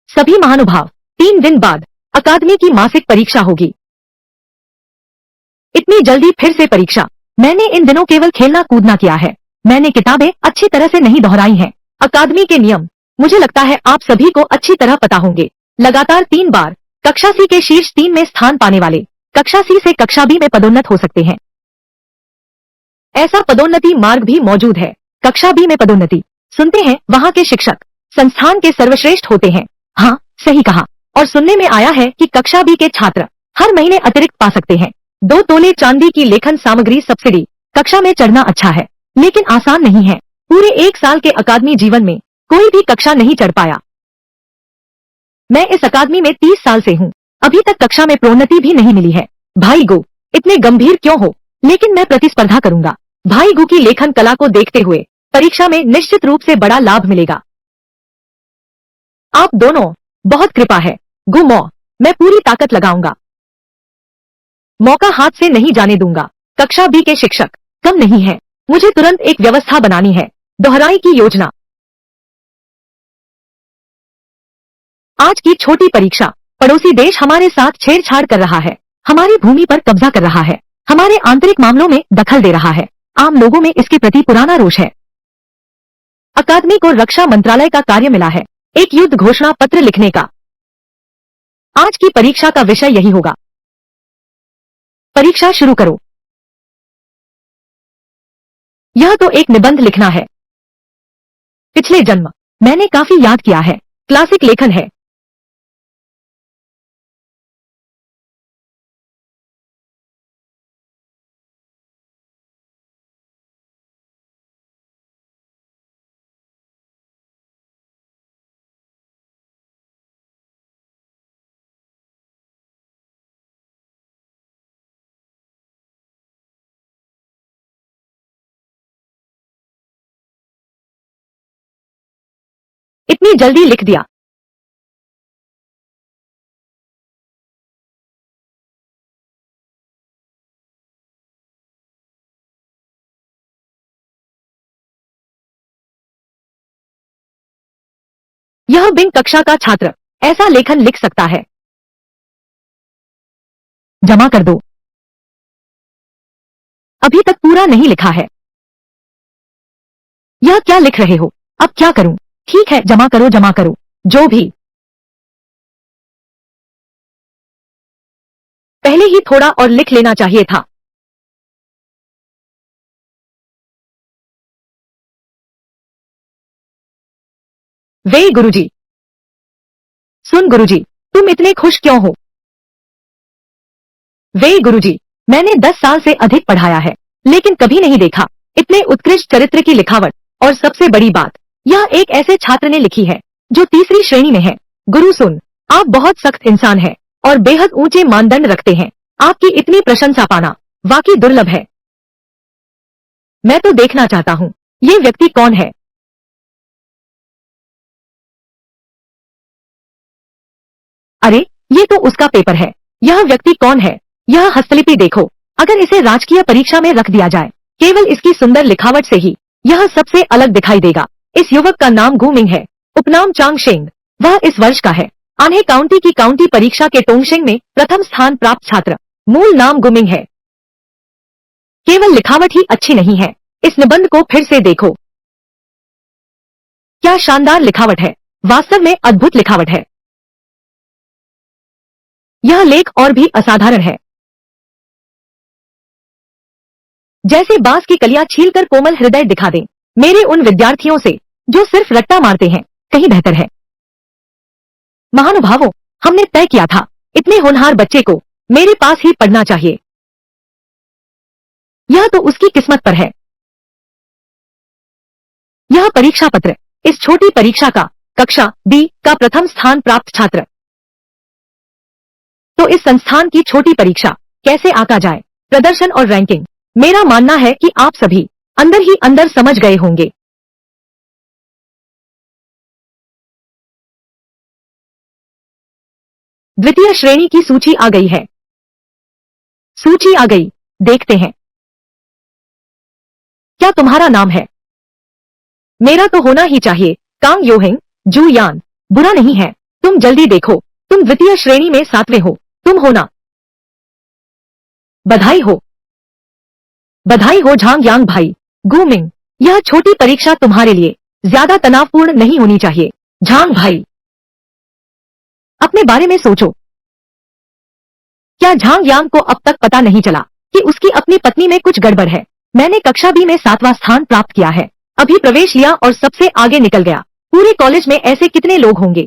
सभी महानुभाव, 3 दिन बाद अकादमी की मासिक परीक्षा होगी। इतनी जल्दी फिर से परीक्षा? मैंने इन दिनों केवल खेलना कूदना किया है। मैंने किताबें अच्छी तरह से नहीं दोहराई हैं। अकादमी के नियम मुझे लगता है आप सभी को अच्छी तरह पता होंगे। लगातार 3 बार कक्षा सी के शीर्ष 3 में स्थान पाने वाले कक्षा सी से कक्षा बी में पदोन्नत हो सकते हैं। ऐसा पदोन्नति मार्ग भी मौजूद है। कक्षा बी में पदोन्नति, सुनते हैं वहाँ के शिक्षक संस्थान के सर्वश्रेष्ठ होते हैं। हाँ, सही कहा। और सुनने में आया है कि कक्षा बी के छात्र हर महीने अतिरिक्त पा सकते हैं 2 तोले चांदी की लेखन सामग्री सब्सिडी। कक्षा में चढ़ना अच्छा है, लेकिन आसान नहीं है। पूरे 1 साल के अकादमी जीवन में कोई भी कक्षा नहीं चढ़ पाया। मैं इस अकादमी में 30 साल से हूँ, अभी तक कक्षा में प्रोन्नति भी नहीं मिली है। भाई गो, इतने गंभीर क्यों हो? लेकिन मैं प्रतिस्पर्धा करूंगा। भाई गो की लेखन कला को देखते हुए परीक्षा में निश्चित रूप से बड़ा लाभ मिलेगा। आप दोनों, बहुत कृपा है। गो मौ, मैं पूरी ताकत लगाऊंगा। मौका हाथ से नहीं जाने दूंगा। कक्षा बी के शिक्षक कम नहीं है, मुझे तुरंत एक व्यवस्था बनानी है। दोहराई की योजना। आज की छोटी परीक्षा। पड़ोसी देश हमारे साथ छेड़छाड़ कर रहा है, हमारी भूमि पर कब्जा कर रहा है, हमारे आंतरिक मामलों में दखल दे रहा है। आम लोगों में इसके प्रति पुराना रोष है। अकादमी को रक्षा मंत्रालय का कार्य मिला है, एक युद्ध घोषणा पत्र लिखने का। आज की परीक्षा का विषय यही होगा। परीक्षा शुरू करो। यह तो एक निबंध लिखना है। पिछले जन्म मैंने काफी याद किया है, क्लासिक लेखन है। इतनी जल्दी लिख दिया। यह बिंग कक्षा का छात्र ऐसा लेखन लिख सकता है। जमा कर दो। अभी तक पूरा नहीं लिखा है। यह क्या लिख रहे हो? अब क्या करूं? ठीक है, जमा करो जमा करो, जो भी। पहले ही थोड़ा और लिख लेना चाहिए था। वे गुरुजी। सुन गुरुजी, तुम इतने खुश क्यों हो? वे गुरुजी, मैंने 10 साल से अधिक पढ़ाया है, लेकिन कभी नहीं देखा इतने उत्कृष्ट चरित्र की लिखावट। और सबसे बड़ी बात, यह एक ऐसे छात्र ने लिखी है जो तीसरी श्रेणी में है। गुरु सुन, आप बहुत सख्त इंसान हैं और बेहद ऊंचे मानदंड रखते हैं। आपकी इतनी प्रशंसा पाना वाकई दुर्लभ है। मैं तो देखना चाहता हूँ, ये व्यक्ति कौन है? अरे, ये तो उसका पेपर है। यह व्यक्ति कौन है? यह हस्तलिपि देखो। अगर इसे राजकीय परीक्षा में रख दिया जाए, केवल इसकी सुंदर लिखावट से ही यह सबसे अलग दिखाई देगा। इस युवक का नाम गु मिंग है, उपनाम चांग शेंग। वह इस वर्ष का है। आन्हे काउंटी की काउंटी परीक्षा के टोंगशेंग में प्रथम स्थान प्राप्त छात्र। मूल नाम गु मिंग है। केवल लिखावट ही अच्छी नहीं है, इस निबंध को फिर से देखो। क्या शानदार लिखावट है, वास्तव में अद्भुत लिखावट है। यह लेख और भी असाधारण है। जैसे बांस की कलियां छीलकर कोमल हृदय दिखा दें। मेरे उन विद्यार्थियों से जो सिर्फ रट्टा मारते हैं, कहीं बेहतर है। महानुभावों, हमने तय किया था, इतने होनहार बच्चे को मेरे पास ही पढ़ना चाहिए। यह तो उसकी किस्मत पर है। यह परीक्षा पत्र, इस छोटी परीक्षा का कक्षा बी का प्रथम स्थान प्राप्त छात्र। तो इस संस्थान की छोटी परीक्षा कैसे आंका जाए? प्रदर्शन और रैंकिंग। मेरा मानना है कि आप सभी अंदर ही अंदर समझ गए होंगे। द्वितीय श्रेणी की सूची आ गई है। सूची आ गई, देखते हैं। क्या तुम्हारा नाम है? मेरा तो होना ही चाहिए, कांग योहिंग जू यान। बुरा नहीं है, तुम जल्दी देखो, तुम द्वितीय श्रेणी में 7वें हो, तुम हो ना? बधाई हो, बधाई हो झांग यांग भाई। गूमिंग, यह छोटी परीक्षा तुम्हारे लिए ज्यादा तनावपूर्ण नहीं होनी चाहिए। झांग भाई, अपने बारे में सोचो। क्या झांग यांग को अब तक पता नहीं चला कि उसकी अपनी पत्नी में कुछ गड़बड़ है? मैंने कक्षा बी में 7वां स्थान प्राप्त किया है, अभी प्रवेश लिया और सबसे आगे निकल गया। पूरे कॉलेज में ऐसे कितने लोग होंगे?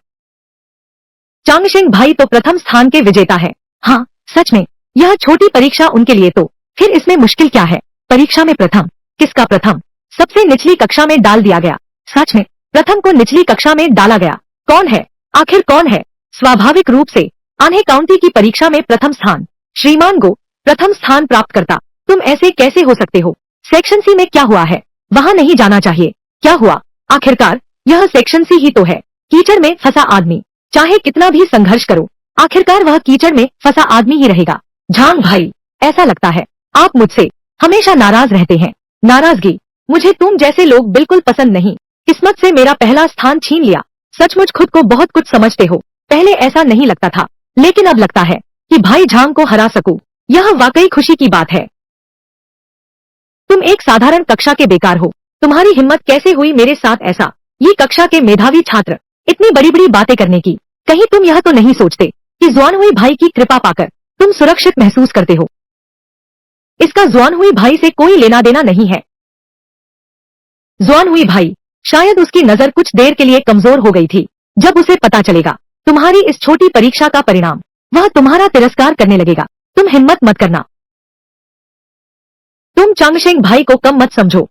चांगशेंग भाई तो प्रथम स्थान के विजेता है। हाँ सच में, यह छोटी परीक्षा उनके लिए तो फिर इसमें मुश्किल क्या है? परीक्षा में प्रथम? किसका प्रथम? सबसे निचली कक्षा में डाल दिया गया। सच में, प्रथम को निचली कक्षा में डाला गया। कौन है? आखिर कौन है? स्वाभाविक रूप से आन्हे काउंटी की परीक्षा में प्रथम स्थान। श्रीमान गो, प्रथम स्थान प्राप्त करता। तुम ऐसे कैसे हो सकते हो? सेक्शन सी में क्या हुआ है? वहाँ नहीं जाना चाहिए। क्या हुआ? आखिरकार यह सेक्शन सी ही तो है। कीचड़ में फंसा आदमी चाहे कितना भी संघर्ष करो, आखिरकार वह कीचड़ में फंसा आदमी ही रहेगा। झांग भाई, ऐसा लगता है आप मुझसे हमेशा नाराज रहते हैं। नाराजगी? मुझे तुम जैसे लोग बिल्कुल पसंद नहीं। किस्मत से मेरा पहला स्थान छीन लिया। सचमुच खुद को बहुत कुछ समझते हो। पहले ऐसा नहीं लगता था, लेकिन अब लगता है कि भाई झांग को हरा सकूं। यह वाकई खुशी की बात है। तुम एक साधारण कक्षा के बेकार हो। तुम्हारी हिम्मत कैसे हुई मेरे साथ ऐसा? ये कक्षा के मेधावी छात्र, इतनी बड़ी बड़ी बातें करने की। कहीं तुम यह तो नहीं सोचते कि जुआन हुई भाई की कृपा पाकर तुम सुरक्षित महसूस करते हो? इसका जुआन हुई भाई से कोई लेना देना नहीं है। जुआन हुई भाई, शायद उसकी नजर कुछ देर के लिए कमजोर हो गई थी। जब उसे पता चलेगा तुम्हारी इस छोटी परीक्षा का परिणाम, वह तुम्हारा तिरस्कार करने लगेगा। तुम हिम्मत मत करना। तुम चांगशेंग भाई को कम मत समझो।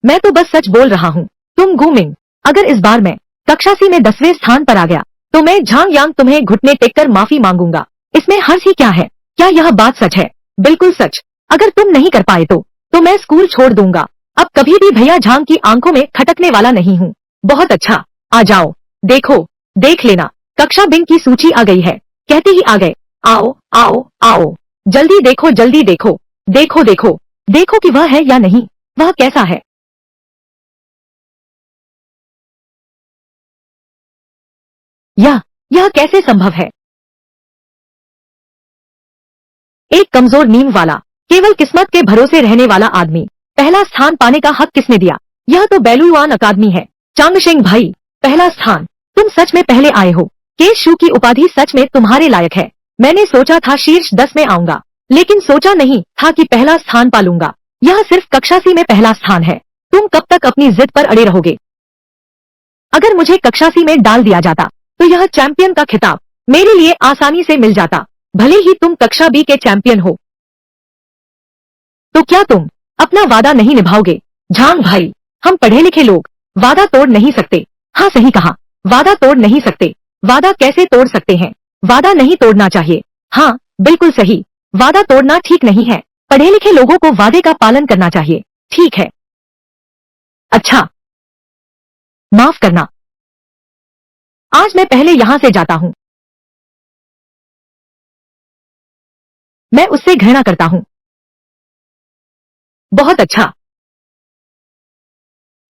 मैं तो बस सच बोल रहा हूँ। तुम गूमिंग, अगर इस बार मैं कक्षा सी में 10वें स्थान पर आ गया तो मैं झांग यांग तुम्हें घुटने टेककर माफी मांगूंगा। इसमें हर्ष ही क्या है? क्या यह बात सच है? बिल्कुल सच। अगर तुम नहीं कर पाए तो मैं स्कूल छोड़ दूंगा। अब कभी भी भैया झांग की आंखों में खटकने वाला नहीं हूँ। बहुत अच्छा, आ जाओ। देखो, देख लेना, कक्षा बिंग की सूची आ गई है। कहते ही आ गए। आओ आओ आओ, जल्दी देखो जल्दी देखो। देखो देखो देखो कि वह है या नहीं, वह कैसा है। यह कैसे संभव है? एक कमजोर नींव वाला, केवल किस्मत के भरोसे रहने वाला आदमी पहला स्थान पाने का हक किसने दिया? यह तो बेलुआन अकादमी है। चांगशेंग भाई, पहला स्थान। तुम सच में पहले आए हो। केस शू की उपाधि सच में तुम्हारे लायक है। मैंने सोचा था शीर्ष 10 में आऊंगा, लेकिन सोचा नहीं था कि पहला स्थान पालूंगा। यह सिर्फ कक्षा सी में पहला स्थान है। तुम कब तक अपनी जिद पर अड़े रहोगे? अगर मुझे कक्षा सी में डाल दिया जाता तो यह चैंपियन का खिताब मेरे लिए आसानी से मिल जाता, भले ही तुम कक्षा बी के चैंपियन हो। तो क्या तुम अपना वादा नहीं निभाओगे? झांग भाई, हम पढ़े लिखे लोग वादा तोड़ नहीं सकते। हाँ सही कहा, वादा तोड़ नहीं सकते। वादा कैसे तोड़ सकते हैं? वादा नहीं तोड़ना चाहिए। हाँ बिल्कुल सही, वादा तोड़ना ठीक नहीं है। पढ़े लिखे लोगों को वादे का पालन करना चाहिए। ठीक है। अच्छा, माफ करना, आज मैं पहले यहाँ से जाता हूँ। मैं उससे घृणा करता हूँ। बहुत अच्छा।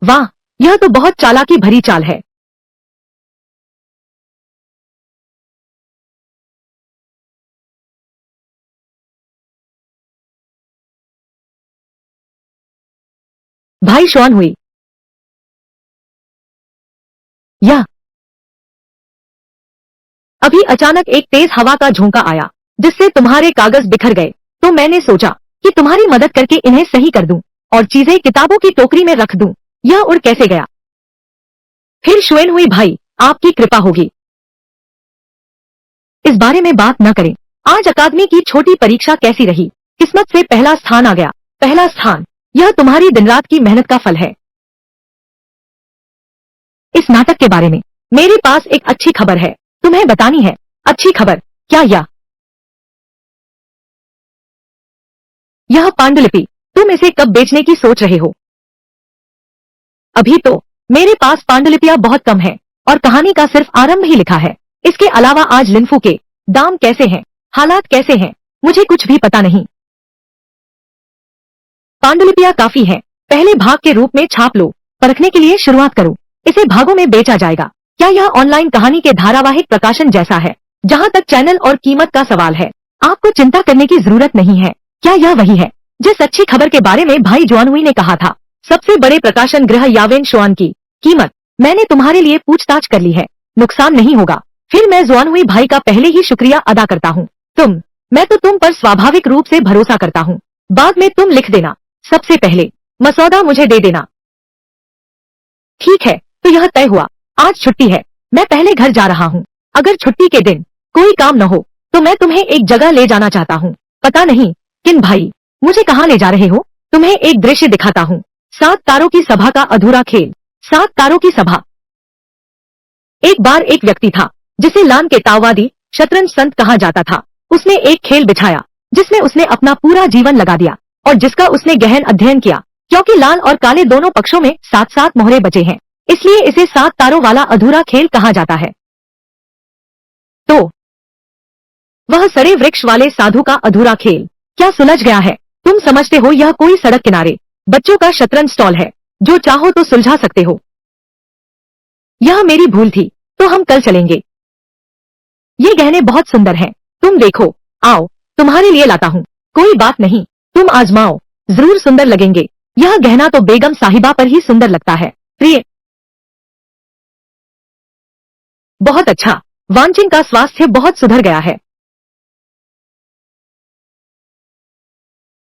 वाह, यह तो बहुत चालाकी भरी चाल है। भाई शॉन हुई। यह अभी अचानक एक तेज हवा का झोंका आया जिससे तुम्हारे कागज बिखर गए। तो मैंने सोचा कि तुम्हारी मदद करके इन्हें सही कर दूं और चीजें किताबों की टोकरी में रख दूं। यह उड़ कैसे गया? फिर शुएन हुई भाई, आपकी कृपा होगी। इस बारे में बात न करें। आज अकादमी की छोटी परीक्षा कैसी रही? किस्मत से पहला स्थान आ गया। पहला स्थान, यह तुम्हारी दिन रात की मेहनत का फल है। इस नाटक के बारे में मेरे पास एक अच्छी खबर है, तुम्हें बतानी है। अच्छी खबर? क्या? यह पांडुलिपि, तुम इसे कब बेचने की सोच रहे हो? अभी तो मेरे पास पांडुलिपियां बहुत कम है और कहानी का सिर्फ आरंभ ही लिखा है। इसके अलावा आज लिन्फू के दाम कैसे हैं, हालात कैसे हैं, मुझे कुछ भी पता नहीं। पांडुलिपियां काफी हैं, पहले भाग के रूप में छाप लो। परखने के लिए शुरुआत करो। इसे भागों में बेचा जाएगा। क्या यह ऑनलाइन कहानी के धारावाहिक प्रकाशन जैसा है? जहाँ तक चैनल और कीमत का सवाल है, आपको चिंता करने की जरूरत नहीं है। क्या यह वही है जिस अच्छी खबर के बारे में भाई जुआनहुई ने कहा था? सबसे बड़े प्रकाशन गृह यावेन शुआन की कीमत मैंने तुम्हारे लिए पूछताछ कर ली है, नुकसान नहीं होगा। फिर मैं जुआनहुई भाई का पहले ही शुक्रिया अदा करता हूँ। मैं तो तुम पर स्वाभाविक रूप से भरोसा करता हूँ। बाद में तुम लिख देना, सबसे पहले मसौदा मुझे दे देना। ठीक है, तो यह तय हुआ। आज छुट्टी है, मैं पहले घर जा रहा हूँ। अगर छुट्टी के दिन कोई काम न हो तो मैं तुम्हें एक जगह ले जाना चाहता हूँ। पता नहीं किन भाई, मुझे कहाँ ले जा रहे हो? तुम्हें एक दृश्य दिखाता हूँ। 7 तारों की सभा का अधूरा खेल। 7 तारों की सभा। एक बार एक व्यक्ति था जिसे लान के ताओवादी शतरंज संत कहा जाता था। उसने एक खेल बिछाया जिसमें उसने अपना पूरा जीवन लगा दिया और जिसका उसने गहन अध्ययन किया। क्योंकि लाल और काले दोनों पक्षों में 7-7 मोहरे बचे हैं, इसलिए इसे 7 तारों वाला अधूरा खेल कहा जाता है। तो वह सड़े वृक्ष वाले साधु का अधूरा खेल क्या सुलझ गया है? तुम समझते हो यह कोई सड़क किनारे बच्चों का शतरंज स्टॉल है, जो चाहो तो सुलझा सकते हो। यह मेरी भूल थी, तो हम कल चलेंगे। ये गहने बहुत सुंदर हैं, तुम देखो। आओ, तुम्हारे लिए लाता हूँ। कोई बात नहीं, तुम आजमाओ, जरूर सुंदर लगेंगे। यह गहना तो बेगम साहिबा पर ही सुंदर लगता है। प्रिय, बहुत अच्छा। वांचिन का स्वास्थ्य बहुत सुधर गया है।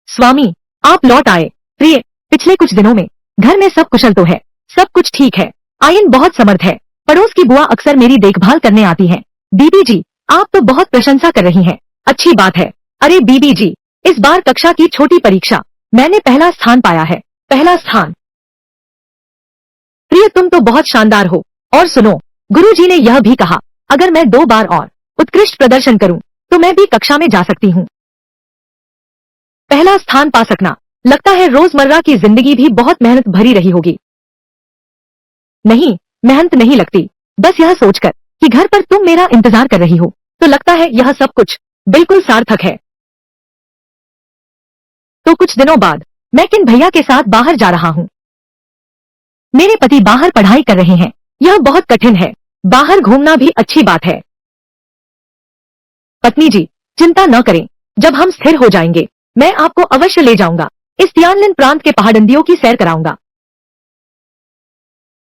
स्वामी, आप लौट आए। प्रिय, पिछले कुछ दिनों में घर में सब कुशल तो है? सब कुछ ठीक है। आयन बहुत समर्थ है। पड़ोस की बुआ अक्सर मेरी देखभाल करने आती हैं। बीबी जी, आप तो बहुत प्रशंसा कर रही हैं। अच्छी बात है। अरे बीबी जी, इस बार कक्षा की छोटी परीक्षा मैंने पहला स्थान पाया है। पहला स्थान? प्रिय, तुम तो बहुत शानदार हो। और सुनो, गुरुजी ने यह भी कहा, अगर मैं 2 बार और उत्कृष्ट प्रदर्शन करूं, तो मैं भी कक्षा में जा सकती हूँ। पहला स्थान पा सकना, लगता है रोजमर्रा की जिंदगी भी बहुत मेहनत भरी रही होगी। नहीं, मेहनत नहीं लगती। बस यह सोचकर कि घर पर तुम मेरा इंतजार कर रही हो, तो लगता है यह सब कुछ बिल्कुल सार्थक है। तो कुछ दिनों बाद मैं किन भैया के साथ बाहर जा रहा हूँ। मेरे पति बाहर पढ़ाई कर रहे हैं। यह बहुत कठिन है। बाहर घूमना भी अच्छी बात है। पत्नी जी, चिंता न करें, जब हम स्थिर हो जाएंगे मैं आपको अवश्य ले जाऊंगा। इस तियानलिन प्रांत के पहाड़ियों की सैर कराऊंगा।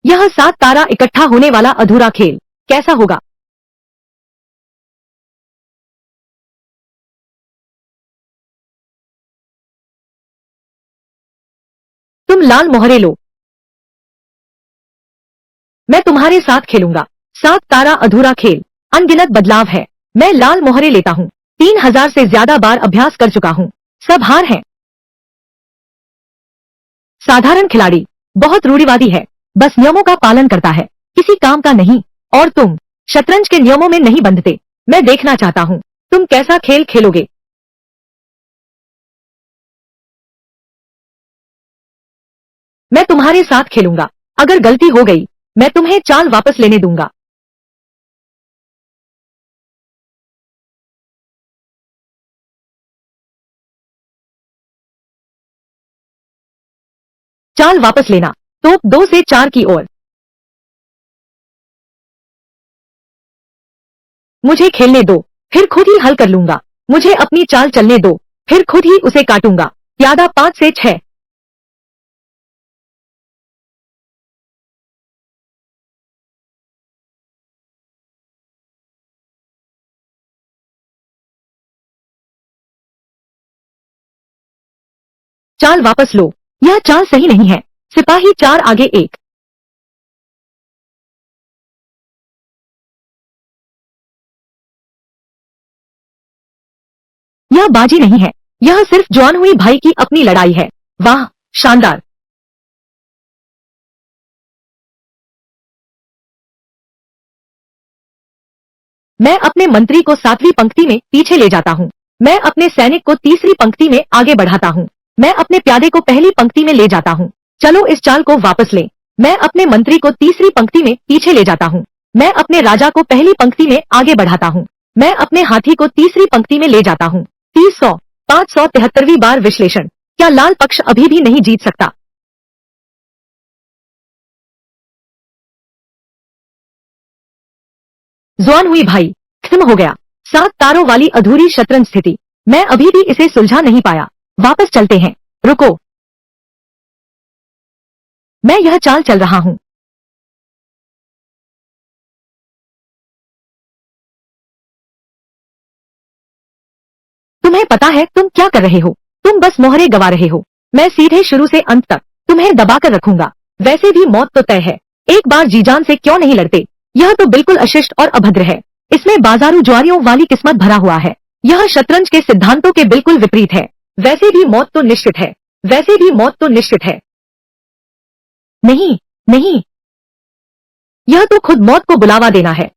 यह 7 तारा इकट्ठा होने वाला अधूरा खेल कैसा होगा? तुम लाल मोहरे लो, मैं तुम्हारे साथ खेलूंगा। 7 तारा अधूरा खेल, अनगिनत बदलाव है। मैं लाल मोहरे लेता हूँ। 3000 से ज्यादा बार अभ्यास कर चुका हूँ। सब हार हैं। साधारण खिलाड़ी, बहुत रूढ़िवादी है, बस नियमों का पालन करता है, किसी काम का नहीं। और तुम शतरंज के नियमों में नहीं बंधते। मैं देखना चाहता हूँ तुम कैसा खेल खेलोगे। मैं तुम्हारे साथ खेलूंगा। अगर गलती हो गई, मैं तुम्हें चाल वापस लेने दूंगा। चाल वापस लेना, तो 2 से 4 की ओर। मुझे खेलने दो, फिर खुद ही हल कर लूंगा। मुझे अपनी चाल चलने दो, फिर खुद ही उसे काटूंगा। प्यादा 5 से 6। चाल वापस लो, यह चाल सही नहीं है। सिपाही 4 आगे 1। यह बाजी नहीं है, यह सिर्फ जवान हुई भाई की अपनी लड़ाई है। वाह, शानदार। मैं अपने मंत्री को 7वीं पंक्ति में पीछे ले जाता हूँ। मैं अपने सैनिक को तीसरी पंक्ति में आगे बढ़ाता हूँ। मैं अपने प्यादे को पहली पंक्ति में ले जाता हूँ। चलो इस चाल को वापस लें। मैं अपने मंत्री को तीसरी पंक्ति में पीछे ले जाता हूँ। मैं अपने राजा को पहली पंक्ति में आगे बढ़ाता हूँ। मैं अपने हाथी को तीसरी पंक्ति में ले जाता हूँ। 573वीं बार विश्लेषण। क्या लाल पक्ष अभी भी नहीं जीत सकता? जुआन हुई भाई, खत्म हो गया। 7 तारों वाली अधूरी शतरंज स्थिति। मैं अभी भी इसे सुलझा नहीं पाया। वापस चलते हैं। रुको, मैं यह चाल चल रहा हूँ। तुम्हें पता है तुम क्या कर रहे हो? तुम बस मोहरे गवा रहे हो। मैं सीधे शुरू से अंत तक तुम्हें दबाकर रखूंगा। वैसे भी मौत तो तय है। एक बार जी जान से क्यों नहीं लड़ते? यह तो बिल्कुल अशिष्ट और अभद्र है। इसमें बाजारू जुआरियों वाली किस्मत भरा हुआ है। यह शतरंज के सिद्धांतों के बिल्कुल विपरीत है। वैसे भी मौत तो निश्चित है। वैसे भी मौत तो निश्चित है। नहीं, नहीं, यह तो खुद मौत को बुलावा देना है।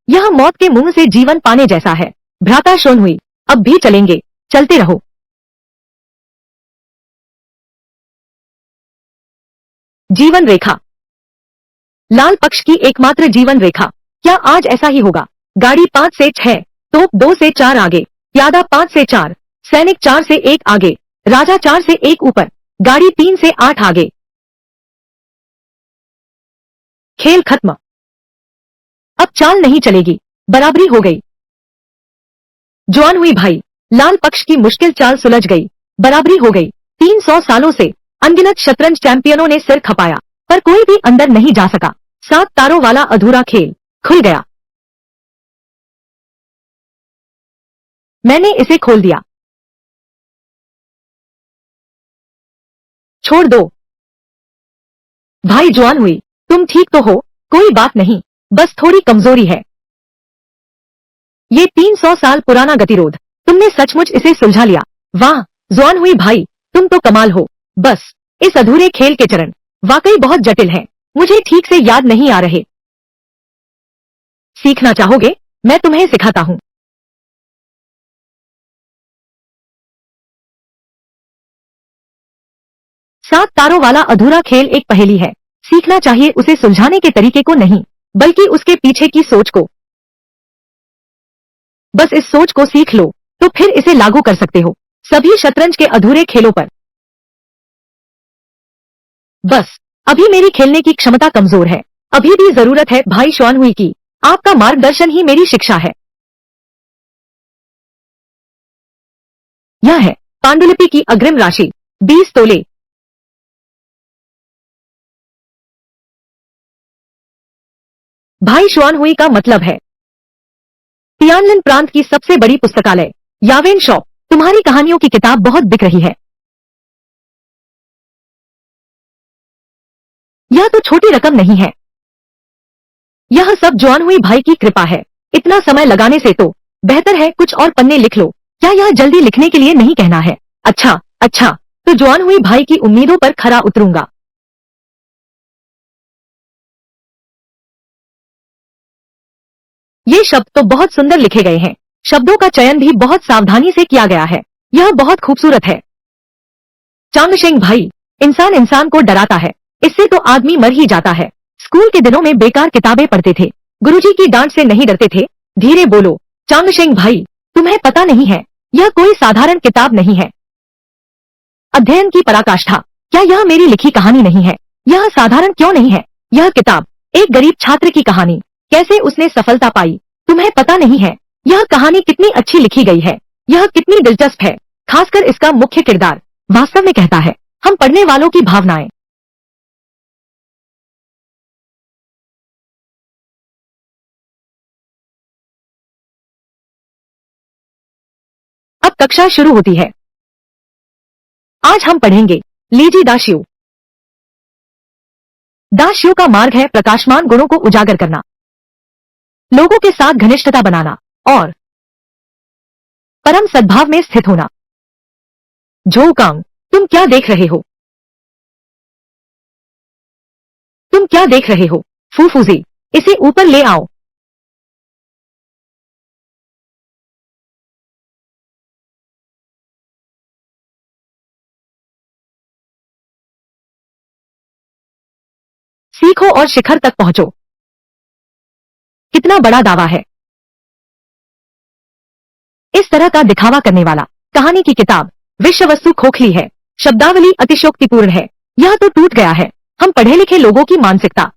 यह मौत के मुंह से जीवन पाने जैसा है। भ्राता शोन हुई, अब भी चलेंगे। चलते रहो। जीवन रेखा, लाल पक्ष की एकमात्र जीवन रेखा। क्या आज ऐसा ही होगा? गाड़ी 5 से 6, तोप 2 से 4 आगे, प्यादा 5 से 4, सैनिक 4 से 1 आगे, राजा 4 से 1 ऊपर, गाड़ी 3 से 8 आगे। खेल खत्म। अब चाल नहीं चलेगी। बराबरी हो गई। जुआन हुई भाई, लाल पक्ष की मुश्किल चाल सुलझ गई। बराबरी हो गई। 300 सालों से अनगिनत शतरंज चैंपियनों ने सिर खपाया, पर कोई भी अंदर नहीं जा सका। 7 तारों वाला अधूरा खेल खुल गया। मैंने इसे खोल दिया। छोड़ दो। भाई जुआन हुई, तुम ठीक तो हो? कोई बात नहीं, बस थोड़ी कमजोरी है। ये 300 साल पुराना गतिरोध, तुमने सचमुच इसे सुलझा लिया। वाह जुआन हुई भाई, तुम तो कमाल हो। बस इस अधूरे खेल के चरण वाकई बहुत जटिल हैं। मुझे ठीक से याद नहीं आ रहे। सीखना चाहोगे? मैं तुम्हें सिखाता हूँ। 7 तारों वाला अधूरा खेल एक पहेली है। सीखना चाहिए उसे सुलझाने के तरीके को नहीं, बल्कि उसके पीछे की सोच को। बस इस सोच को सीख लो, तो फिर इसे लागू कर सकते हो सभी शतरंज के अधूरे खेलों पर। बस अभी मेरी खेलने की क्षमता कमजोर है। अभी भी जरूरत है भाई शॉन हुई की। आपका मार्गदर्शन ही मेरी शिक्षा है। यह है पांडुलिपि की अग्रिम राशि 20 तोले। भाई शुआन हुई का मतलब है तियानलिन प्रांत की सबसे बड़ी पुस्तकालय यावेन शॉप। तुम्हारी कहानियों की किताब बहुत बिक रही है। यह तो छोटी रकम नहीं है। यह सब जुआन हुई भाई की कृपा है। इतना समय लगाने से तो बेहतर है कुछ और पन्ने लिख लो। क्या यह जल्दी लिखने के लिए नहीं कहना है? अच्छा अच्छा, तो जुआन हुई भाई की उम्मीदों पर खरा उतरूंगा। ये शब्द तो बहुत सुंदर लिखे गए हैं। शब्दों का चयन भी बहुत सावधानी से किया गया है। यह बहुत खूबसूरत है। चांगशेंग भाई, इंसान इंसान को डराता है, इससे तो आदमी मर ही जाता है। स्कूल के दिनों में बेकार किताबें पढ़ते थे, गुरुजी की डांट से नहीं डरते थे। धीरे बोलो चांगशेंग भाई, तुम्हें पता नहीं है, यह कोई साधारण किताब नहीं है। अध्ययन की पराकाष्ठा। क्या यह मेरी लिखी कहानी नहीं है? यह साधारण क्यों नहीं है? यह किताब एक गरीब छात्र की कहानी, कैसे उसने सफलता पाई। तुम्हें पता नहीं है यह कहानी कितनी अच्छी लिखी गई है। यह कितनी दिलचस्प है, खासकर इसका मुख्य किरदार वास्तव में कहता है हम पढ़ने वालों की भावनाएं। अब कक्षा शुरू होती है। आज हम पढ़ेंगे लीजी दाशियो। दाशियो का मार्ग है प्रकाशमान गुणों को उजागर करना, लोगों के साथ घनिष्ठता बनाना और परम सद्भाव में स्थित होना। झोकांग, तुम क्या देख रहे हो? तुम क्या देख रहे हो? फूफूजी, इसे ऊपर ले आओ। सीखो और शिखर तक पहुंचो। कितना बड़ा दावा है। इस तरह का दिखावा करने वाला कहानी की किताब विषय वस्तु खोखली है, शब्दावली अतिशोक्तिपूर्ण है। यह तो टूट गया है हम पढ़े लिखे लोगों की मानसिकता।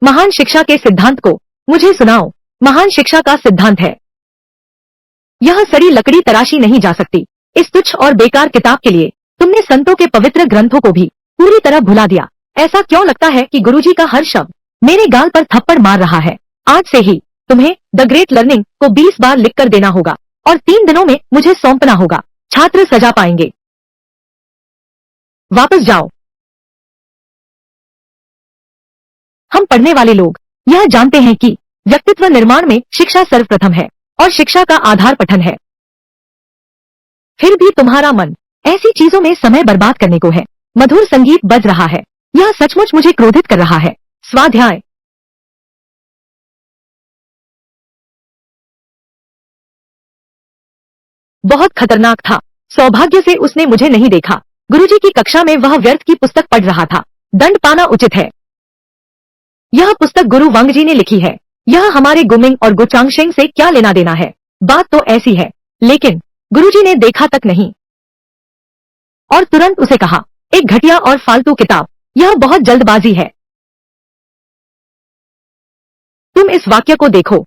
महान शिक्षा के सिद्धांत को मुझे सुनाओ। महान शिक्षा का सिद्धांत है, यह सड़ी लकड़ी तराशी नहीं जा सकती। इस तुच्छ और बेकार किताब के लिए तुमने संतों के पवित्र ग्रंथों को भी पूरी तरह भुला दिया। ऐसा क्यों लगता है कि गुरुजी का हर शब्द मेरे गाल पर थप्पड़ मार रहा है? आज से ही तुम्हें द ग्रेट लर्निंग को 20 बार लिख कर देना होगा और 3 दिनों में मुझे सौंपना होगा। छात्र सजा पाएंगे। वापस जाओ। हम पढ़ने वाले लोग यह जानते हैं कि व्यक्तित्व निर्माण में शिक्षा सर्वप्रथम है और शिक्षा का आधार पठन है। फिर भी तुम्हारा मन ऐसी चीजों में समय बर्बाद करने को है। मधुर संगीत बज रहा है, यह सचमुच मुझे क्रोधित कर रहा है। स्वाध्याय। बहुत खतरनाक था। सौभाग्य से उसने मुझे नहीं देखा। गुरुजी की कक्षा में वह व्यर्थ की पुस्तक पढ़ रहा था। दंड पाना उचित है। यह पुस्तक गुरु वांगजी ने लिखी है। यह हमारे गुमिंग और गुचांगशेंग से क्या लेना देना है? बात तो ऐसी है, लेकिन गुरुजी ने देखा तक नहीं और तुरंत उसे कहा, एक घटिया और फालतू किताब, यह बहुत जल्दबाजी है। तुम इस वाक्य को देखो,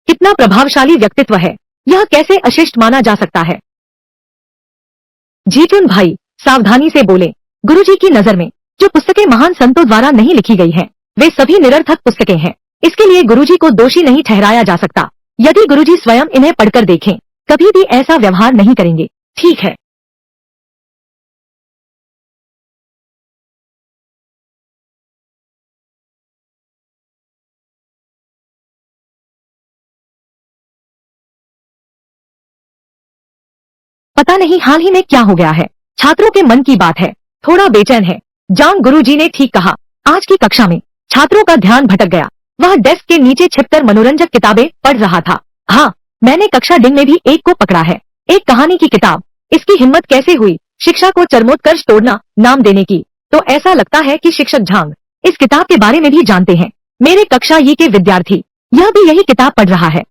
कितना प्रभावशाली व्यक्तित्व है। यह कैसे अशिष्ट माना जा सकता है? जीतुन भाई सावधानी से बोले। गुरुजी की नजर में जो पुस्तकें महान संतों द्वारा नहीं लिखी गई हैं, वे सभी निरर्थक पुस्तकें हैं। इसके लिए गुरुजी को दोषी नहीं ठहराया जा सकता। यदि गुरुजी स्वयं इन्हें पढ़कर देखें, कभी भी ऐसा व्यवहार नहीं करेंगे। ठीक है। पता नहीं हाल ही में क्या हो गया है। छात्रों के मन की बात है, थोड़ा बेचैन है। जांग गुरुजी ने ठीक कहा। आज की कक्षा में छात्रों का ध्यान भटक गया। वह डेस्क के नीचे छिपकर मनोरंजक किताबें पढ़ रहा था। हाँ, मैंने कक्षा डिंग में भी एक को पकड़ा है। एक कहानी की किताब। इसकी हिम्मत कैसे हुई शिक्षा को चरमोत्कर्ष तोड़ना नाम देने की? तो ऐसा लगता है कि शिक्षक झांग इस किताब के बारे में भी जानते हैं। मेरे कक्षा ई के विद्यार्थी यह भी यही किताब पढ़ रहा है।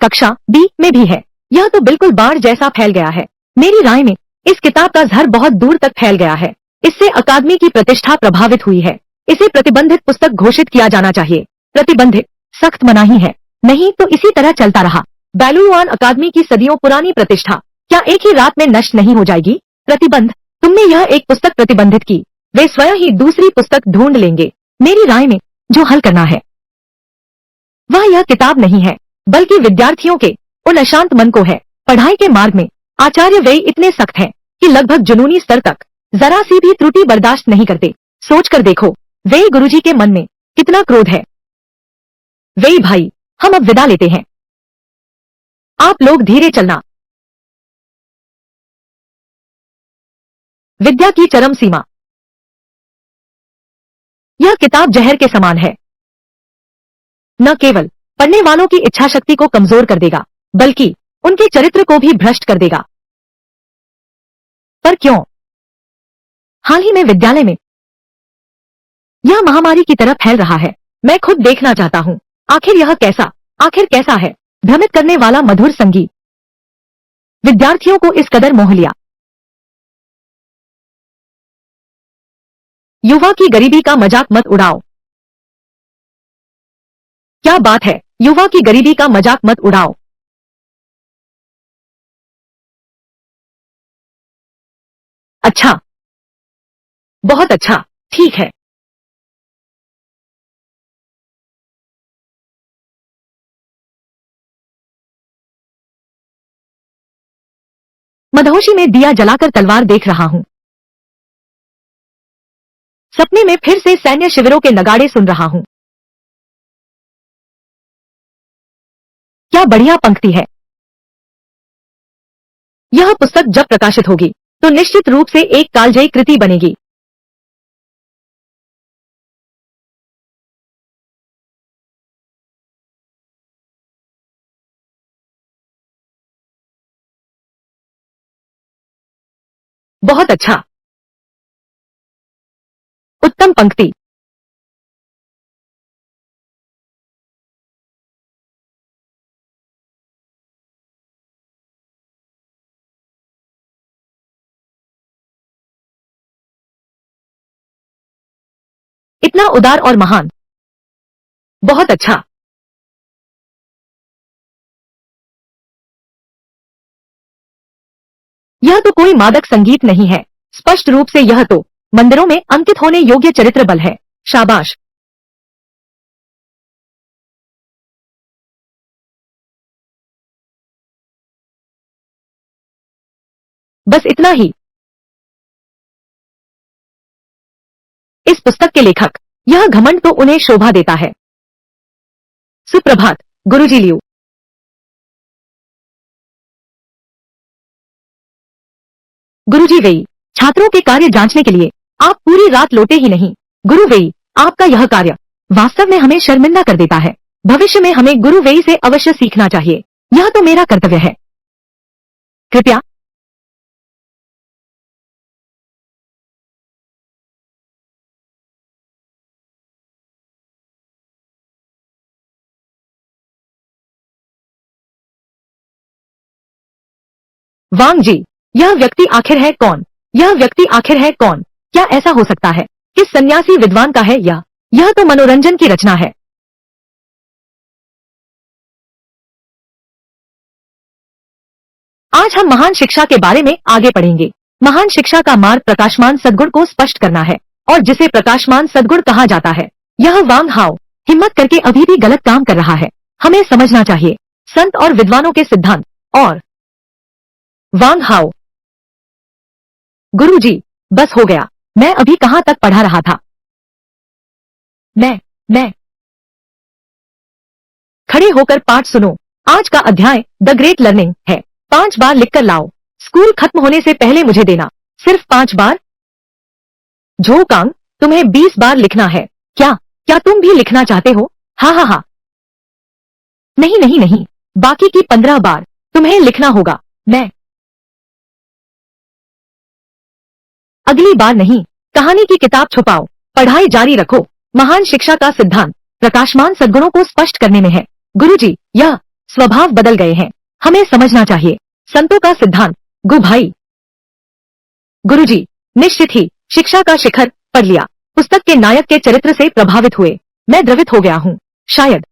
कक्षा बी में भी है। यह तो बिल्कुल बाढ़ जैसा फैल गया है। मेरी राय में इस किताब का जहर बहुत दूर तक फैल गया है। इससे अकादमी की प्रतिष्ठा प्रभावित हुई है। इसे प्रतिबंधित पुस्तक घोषित किया जाना चाहिए। प्रतिबंधित? सख्त मनाही है। नहीं तो इसी तरह चलता रहा, बैलूवान अकादमी की सदियों पुरानी प्रतिष्ठा क्या एक ही रात में नष्ट नहीं हो जाएगी? प्रतिबंध? तुमने यह एक पुस्तक प्रतिबंधित की, वे स्वयं ही दूसरी पुस्तक ढूंढ लेंगे। मेरी राय में जो हल करना है वह यह किताब नहीं है, बल्कि विद्यार्थियों के उन अशांत मन को है। पढ़ाई के मार्ग में आचार्य वे इतने सख्त हैं कि लगभग जुनूनी स्तर तक जरा सी भी त्रुटि बर्दाश्त नहीं करते। सोचकर देखो, वे गुरुजी के मन में कितना क्रोध है। वे भाई, हम अब विदा लेते हैं। आप लोग धीरे चलना। विद्या की चरम सीमा। यह किताब जहर के समान है। न केवल पढ़ने वालों की इच्छा शक्ति को कमजोर कर देगा, बल्कि उनके चरित्र को भी भ्रष्ट कर देगा। पर क्यों? हाल ही में विद्यालय में यह महामारी की तरह फैल रहा है। मैं खुद देखना चाहता हूँ। आखिर कैसा है? भ्रमित करने वाला मधुर संगीत विद्यार्थियों को इस कदर मोह लिया। युवा की गरीबी का मजाक मत उड़ाओ। क्या बात है, युवा की गरीबी का मजाक मत उड़ाओ। अच्छा, बहुत अच्छा, ठीक है। मदहोशी में दिया जलाकर तलवार देख रहा हूँ। सपने में फिर से सैन्य शिविरों के नगाड़े सुन रहा हूँ। क्या बढ़िया पंक्ति है। यह पुस्तक जब प्रकाशित होगी तो निश्चित रूप से एक कालजयी कृति बनेगी। बहुत अच्छा, उत्तम पंक्ति। इतना उदार और महान। बहुत अच्छा। यह तो कोई मादक संगीत नहीं है, स्पष्ट रूप से यह तो मंदिरों में अंकित होने योग्य चरित्र बल है। शाबाश। बस इतना ही। इस पुस्तक के लेखक, यह घमंड तो उन्हें शोभा देता है। सुप्रभात गुरुजी लियू। गुरुजी वेई, छात्रों के कार्य जांचने के लिए आप पूरी रात लौटे ही नहीं। गुरु वेई, आपका यह कार्य वास्तव में हमें शर्मिंदा कर देता है। भविष्य में हमें गुरु वेई से अवश्य सीखना चाहिए। यह तो मेरा कर्तव्य है। कृपया। वांग जी, यह व्यक्ति आखिर है कौन? यह व्यक्ति आखिर है कौन? क्या ऐसा हो सकता है? किस सन्यासी विद्वान का है यह तो मनोरंजन की रचना है। आज हम महान शिक्षा के बारे में आगे पढ़ेंगे। महान शिक्षा का मार्ग प्रकाशमान सद्गुण को स्पष्ट करना है, और जिसे प्रकाशमान सद्गुण कहा जाता है, यह वांग हाओ हिम्मत करके अभी भी गलत काम कर रहा है। हमें समझना चाहिए संत और विद्वानों के सिद्धांत। और वांग हाओ, गुरुजी, बस हो गया। मैं अभी कहाँ तक पढ़ा रहा था? मैं खड़े होकर पाठ सुनो। आज का अध्याय द ग्रेट लर्निंग है। 5 बार लिखकर लाओ। स्कूल खत्म होने से पहले मुझे देना। सिर्फ 5 बार? झोकांग, तुम्हें 20 बार लिखना है। क्या तुम भी लिखना चाहते हो? हाँ। नहीं नहीं नहीं, बाकी की 15 बार तुम्हें लिखना होगा। मैं अगली बार नहीं। कहानी की किताब छुपाओ, पढ़ाई जारी रखो। महान शिक्षा का सिद्धांत प्रकाशमान सद्गुणों को स्पष्ट करने में है। गुरुजी, यह स्वभाव बदल गए हैं। हमें समझना चाहिए संतों का सिद्धांत। गु भाई। गुरुजी, निश्चित ही शिक्षा का शिखर पढ़ लिया। पुस्तक के नायक के चरित्र से प्रभावित हुए मैं द्रवित हो गया हूँ। शायद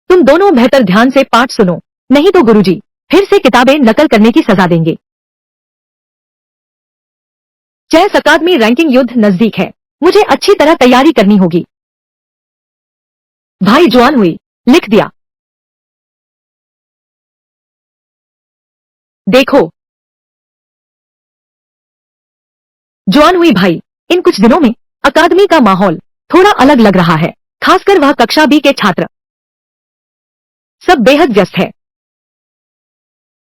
तुम दोनों बेहतर ध्यान से पाठ सुनो, नहीं तो गुरुजी फिर से किताबें नकल करने की सजा देंगे। चेस अकादमी रैंकिंग युद्ध नजदीक है। मुझे अच्छी तरह तैयारी करनी होगी। भाई जुआन हुई, लिख दिया। देखो जुआन हुई भाई, इन कुछ दिनों में अकादमी का माहौल थोड़ा अलग लग रहा है। खासकर वह कक्षा बी के छात्र सब बेहद व्यस्त है।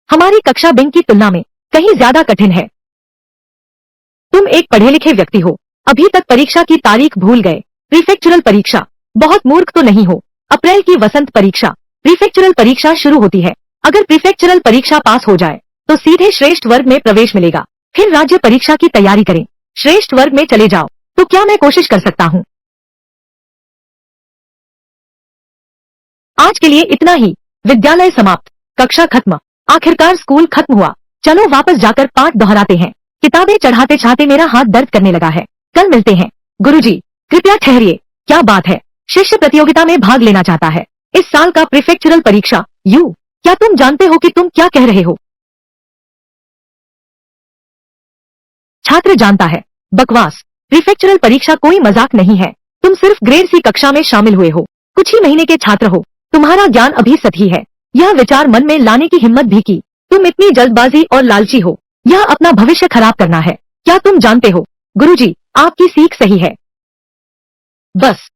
हमारी कक्षा बिंग की तुलना में कहीं ज्यादा कठिन है। तुम एक पढ़े लिखे व्यक्ति हो, अभी तक परीक्षा की तारीख भूल गए। प्रीफेक्चुरल परीक्षा, बहुत मूर्ख तो नहीं हो। अप्रैल की वसंत परीक्षा, प्रीफेक्चुरल परीक्षा शुरू होती है। अगर प्रीफेक्चुरल परीक्षा पास हो जाए तो सीधे श्रेष्ठ वर्ग में प्रवेश मिलेगा। फिर राज्य परीक्षा की तैयारी करें। श्रेष्ठ वर्ग में चले जाओ तो क्या मैं कोशिश कर सकता हूँ? आज के लिए इतना ही। विद्यालय समाप्त, कक्षा खत्म। आखिरकार स्कूल खत्म हुआ। चलो वापस जाकर पाठ दोहराते हैं। किताबें चढ़ाते चढ़ाते मेरा हाथ दर्द करने लगा है। कल मिलते हैं। गुरुजी, कृपया ठहरिए। क्या बात है? शिष्य प्रतियोगिता में भाग लेना चाहता है। इस साल का प्रीफेक्चुरल परीक्षा क्या तुम जानते हो कि तुम क्या कह रहे हो? छात्र जानता है। बकवास। प्रीफेक्चुरल परीक्षा कोई मजाक नहीं है। तुम सिर्फ ग्रेड सी कक्षा में शामिल हुए हो, कुछ ही महीने के छात्र हो। तुम्हारा ज्ञान अभी सही है। यह विचार मन में लाने की हिम्मत भी की। तुम इतनी जल्दबाजी और लालची हो। यह अपना भविष्य खराब करना है। क्या तुम जानते हो? गुरुजी, आपकी सीख सही है। बस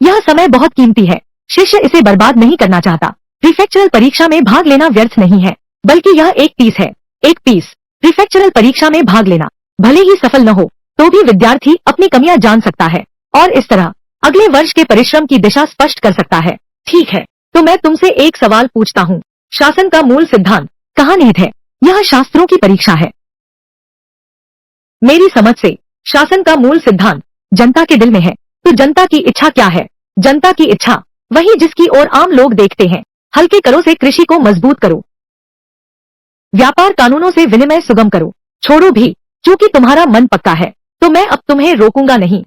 यह समय बहुत कीमती है। शिष्य इसे बर्बाद नहीं करना चाहता। प्रीफेक्चुरल परीक्षा में भाग लेना व्यर्थ नहीं है, बल्कि यह एक पीस है। एक पीस। प्रीफेक्चुरल परीक्षा में भाग लेना भले ही सफल न हो तो भी विद्यार्थी अपनी कमियां जान सकता है और इस तरह अगले वर्ष के परिश्रम की दिशा स्पष्ट कर सकता है। ठीक है, तो मैं तुमसे एक सवाल पूछता हूँ। शासन का मूल सिद्धांत कहाँ निहित है? यह शास्त्रों की परीक्षा है। मेरी समझ से शासन का मूल सिद्धांत जनता के दिल में है। तो जनता की इच्छा क्या है? जनता की इच्छा वही जिसकी ओर आम लोग देखते हैं। हल्के करों से कृषि को मजबूत करो। व्यापार कानूनों से विनिमय सुगम करो। छोड़ो भी, क्योंकि तुम्हारा मन पक्का है। तो मैं अब तुम्हें रोकूंगा नहीं।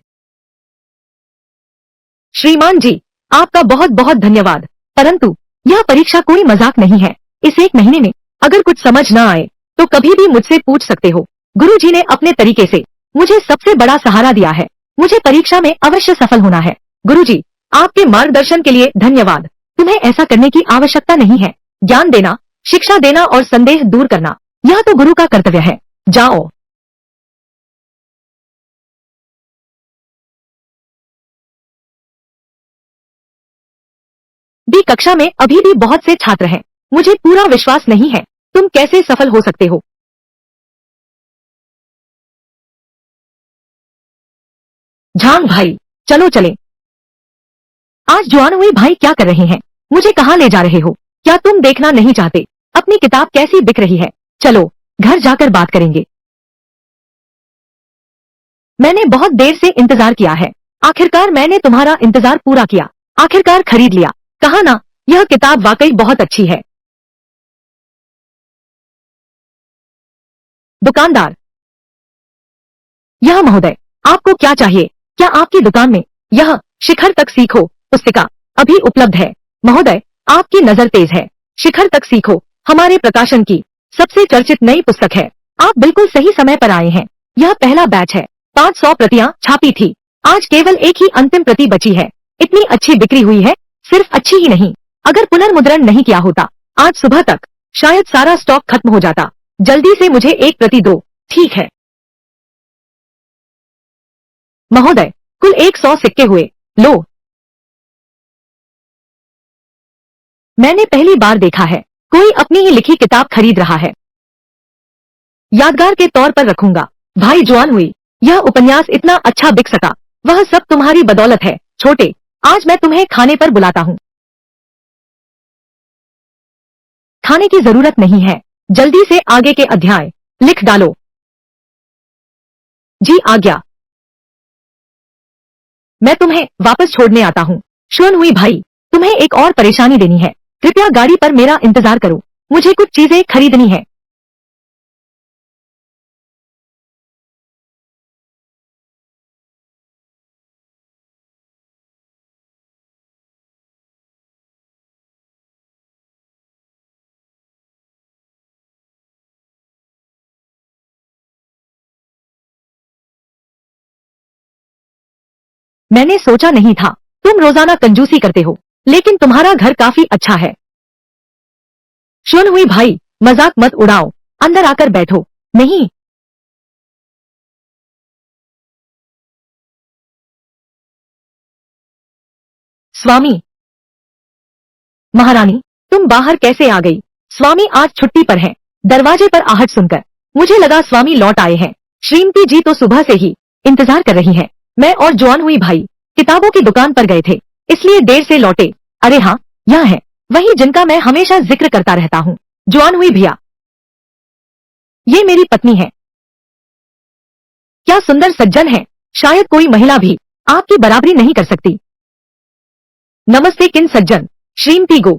श्रीमान जी, आपका बहुत बहुत धन्यवाद, परंतु यह परीक्षा कोई मजाक नहीं है। इस 1 महीने में अगर कुछ समझ न आए तो कभी भी मुझसे पूछ सकते हो। गुरुजी ने अपने तरीके से मुझे सबसे बड़ा सहारा दिया है। मुझे परीक्षा में अवश्य सफल होना है। गुरुजी, आपके मार्गदर्शन के लिए धन्यवाद। तुम्हें ऐसा करने की आवश्यकता नहीं है। ज्ञान देना, शिक्षा देना और संदेह दूर करना, यह तो गुरु का कर्तव्य है। जाओ। बी कक्षा में अभी भी बहुत से छात्र हैं। मुझे पूरा विश्वास नहीं है तुम कैसे सफल हो सकते हो। झांग भाई, चलो चलें। आज जवान हुई भाई क्या कर रहे हैं? मुझे कहाँ ले जा रहे हो? क्या तुम देखना नहीं चाहते अपनी किताब कैसी बिक रही है? चलो घर जाकर बात करेंगे। मैंने बहुत देर से इंतजार किया है। आखिरकार मैंने तुम्हारा इंतजार पूरा किया। आखिरकार खरीद लिया। कहा ना, यह किताब वाकई बहुत अच्छी है। दुकानदार, यह महोदय, आपको क्या चाहिए? क्या आपकी दुकान में यह शिखर तक सीखो पुस्तिका अभी उपलब्ध है? महोदय, आपकी नजर तेज है। शिखर तक सीखो हमारे प्रकाशन की सबसे चर्चित नई पुस्तक है। आप बिल्कुल सही समय पर आए हैं। यह पहला बैच है। 500 प्रतियां छापी थी। आज केवल एक ही अंतिम प्रति बची है। इतनी अच्छी बिक्री हुई है। सिर्फ अच्छी ही नहीं, अगर पुनर्मुद्रण नहीं किया होता आज सुबह तक शायद सारा स्टॉक खत्म हो जाता। जल्दी से मुझे एक प्रति दो। ठीक है महोदय, कुल 100 सिक्के हुए। लो। मैंने पहली बार देखा है कोई अपनी ही लिखी किताब खरीद रहा है। यादगार के तौर पर रखूंगा। भाई जवान हुई, यह उपन्यास इतना अच्छा बिक सका, वह सब तुम्हारी बदौलत है। छोटे, आज मैं तुम्हें खाने पर बुलाता हूँ। खाने की जरूरत नहीं है। जल्दी से आगे के अध्याय लिख डालो। जी आज्ञा। मैं तुम्हें वापस छोड़ने आता हूँ। शुन हुई भाई, तुम्हें एक और परेशानी देनी है। कृपया गाड़ी पर मेरा इंतजार करो। मुझे कुछ चीजें खरीदनी है। मैंने सोचा नहीं था तुम रोजाना कंजूसी करते हो, लेकिन तुम्हारा घर काफी अच्छा है। शुन हुई भाई, मजाक मत उड़ाओ। अंदर आकर बैठो। नहीं, स्वामी। महारानी, तुम बाहर कैसे आ गई? स्वामी आज छुट्टी पर हैं। दरवाजे पर आहट सुनकर मुझे लगा स्वामी लौट आए हैं। श्रीमती जी तो सुबह से ही इंतजार कर रही हैं। मैं और जवान हुई भाई किताबों की दुकान पर गए थे, इसलिए देर से लौटे। अरे हाँ, यह है वही जिनका मैं हमेशा जिक्र करता रहता हूँ। जवान हुई भैया, ये मेरी पत्नी है। क्या सुंदर सज्जन है। शायद कोई महिला भी आपकी बराबरी नहीं कर सकती। नमस्ते किन सज्जन। श्रीमती गो।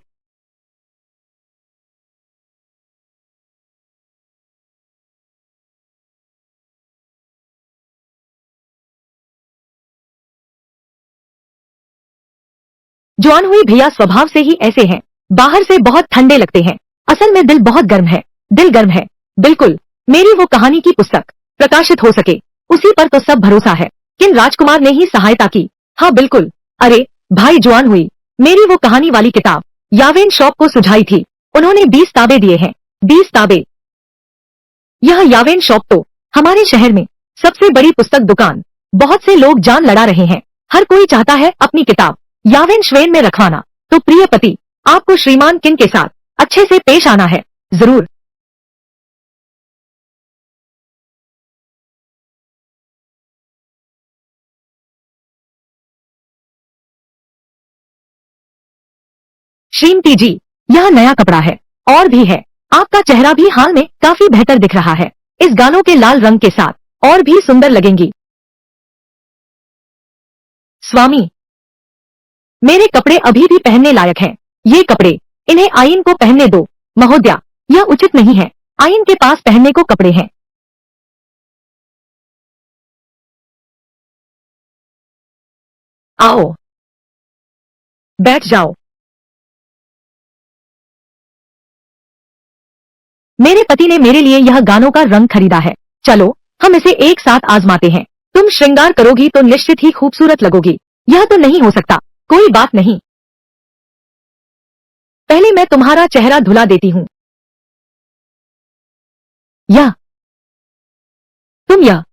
जवान हुई भैया स्वभाव से ही ऐसे हैं। बाहर से बहुत ठंडे लगते हैं, असल में दिल बहुत गर्म है। दिल गर्म है, बिल्कुल। मेरी वो कहानी की पुस्तक प्रकाशित हो सके, उसी पर तो सब भरोसा है। किन राजकुमार ने ही सहायता की। हाँ बिल्कुल। अरे भाई जवान हुई, मेरी वो कहानी वाली किताब यावेन शॉप को सुझाई थी। उन्होंने 20 ताबे दिए हैं। 20 ताबे। यह यावेन शॉप तो हमारे शहर में सबसे बड़ी पुस्तक दुकान। बहुत से लोग जान लड़ा रहे हैं। हर कोई चाहता है अपनी किताब यावेन श्वेन में रखवाना। तो प्रिय पति, आपको श्रीमान किन के साथ अच्छे से पेश आना है। जरूर। श्रीमती जी, यह नया कपड़ा है और भी है। आपका चेहरा भी हाल में काफी बेहतर दिख रहा है। इस गालों के लाल रंग के साथ और भी सुंदर लगेंगी। स्वामी, मेरे कपड़े अभी भी पहनने लायक हैं। ये कपड़े, इन्हें आइन को पहनने दो। महोदया, यह उचित नहीं है। आइन के पास पहनने को कपड़े हैं। आओ, बैठ जाओ। मेरे पति ने मेरे लिए यह गानों का रंग खरीदा है। चलो हम इसे एक साथ आजमाते हैं। तुम श्रृंगार करोगी तो निश्चित ही खूबसूरत लगोगी। यह तो नहीं हो सकता। कोई बात नहीं, पहले मैं तुम्हारा चेहरा धुला देती हूँ। यह तुम यह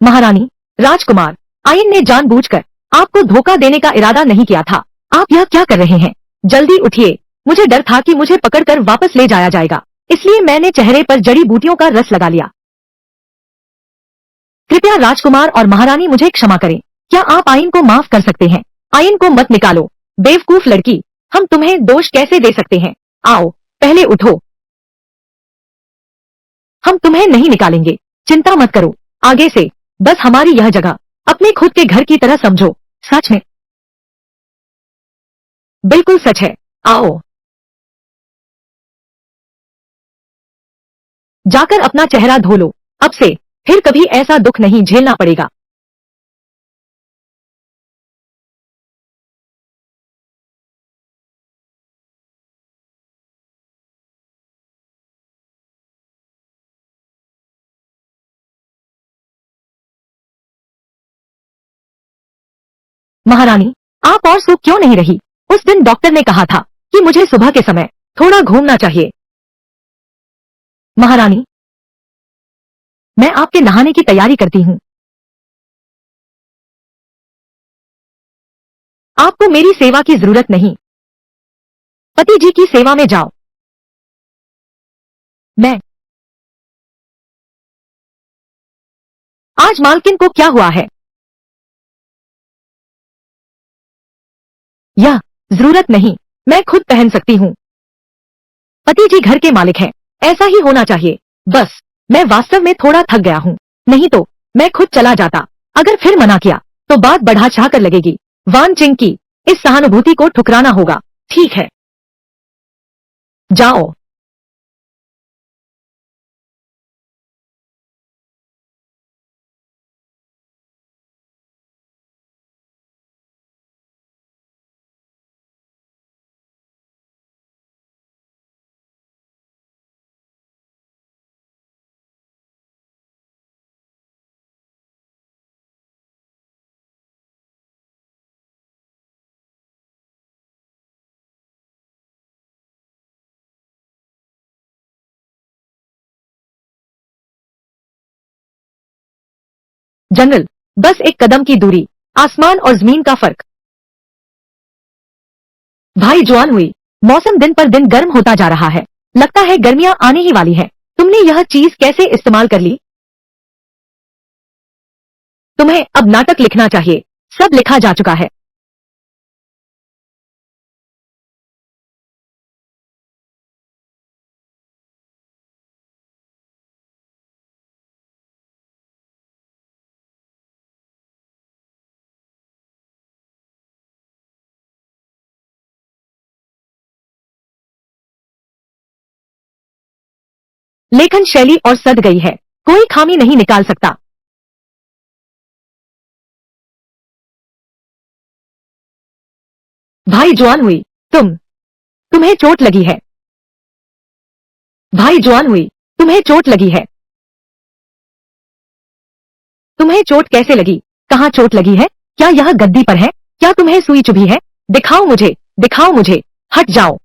महारानी, राजकुमार, आयन ने जानबूझकर आपको धोखा देने का इरादा नहीं किया था। आप यह क्या कर रहे हैं? जल्दी उठिए। मुझे डर था कि मुझे पकड़कर वापस ले जाया जाएगा, इसलिए मैंने चेहरे पर जड़ी बूटियों का रस लगा लिया। कृपया राजकुमार और महारानी मुझे क्षमा करें। क्या आप आयन को माफ कर सकते हैं? आयन को मत निकालो, बेवकूफ लड़की। हम तुम्हें दोष कैसे दे सकते हैं? आओ, पहले उठो। हम तुम्हें नहीं निकालेंगे, चिंता मत करो। आगे से बस हमारी यह जगह अपने खुद के घर की तरह समझो। सच में? बिल्कुल सच है। आओ, जाकर अपना चेहरा धो लो। अब से फिर कभी ऐसा दुख नहीं झेलना पड़ेगा। महारानी, आप और सो क्यों नहीं रही? उस दिन डॉक्टर ने कहा था कि मुझे सुबह के समय थोड़ा घूमना चाहिए। महारानी, मैं आपके नहाने की तैयारी करती हूँ। आपको मेरी सेवा की जरूरत नहीं। पति जी की सेवा में जाओ। मैं आज मालकिन को क्या हुआ है? यह जरूरत नहीं, मैं खुद पहन सकती हूँ। पति जी घर के मालिक हैं, ऐसा ही होना चाहिए। बस मैं वास्तव में थोड़ा थक गया हूँ, नहीं तो मैं खुद चला जाता। अगर फिर मना किया तो बात बढ़ा चढ़ाकर लगेगी। वान चिंग की इस सहानुभूति को ठुकराना होगा। ठीक है, जाओ। जंगल, बस एक कदम की दूरी, आसमान और जमीन का फर्क। भाई जवान हुई, मौसम दिन पर दिन गर्म होता जा रहा है। लगता है गर्मियां आने ही वाली हैं। तुमने यह चीज कैसे इस्तेमाल कर ली? तुम्हें अब नाटक लिखना चाहिए। सब लिखा जा चुका है। लेखन शैली और सद गई है, कोई खामी नहीं निकाल सकता। भाई जवान हुई, तुम्हें चोट लगी है। भाई जवान हुई, तुम्हें चोट लगी है। तुम्हें चोट कैसे लगी? कहाँ चोट लगी है? क्या यह गद्दी पर है? क्या तुम्हें सुई चुभी है? दिखाओ मुझे, दिखाओ मुझे। हट जाओ।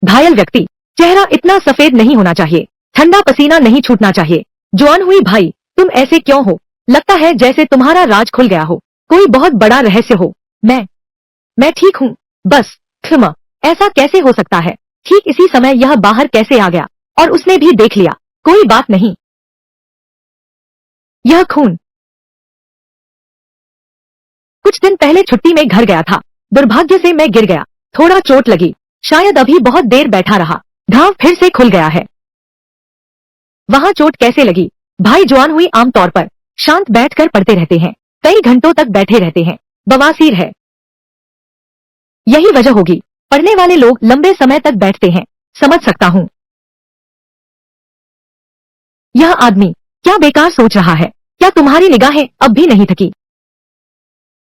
घायल व्यक्ति, चेहरा इतना सफेद नहीं होना चाहिए। ठंडा पसीना नहीं छूटना चाहिए। जवान हुई भाई, तुम ऐसे क्यों हो? लगता है जैसे तुम्हारा राज खुल गया हो, कोई बहुत बड़ा रहस्य हो। मैं ठीक हूँ। बस क्षमा, ऐसा कैसे हो सकता है? ठीक इसी समय यह बाहर कैसे आ गया? और उसने भी देख लिया। कोई बात नहीं। यह खून कुछ दिन पहले छुट्टी में घर गया था। दुर्भाग्य से मैं गिर गया, थोड़ा चोट लगी। शायद अभी बहुत देर बैठा रहा, घाव फिर से खुल गया है। वहाँ चोट कैसे लगी? भाई जवान हुई आमतौर पर शांत बैठकर पढ़ते रहते हैं, कई घंटों तक बैठे रहते हैं। बवासीर है, यही वजह होगी। पढ़ने वाले लोग लंबे समय तक बैठते हैं। समझ सकता हूँ। यह आदमी क्या बेकार सोच रहा है? क्या तुम्हारी निगाहें अब भी नहीं थकी?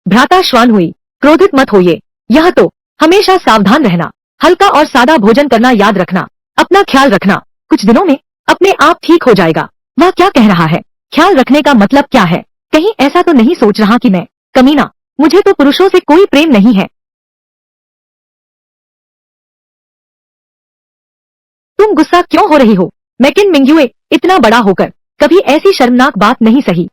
भ्राता श्वान हुई, क्रोधित मत होइए। यह तो हमेशा सावधान रहना, हल्का और सादा भोजन करना याद रखना, अपना ख्याल रखना, कुछ दिनों में अपने आप ठीक हो जाएगा। वह क्या कह रहा है? ख्याल रखने का मतलब क्या है? कहीं ऐसा तो नहीं सोच रहा कि मैं कमीना? मुझे तो पुरुषों से कोई प्रेम नहीं है। तुम गुस्सा क्यों हो रही हो? मैकिन मिंग्युए, इतना बड़ा होकर कभी ऐसी शर्मनाक बात नहीं सही।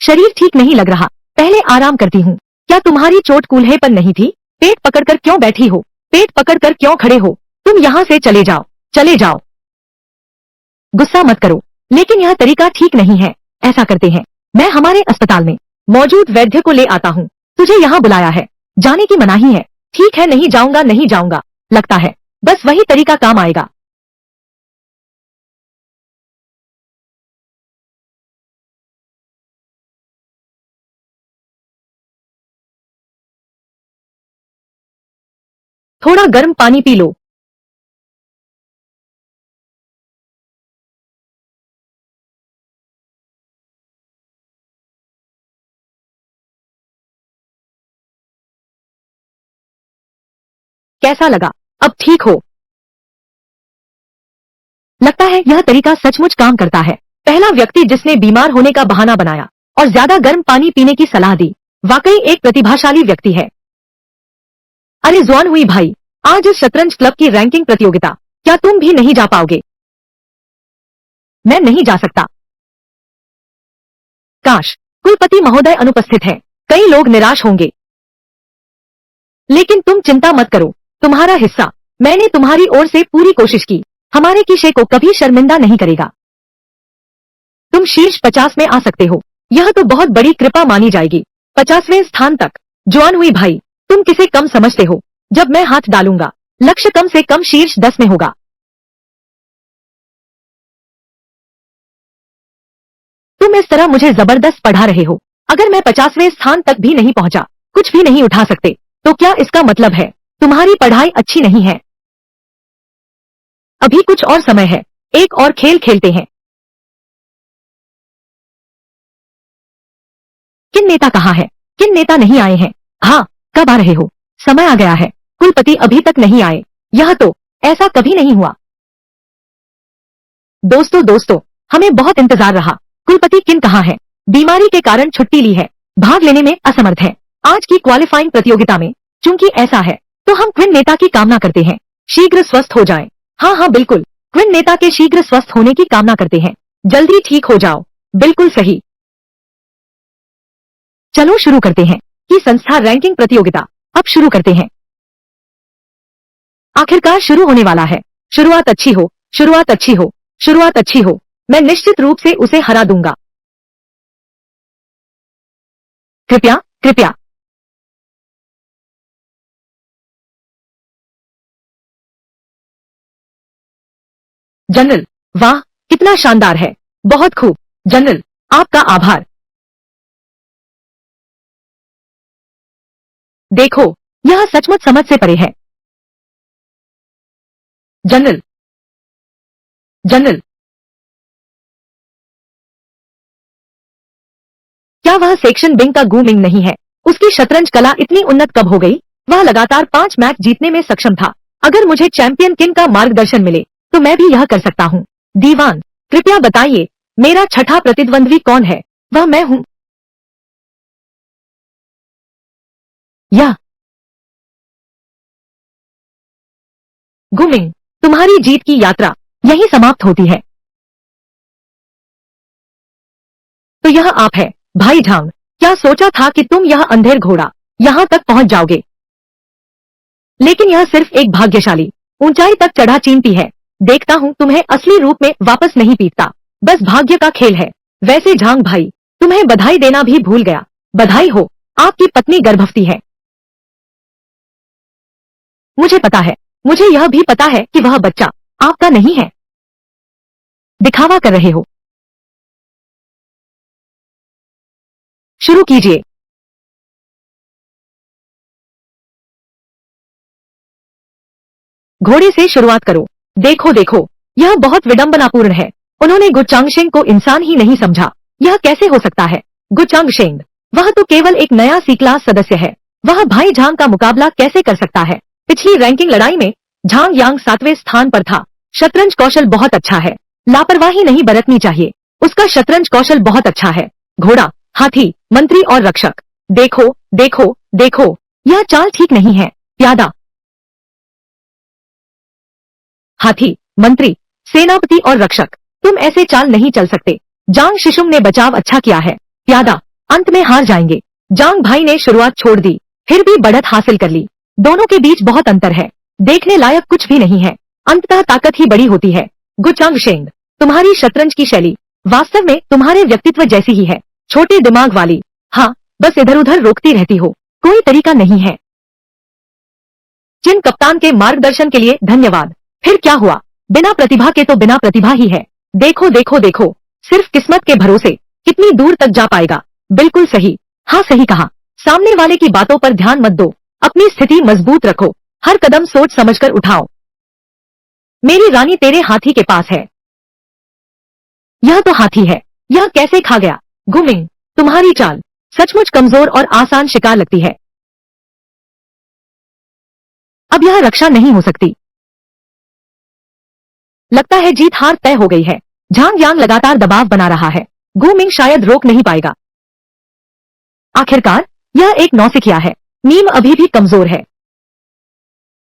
शरीर ठीक नहीं लग रहा, पहले आराम करती हूँ। क्या तुम्हारी चोट कूल्हे पर नहीं थी? पेट पकड़कर क्यों बैठी हो? पेट पकड़कर क्यों खड़े हो? तुम यहाँ से चले जाओ, चले जाओ। गुस्सा मत करो, लेकिन यह तरीका ठीक नहीं है। ऐसा करते हैं, मैं हमारे अस्पताल में मौजूद वैद्य को ले आता हूँ। तुझे यहाँ बुलाया है, जाने की मनाही है। ठीक है, नहीं जाऊंगा, नहीं जाऊंगा। लगता है बस वही तरीका काम आएगा। थोड़ा गर्म पानी पी लो। कैसा लगा? अब ठीक हो? लगता है यह तरीका सचमुच काम करता है। पहला व्यक्ति जिसने बीमार होने का बहाना बनाया और ज्यादा गर्म पानी पीने की सलाह दी, वाकई एक प्रतिभाशाली व्यक्ति है। अरे जुआन हुई भाई, आज इस शतरंज क्लब की रैंकिंग प्रतियोगिता, क्या तुम भी नहीं जा पाओगे? मैं नहीं जा सकता। काश कुलपति महोदय अनुपस्थित हैं, कई लोग निराश होंगे। लेकिन तुम चिंता मत करो, तुम्हारा हिस्सा मैंने तुम्हारी ओर से पूरी कोशिश की। हमारे किशे को कभी शर्मिंदा नहीं करेगा। तुम शीर्ष 50 में आ सकते हो, यह तो बहुत बड़ी कृपा मानी जाएगी। 50वें स्थान तक? जुआन हुई भाई, तुम किसे कम समझते हो? जब मैं हाथ डालूंगा, लक्ष्य कम से कम शीर्ष 10 में होगा। तुम इस तरह मुझे जबरदस्त पढ़ा रहे हो। अगर मैं 50वें स्थान तक भी नहीं पहुंचा, कुछ भी नहीं उठा सकते, तो क्या इसका मतलब है तुम्हारी पढ़ाई अच्छी नहीं है? अभी कुछ और समय है, एक और खेल खेलते हैं। किन नेता कहाँ है? किन नेता नहीं आए हैं? हाँ, कब आ रहे हो? समय आ गया है। कुलपति अभी तक नहीं आए। यह तो ऐसा कभी नहीं हुआ। दोस्तों दोस्तों, हमें बहुत इंतजार रहा। कुलपति किन कहाँ है? बीमारी के कारण छुट्टी ली है, भाग लेने में असमर्थ है। आज की क्वालिफाइंग प्रतियोगिता में चूंकि ऐसा है, तो हम क्विन नेता की कामना करते हैं शीघ्र स्वस्थ हो जाएं। हाँ हाँ बिल्कुल, क्विन नेता के शीघ्र स्वस्थ होने की कामना करते हैं। जल्दी ठीक हो जाओ। बिल्कुल सही। चलो शुरू करते हैं कि संस्था रैंकिंग प्रतियोगिता। अब शुरू करते हैं। आखिरकार शुरू होने वाला है। शुरुआत अच्छी हो, शुरुआत अच्छी हो, शुरुआत अच्छी हो। मैं निश्चित रूप से उसे हरा दूंगा। कृपया कृपया। जनरल, वाह, कितना शानदार है। बहुत खूब। जनरल, आपका आभार। देखो, यह सचमुच समझ से परे है। जनरल, जनरल, क्या वह सेक्शन बिंग का गू मिंग नहीं है? उसकी शतरंज कला इतनी उन्नत कब हो गई? वह लगातार 5 मैच जीतने में सक्षम था। अगर मुझे चैंपियन किन का मार्गदर्शन मिले, तो मैं भी यह कर सकता हूँ। दीवान, कृपया बताइए, मेरा छठा प्रतिद्वंद्वी कौन है? वह मैं हूँ। यह गुमिंग, तुम्हारी जीत की यात्रा यही समाप्त होती है। तो यह आप है, भाई झांग। क्या सोचा था कि तुम यह अंधेर घोड़ा यहाँ तक पहुँच जाओगे? लेकिन यह सिर्फ एक भाग्यशाली ऊंचाई तक चढ़ा चीमटी है। देखता हूँ तुम्हें असली रूप में वापस नहीं पीटता। बस भाग्य का खेल है। वैसे झांग भाई, तुम्हें बधाई देना भी भूल गया। बधाई हो, आपकी पत्नी गर्भवती है। मुझे पता है, मुझे यह भी पता है कि वह बच्चा आपका नहीं है। दिखावा कर रहे हो। शुरू कीजिए। घोड़े से शुरुआत करो। देखो देखो, यह बहुत विडंबनापूर्ण है। उन्होंने गु चांगशेंग को इंसान ही नहीं समझा। यह कैसे हो सकता है? गु चांगशेंग, वह तो केवल एक नया सी क्लास सदस्य है। वह भाई झांग का मुकाबला कैसे कर सकता है? पिछली रैंकिंग लड़ाई में झांग यांग 7वें स्थान पर था। शतरंज कौशल बहुत अच्छा है, लापरवाही नहीं बरतनी चाहिए। उसका शतरंज कौशल बहुत अच्छा है। घोड़ा, हाथी, मंत्री और रक्षक। देखो देखो देखो, यह चाल ठीक नहीं है। प्यादा, हाथी, मंत्री, सेनापति और रक्षक, तुम ऐसे चाल नहीं चल सकते। जांग शिशुम ने बचाव अच्छा किया है। प्यादा, अंत में हार जाएंगे। जांग भाई ने शुरुआत छोड़ दी, फिर भी बढ़त हासिल कर ली। दोनों के बीच बहुत अंतर है, देखने लायक कुछ भी नहीं है। अंततः ताकत ही बड़ी होती है। गु चांगशेंग, तुम्हारी शतरंज की शैली वास्तव में तुम्हारे व्यक्तित्व जैसी ही है, छोटे दिमाग वाली। हाँ, बस इधर उधर रोकती रहती हो, कोई तरीका नहीं है। जिन कप्तान के मार्गदर्शन के लिए धन्यवाद। फिर क्या हुआ? बिना प्रतिभा के तो बिना प्रतिभा ही है। देखो देखो देखो, सिर्फ किस्मत के भरोसे कितनी दूर तक जा पाएगा। बिल्कुल सही, हाँ सही कहा। सामने वाले की बातों पर ध्यान मत दो, अपनी स्थिति मजबूत रखो, हर कदम सोच समझकर उठाओ। मेरी रानी तेरे हाथी के पास है। यह तो हाथी है, यह कैसे खा गया? गुमिंग, तुम्हारी चाल सचमुच कमजोर और आसान शिकार लगती है। अब यह रक्षा नहीं हो सकती। लगता है जीत हार तय हो गई है। झांग यांग लगातार दबाव बना रहा है। गु मिंग शायद रोक नहीं पाएगा। आखिरकार यह एक नौसिखिया है, नीम अभी भी कमजोर है।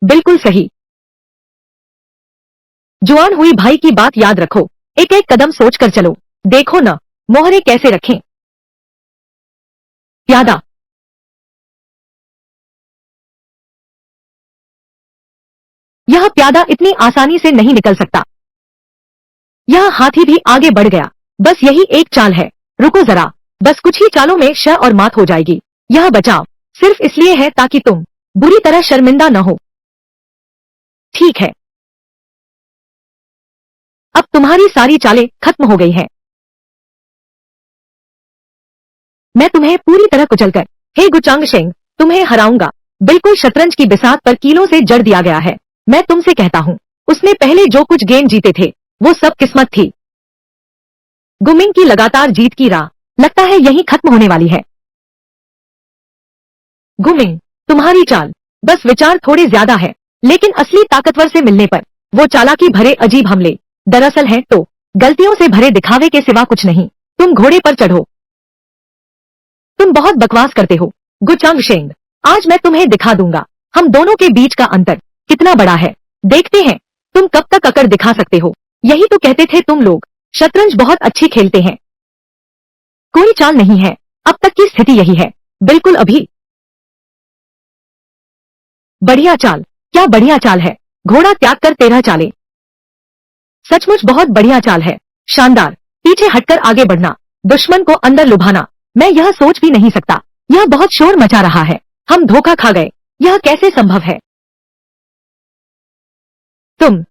बिल्कुल सही। जुआन हुई भाई की बात याद रखो, एक एक कदम सोचकर चलो। देखो न, मोहरे कैसे रखें। प्यादा, यह प्यादा इतनी आसानी से नहीं निकल सकता। यह हाथी भी आगे बढ़ गया। बस यही एक चाल है, रुको जरा, बस कुछ ही चालों में श और मात हो जाएगी। यह बचाव सिर्फ इसलिए है ताकि तुम बुरी तरह शर्मिंदा न हो। ठीक है, अब तुम्हारी सारी चालें खत्म हो गई हैं। मैं तुम्हें पूरी तरह कुचलकर, हे गुचांगशेंग, तुम्हें हराऊंगा। बिल्कुल शतरंज की बिसात पर कीलों से जड़ दिया गया है। मैं तुमसे कहता हूँ, उसने पहले जो कुछ गेम जीते थे वो सब किस्मत थी। गुमिंग की लगातार जीत की राह लगता है यही खत्म होने वाली है। गुमिंग, तुम्हारी चाल, बस विचार थोड़े ज्यादा है, लेकिन असली ताकतवर से मिलने पर वो चालाकी भरे अजीब हमले दरअसल हैं तो गलतियों से भरे दिखावे के सिवा कुछ नहीं। तुम घोड़े पर चढ़ो। तुम बहुत बकवास करते हो गुचांगशेंग, आज मैं तुम्हें दिखा दूंगा हम दोनों के बीच का अंतर कितना बड़ा है। देखते हैं तुम कब तक अकड़ दिखा सकते हो। यही तो कहते थे तुम लोग शतरंज बहुत अच्छी खेलते हैं। कोई चाल नहीं है, अब तक की स्थिति यही है। बिल्कुल अभी बढ़िया चाल, क्या बढ़िया चाल है। घोड़ा त्याग कर 13 चाले, सचमुच बहुत बढ़िया चाल है। शानदार, पीछे हटकर आगे बढ़ना, दुश्मन को अंदर लुभाना। मैं यह सोच भी नहीं सकता, यह बहुत शोर मचा रहा है। हम धोखा खा गए, यह कैसे संभव है? तुम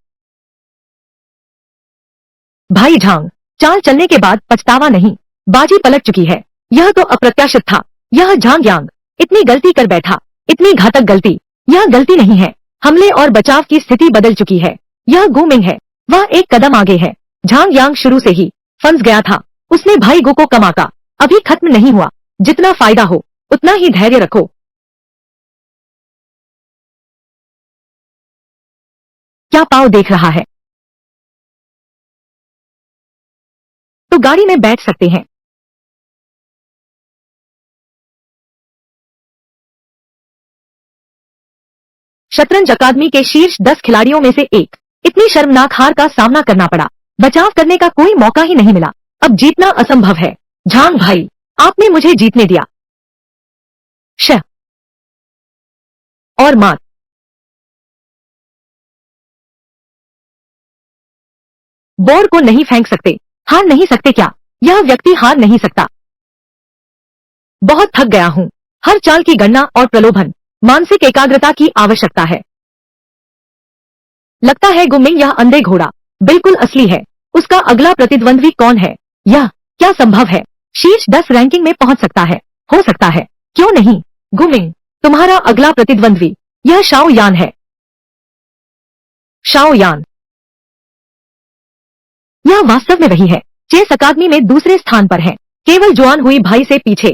भाई झांग, चाल चलने के बाद पछतावा नहीं, बाजी पलट चुकी है। यह तो अप्रत्याशित था। यह झांग यांग इतनी गलती कर बैठा, इतनी घातक गलती। यह गलती नहीं है, हमले और बचाव की स्थिति बदल चुकी है। यह गुमिंग है, वह एक कदम आगे है। झांग यांग शुरू से ही फंस गया था। उसने भाई गु को कम आंका, अभी खत्म नहीं हुआ। जितना फायदा हो उतना ही धैर्य रखो। क्या पाव देख रहा है? तो गाड़ी में बैठ सकते हैं। शतरंज अकादमी के शीर्ष 10 खिलाड़ियों में से एक। इतनी शर्मनाक हार का सामना करना पड़ा, बचाव करने का कोई मौका ही नहीं मिला। अब जीतना असंभव है। झांग भाई, आपने मुझे जीतने दिया। श और मात। बोर को नहीं फेंक सकते, हार नहीं सकते क्या? यह व्यक्ति हार नहीं सकता। बहुत थक गया हूँ। हर चाल की गणना और प्रलोभन, मानसिक एकाग्रता की आवश्यकता है। लगता है गुमिंग यह अंधे घोड़ा बिल्कुल असली है। उसका अगला प्रतिद्वंद्वी कौन है? यह क्या संभव है? शीर्ष 10 रैंकिंग में पहुंच सकता है, हो सकता है, क्यों नहीं? गुमिंग, तुम्हारा अगला प्रतिद्वंद्वी यह शाओ यान है। शाओ यान। यह वास्तव में वही है। चेस अकादमी में दूसरे स्थान पर है, केवल जुआन हुई भाई से पीछे।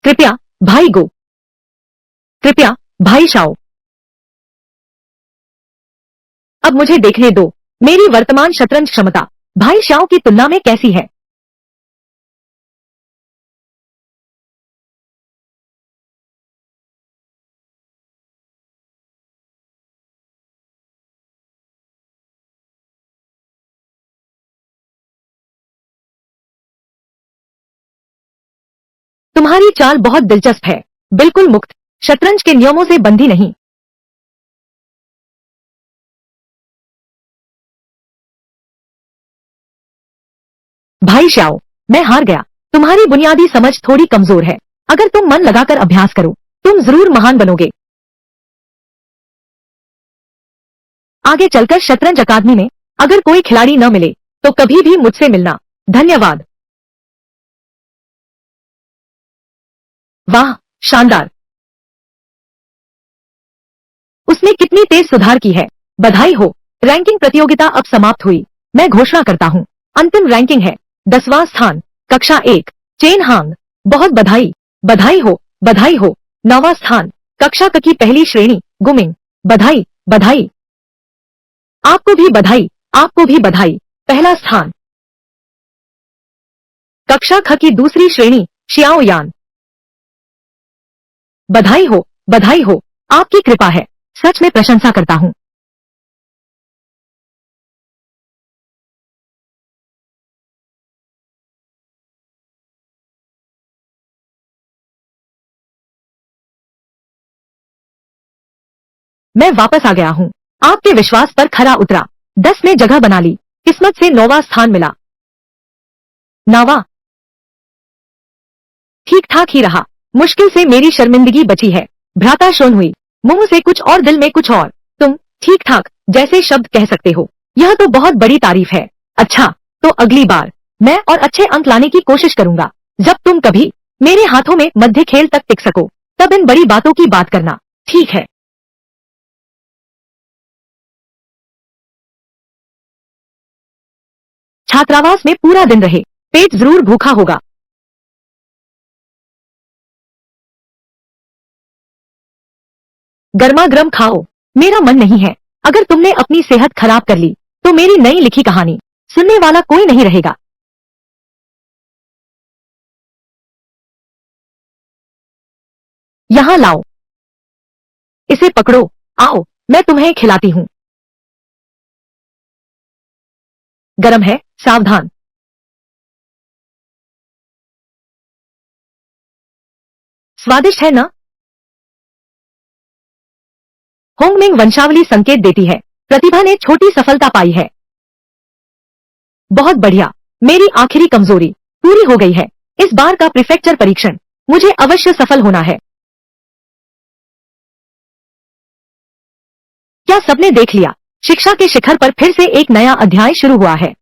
कृपया भाई गो। कृपया भाई शाओ। अब मुझे देखने दो मेरी वर्तमान शतरंज क्षमता भाई शाओ की तुलना में कैसी है। तुम्हारी चाल बहुत दिलचस्प है, बिल्कुल मुक्त, शतरंज के नियमों से बंधी नहीं। भाई शाओ, मैं हार गया। तुम्हारी बुनियादी समझ थोड़ी कमजोर है। अगर तुम मन लगाकर अभ्यास करो, तुम जरूर महान बनोगे। आगे चलकर शतरंज अकादमी में अगर कोई खिलाड़ी न मिले तो कभी भी मुझसे मिलना। धन्यवाद। वाह, शानदार। उसने कितनी तेज सुधार की है। बधाई हो। रैंकिंग प्रतियोगिता अब समाप्त हुई। मैं घोषणा करता हूँ, अंतिम रैंकिंग है 10वां स्थान, कक्षा 1, चेन हांग। बहुत बधाई। बधाई हो, बधाई हो। 9वां स्थान, कक्षा क की पहली श्रेणी, गुमिंग। बधाई, बधाई। आपको भी बधाई, आपको भी बधाई। पहला स्थान, कक्षा ख की दूसरी श्रेणी, शियाओ यान। बधाई हो, बधाई हो। आपकी कृपा है। सच में प्रशंसा करता हूँ। मैं वापस आ गया हूँ। आपके विश्वास पर खरा उतरा। 10 में जगह बना ली। किस्मत से 9वां स्थान मिला। 9वां ठीक ठाक ही रहा। मुश्किल से मेरी शर्मिंदगी बची है। भ्राता शोन हुई। मुंह से कुछ और दिल में कुछ और। तुम ठीक ठाक जैसे शब्द कह सकते हो। यह तो बहुत बड़ी तारीफ है। अच्छा, तो अगली बार मैं और अच्छे अंक लाने की कोशिश करूंगा। जब तुम कभी मेरे हाथों में मध्य खेल तक टिक सको, तब इन बड़ी बातों की बात करना। ठीक है। छात्रावास में पूरा दिन रहे, पेट जरूर भूखा होगा। गर्मा गर्म खाओ। मेरा मन नहीं है। अगर तुमने अपनी सेहत खराब कर ली तो मेरी नई लिखी कहानी सुनने वाला कोई नहीं रहेगा। यहाँ लाओ। इसे पकड़ो। आओ, मैं तुम्हें खिलाती हूँ। गरम है, सावधान। स्वादिष्ट है ना? होंगमिंग वंशावली संकेत देती है प्रतिभा ने छोटी सफलता पाई है। बहुत बढ़िया। मेरी आखिरी कमजोरी पूरी हो गई है। इस बार का प्रीफेक्चर परीक्षण मुझे अवश्य सफल होना है। क्या सबने देख लिया? शिक्षा के शिखर पर फिर से एक नया अध्याय शुरू हुआ है।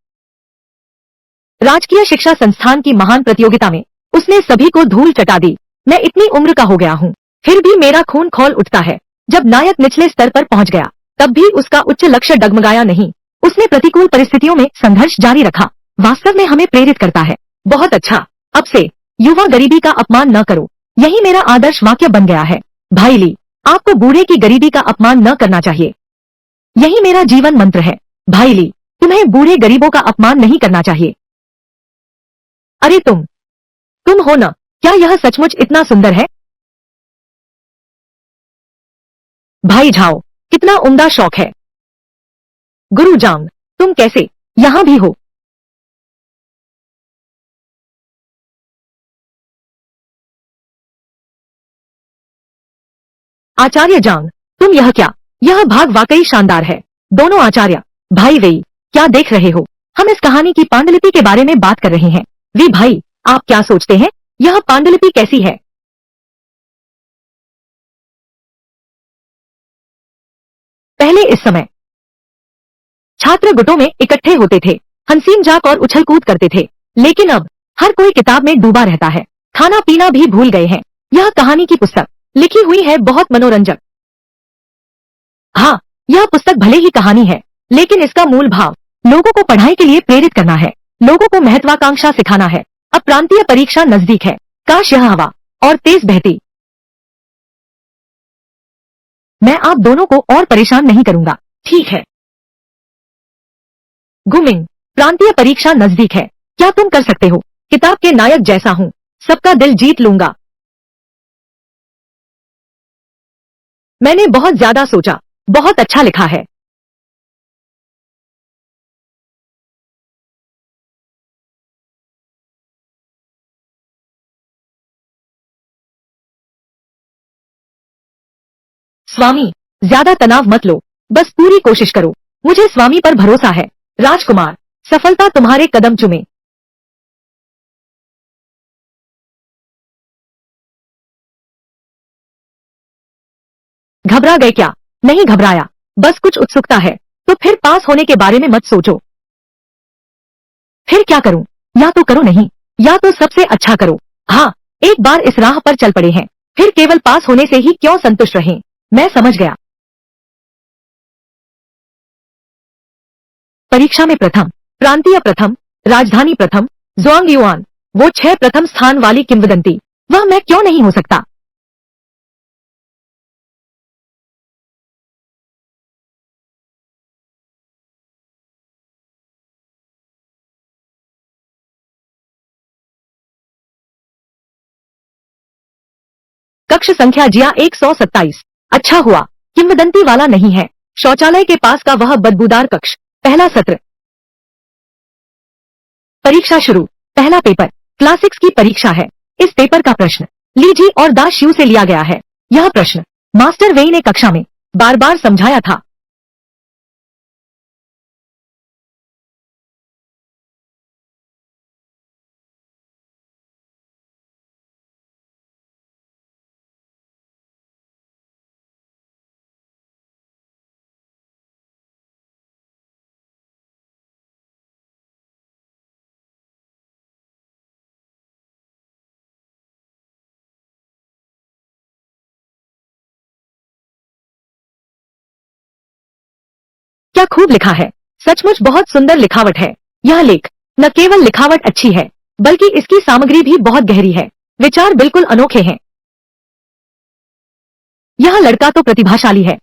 राजकीय शिक्षा संस्थान की महान प्रतियोगिता में उसने सभी को धूल चटा दी। मैं इतनी उम्र का हो गया हूँ, फिर भी मेरा खून खौल उठता है। जब नायक निचले स्तर पर पहुंच गया, तब भी उसका उच्च लक्ष्य डगमगाया नहीं। उसने प्रतिकूल परिस्थितियों में संघर्ष जारी रखा। वास्तव में हमें प्रेरित करता है। बहुत अच्छा। अब से युवा गरीबी का अपमान न करो। यही मेरा आदर्श वाक्य बन गया है। भाई ली, आपको बूढ़े की गरीबी का अपमान न करना चाहिए। यही मेरा जीवन मंत्र है। भाई ली, तुम्हें बूढ़े गरीबों का अपमान नहीं करना चाहिए। अरे तुम हो ना? क्या यह सचमुच इतना सुंदर है? भाई झाओ, कितना उम्दा शौक है। गुरु जांग, तुम कैसे यहाँ भी हो? आचार्य जांग, तुम यह क्या? यह भाग वाकई शानदार है। दोनों आचार्य भाई वेई, क्या देख रहे हो? हम इस कहानी की पांडुलिपि के बारे में बात कर रहे हैं। वी भाई, आप क्या सोचते हैं? यह पांडुलिपि कैसी है? पहले इस समय छात्र गुटों में इकट्ठे होते थे, हंसी मजाक और उछल कूद करते थे। लेकिन अब हर कोई किताब में डूबा रहता है। खाना पीना भी भूल गए हैं। यह कहानी की पुस्तक लिखी हुई है बहुत मनोरंजक। हाँ, यह पुस्तक भले ही कहानी है, लेकिन इसका मूल भाव लोगों को पढ़ाई के लिए प्रेरित करना है, लोगों को महत्वाकांक्षा सिखाना है। अब प्रांतीय परीक्षा नजदीक है, काश यह हवा और तेज बहती। मैं आप दोनों को और परेशान नहीं करूंगा, ठीक है? गुमिंग, प्रांतीय परीक्षा नजदीक है, क्या तुम कर सकते हो? किताब के नायक जैसा हूँ, सबका दिल जीत लूंगा। मैंने बहुत ज्यादा सोचा, बहुत अच्छा लिखा है। स्वामी, ज्यादा तनाव मत लो, बस पूरी कोशिश करो, मुझे स्वामी पर भरोसा है। राजकुमार, सफलता तुम्हारे कदम चूमे। घबरा गए क्या? नहीं घबराया, बस कुछ उत्सुकता है। तो फिर पास होने के बारे में मत सोचो। फिर क्या करूं? या तो करो नहीं, या तो सबसे अच्छा करो। हाँ, एक बार इस राह पर चल पड़े हैं, फिर केवल पास होने से ही क्यों संतुष्ट रहें? मैं समझ गया। परीक्षा में प्रथम, प्रांतीय प्रथम, राजधानी प्रथम, जुआंग युआन, वो 6 प्रथम स्थान वाली किंवदंती, वह मैं क्यों नहीं हो सकता? कक्ष संख्या जिया 127। अच्छा हुआ, किंवदंती वाला नहीं है, शौचालय के पास का वह बदबूदार कक्ष। पहला सत्र, परीक्षा शुरू। पहला पेपर, क्लासिक्स की परीक्षा है। इस पेपर का प्रश्न लीजी और दास शिव से लिया गया है। यह प्रश्न मास्टर वेई ने कक्षा में बार बार समझाया था। क्या खूब लिखा है, सचमुच बहुत सुंदर लिखावट है। यह लेख न केवल लिखावट अच्छी है, बल्कि इसकी सामग्री भी बहुत गहरी है। विचार बिल्कुल अनोखे हैं। यह लड़का तो प्रतिभाशाली है।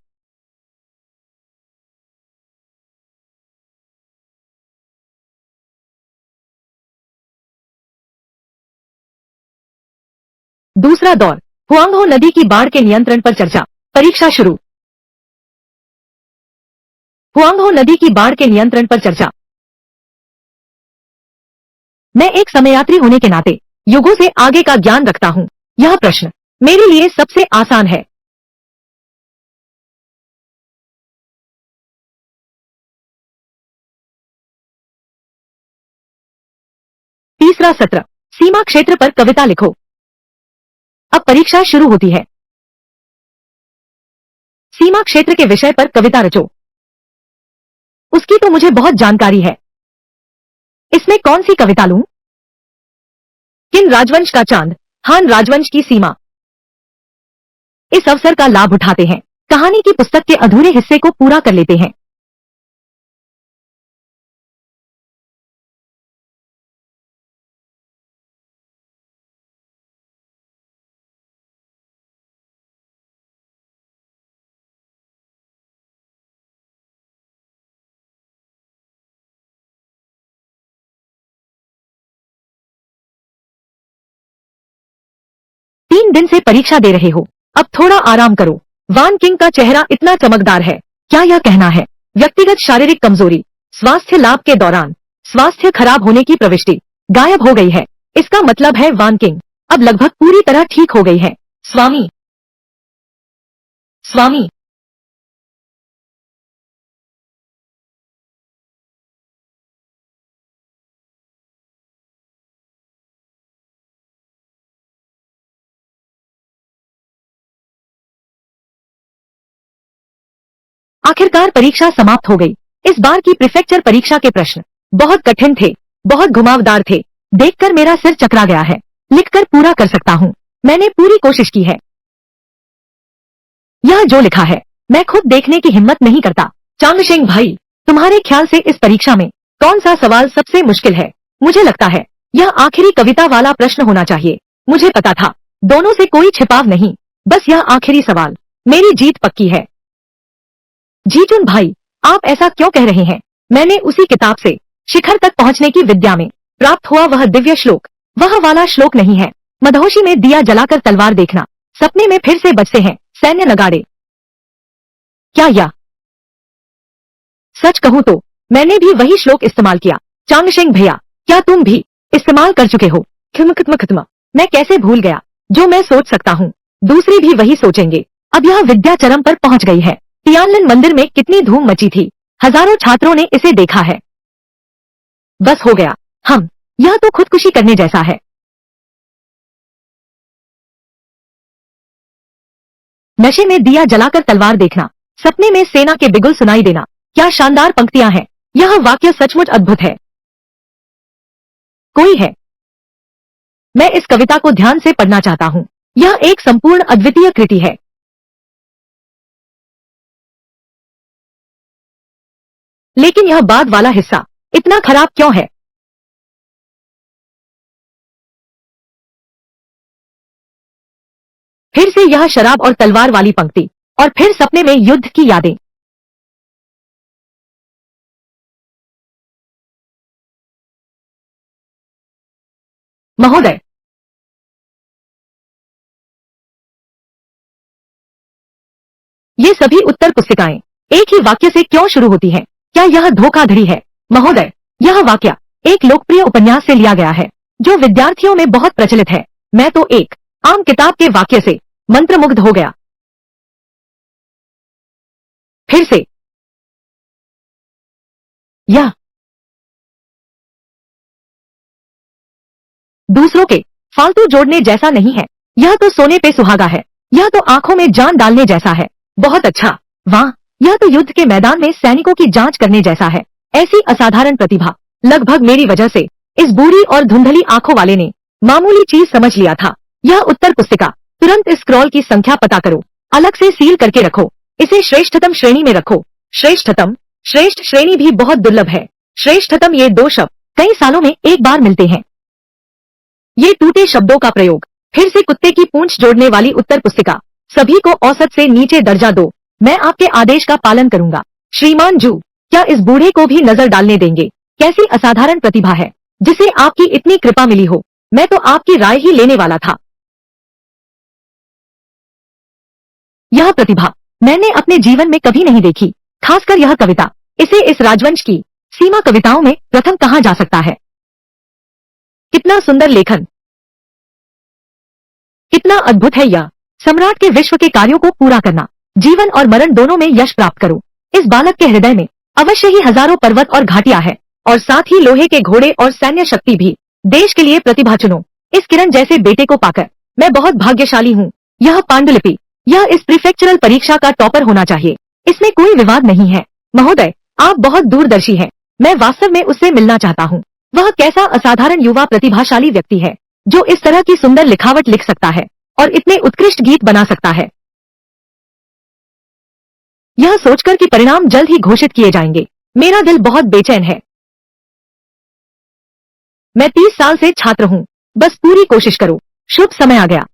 दूसरा दौर, हुआंगहो नदी की बाढ़ के नियंत्रण पर चर्चा। परीक्षा शुरू। हुआंगहो नदी की बाढ़ के नियंत्रण पर चर्चा। मैं एक समयात्री होने के नाते युगों से आगे का ज्ञान रखता हूँ। यह प्रश्न मेरे लिए सबसे आसान है। तीसरा सत्र, सीमा क्षेत्र पर कविता लिखो। अब परीक्षा शुरू होती है। सीमा क्षेत्र के विषय पर कविता रचो। उसकी तो मुझे बहुत जानकारी है। इसमें कौन सी कविता लूं? किन राजवंश का चांद, हान राजवंश की सीमा। इस अवसर का लाभ उठाते हैं, कहानी की पुस्तक के अधूरे हिस्से को पूरा कर लेते हैं। तीन दिन से परीक्षा दे रहे हो, अब थोड़ा आराम करो। वान किंग का चेहरा इतना चमकदार है, क्या यह कहना है? व्यक्तिगत शारीरिक कमजोरी, स्वास्थ्य लाभ के दौरान स्वास्थ्य खराब होने की प्रविष्टि गायब हो गई है। इसका मतलब है वान किंग अब लगभग पूरी तरह ठीक हो गई है। स्वामी, स्वामी, आखिरकार परीक्षा समाप्त हो गई। इस बार की प्रीफेक्चर परीक्षा के प्रश्न बहुत कठिन थे, बहुत घुमावदार थे। देखकर मेरा सिर चकरा गया है। लिखकर पूरा कर सकता हूँ, मैंने पूरी कोशिश की है। यह जो लिखा है मैं खुद देखने की हिम्मत नहीं करता। चांगशेंग भाई, तुम्हारे ख्याल से इस परीक्षा में कौन सा सवाल सबसे मुश्किल है? मुझे लगता है यह आखिरी कविता वाला प्रश्न होना चाहिए। मुझे पता था, दोनों से कोई छिपाव नहीं, बस यह आखिरी सवाल। मेरी जीत पक्की है। जीचुन भाई, आप ऐसा क्यों कह रहे हैं? मैंने उसी किताब से शिखर तक पहुंचने की विद्या में प्राप्त हुआ वह दिव्य श्लोक, वह वाला श्लोक नहीं है। मदहोशी में दिया जलाकर तलवार देखना, सपने में फिर से बजते हैं सैन्य नगाड़े। क्या यह सच? कहूँ तो मैंने भी वही श्लोक इस्तेमाल किया। चांगशेंग भैया, क्या तुम भी इस्तेमाल कर चुके हो? खत्म, मैं कैसे भूल गया। जो मैं सोच सकता हूँ, दूसरे भी वही सोचेंगे। अब यह विद्या चरम पर पहुंच गई है। तियानलिन मंदिर में कितनी धूम मची थी, हजारों छात्रों ने इसे देखा है। बस हो गया, यह तो खुदकुशी करने जैसा है। नशे में दिया जलाकर तलवार देखना, सपने में सेना के बिगुल सुनाई देना, क्या शानदार पंक्तियां हैं। यह वाक्य सचमुच अद्भुत है। कोई है? मैं इस कविता को ध्यान से पढ़ना चाहता हूँ। यह एक संपूर्ण अद्वितीय कृति है। लेकिन यह बाद वाला हिस्सा इतना खराब क्यों है? फिर से यह शराब और तलवार वाली पंक्ति, और फिर सपने में युद्ध की यादें। महोदय, ये सभी उत्तर पुस्तिकाएं एक ही वाक्य से क्यों शुरू होती हैं? क्या यह धोखाधड़ी है? महोदय, यह वाक्य एक लोकप्रिय उपन्यास से लिया गया है, जो विद्यार्थियों में बहुत प्रचलित है। मैं तो एक आम किताब के वाक्य से मंत्रमुग्ध हो गया। फिर से यह दूसरों के फालतू जोड़ने जैसा नहीं है, यह तो सोने पे सुहागा है। यह तो आंखों में जान डालने जैसा है। बहुत अच्छा, वाह, यह तो युद्ध के मैदान में सैनिकों की जांच करने जैसा है। ऐसी असाधारण प्रतिभा, लगभग मेरी वजह से इस बूढ़ी और धुंधली आंखों वाले ने मामूली चीज समझ लिया था। यह उत्तर पुस्तिका, तुरंत इस स्क्रॉल की संख्या पता करो, अलग से सील करके रखो, इसे श्रेष्ठतम श्रेणी में रखो। श्रेष्ठतम, श्रेष्ठ श्रेणी भी बहुत दुर्लभ है। श्रेष्ठतम, ये दो शब्द कई सालों में एक बार मिलते हैं। ये टूटे शब्दों का प्रयोग, फिर से कुत्ते की पूंछ जोड़ने वाली उत्तर पुस्तिका। सभी को औसत से नीचे दर्जा दो। मैं आपके आदेश का पालन करूंगा। श्रीमान जू, क्या इस बूढ़े को भी नजर डालने देंगे? कैसी असाधारण प्रतिभा है, जिसे आपकी इतनी कृपा मिली हो। मैं तो आपकी राय ही लेने वाला था। यह प्रतिभा मैंने अपने जीवन में कभी नहीं देखी, खासकर यह कविता। इसे इस राजवंश की सीमा कविताओं में प्रथम कहा जा सकता है। कितना सुंदर लेखन, कितना अद्भुत है यह। सम्राट के विश्व के कार्यों को पूरा करना, जीवन और मरण दोनों में यश प्राप्त करो। इस बालक के हृदय में अवश्य ही हजारों पर्वत और घाटियां हैं, और साथ ही लोहे के घोड़े और सैन्य शक्ति भी। देश के लिए प्रतिभा चुनो। इस किरण जैसे बेटे को पाकर मैं बहुत भाग्यशाली हूँ। यह पांडुलिपि, यह इस प्रीफेक्चरल परीक्षा का टॉपर होना चाहिए, इसमें कोई विवाद नहीं है। महोदय, आप बहुत दूरदर्शी हैं। मैं वास्तव में उससे मिलना चाहता हूँ। वह कैसा असाधारण युवा प्रतिभाशाली व्यक्ति है, जो इस तरह की सुंदर लिखावट लिख सकता है और इतने उत्कृष्ट गीत बना सकता है। यह सोचकर कि परिणाम जल्द ही घोषित किए जाएंगे, मेरा दिल बहुत बेचैन है। मैं 30 साल से छात्र हूँ, बस पूरी कोशिश करो। शुभ समय आ गया,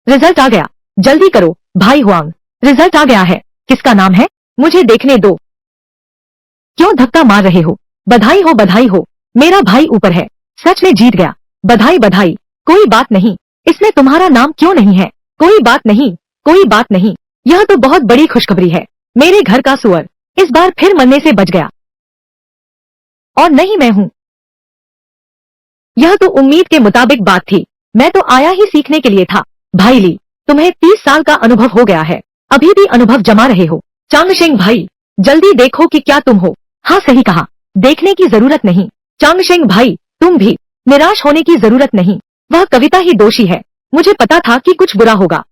रिजल्ट आ गया, जल्दी करो भाई हुआंग, रिजल्ट आ गया है। किसका नाम है? मुझे देखने दो। क्यों धक्का मार रहे हो? बधाई हो, बधाई हो, मेरा भाई ऊपर है। सच में जीत गया। बधाई बधाई। कोई बात नहीं, इसमें तुम्हारा नाम क्यों नहीं है? कोई बात नहीं, कोई बात नहीं, यह तो बहुत बड़ी खुशखबरी है। मेरे घर का सुअर इस बार फिर मरने से बच गया, और नहीं मैं हूँ। यह तो उम्मीद के मुताबिक बात थी। मैं तो आया ही सीखने के लिए था। भाई ली, तुम्हें 30 साल का अनुभव हो गया है, अभी भी अनुभव जमा रहे हो। चांगशेंग भाई, जल्दी देखो कि क्या तुम हो। हाँ, सही कहा, देखने की जरूरत नहीं। चांगशेंग भाई, तुम भी निराश होने की जरूरत नहीं। वह कविता ही दोषी है। मुझे पता था कि कुछ बुरा होगा।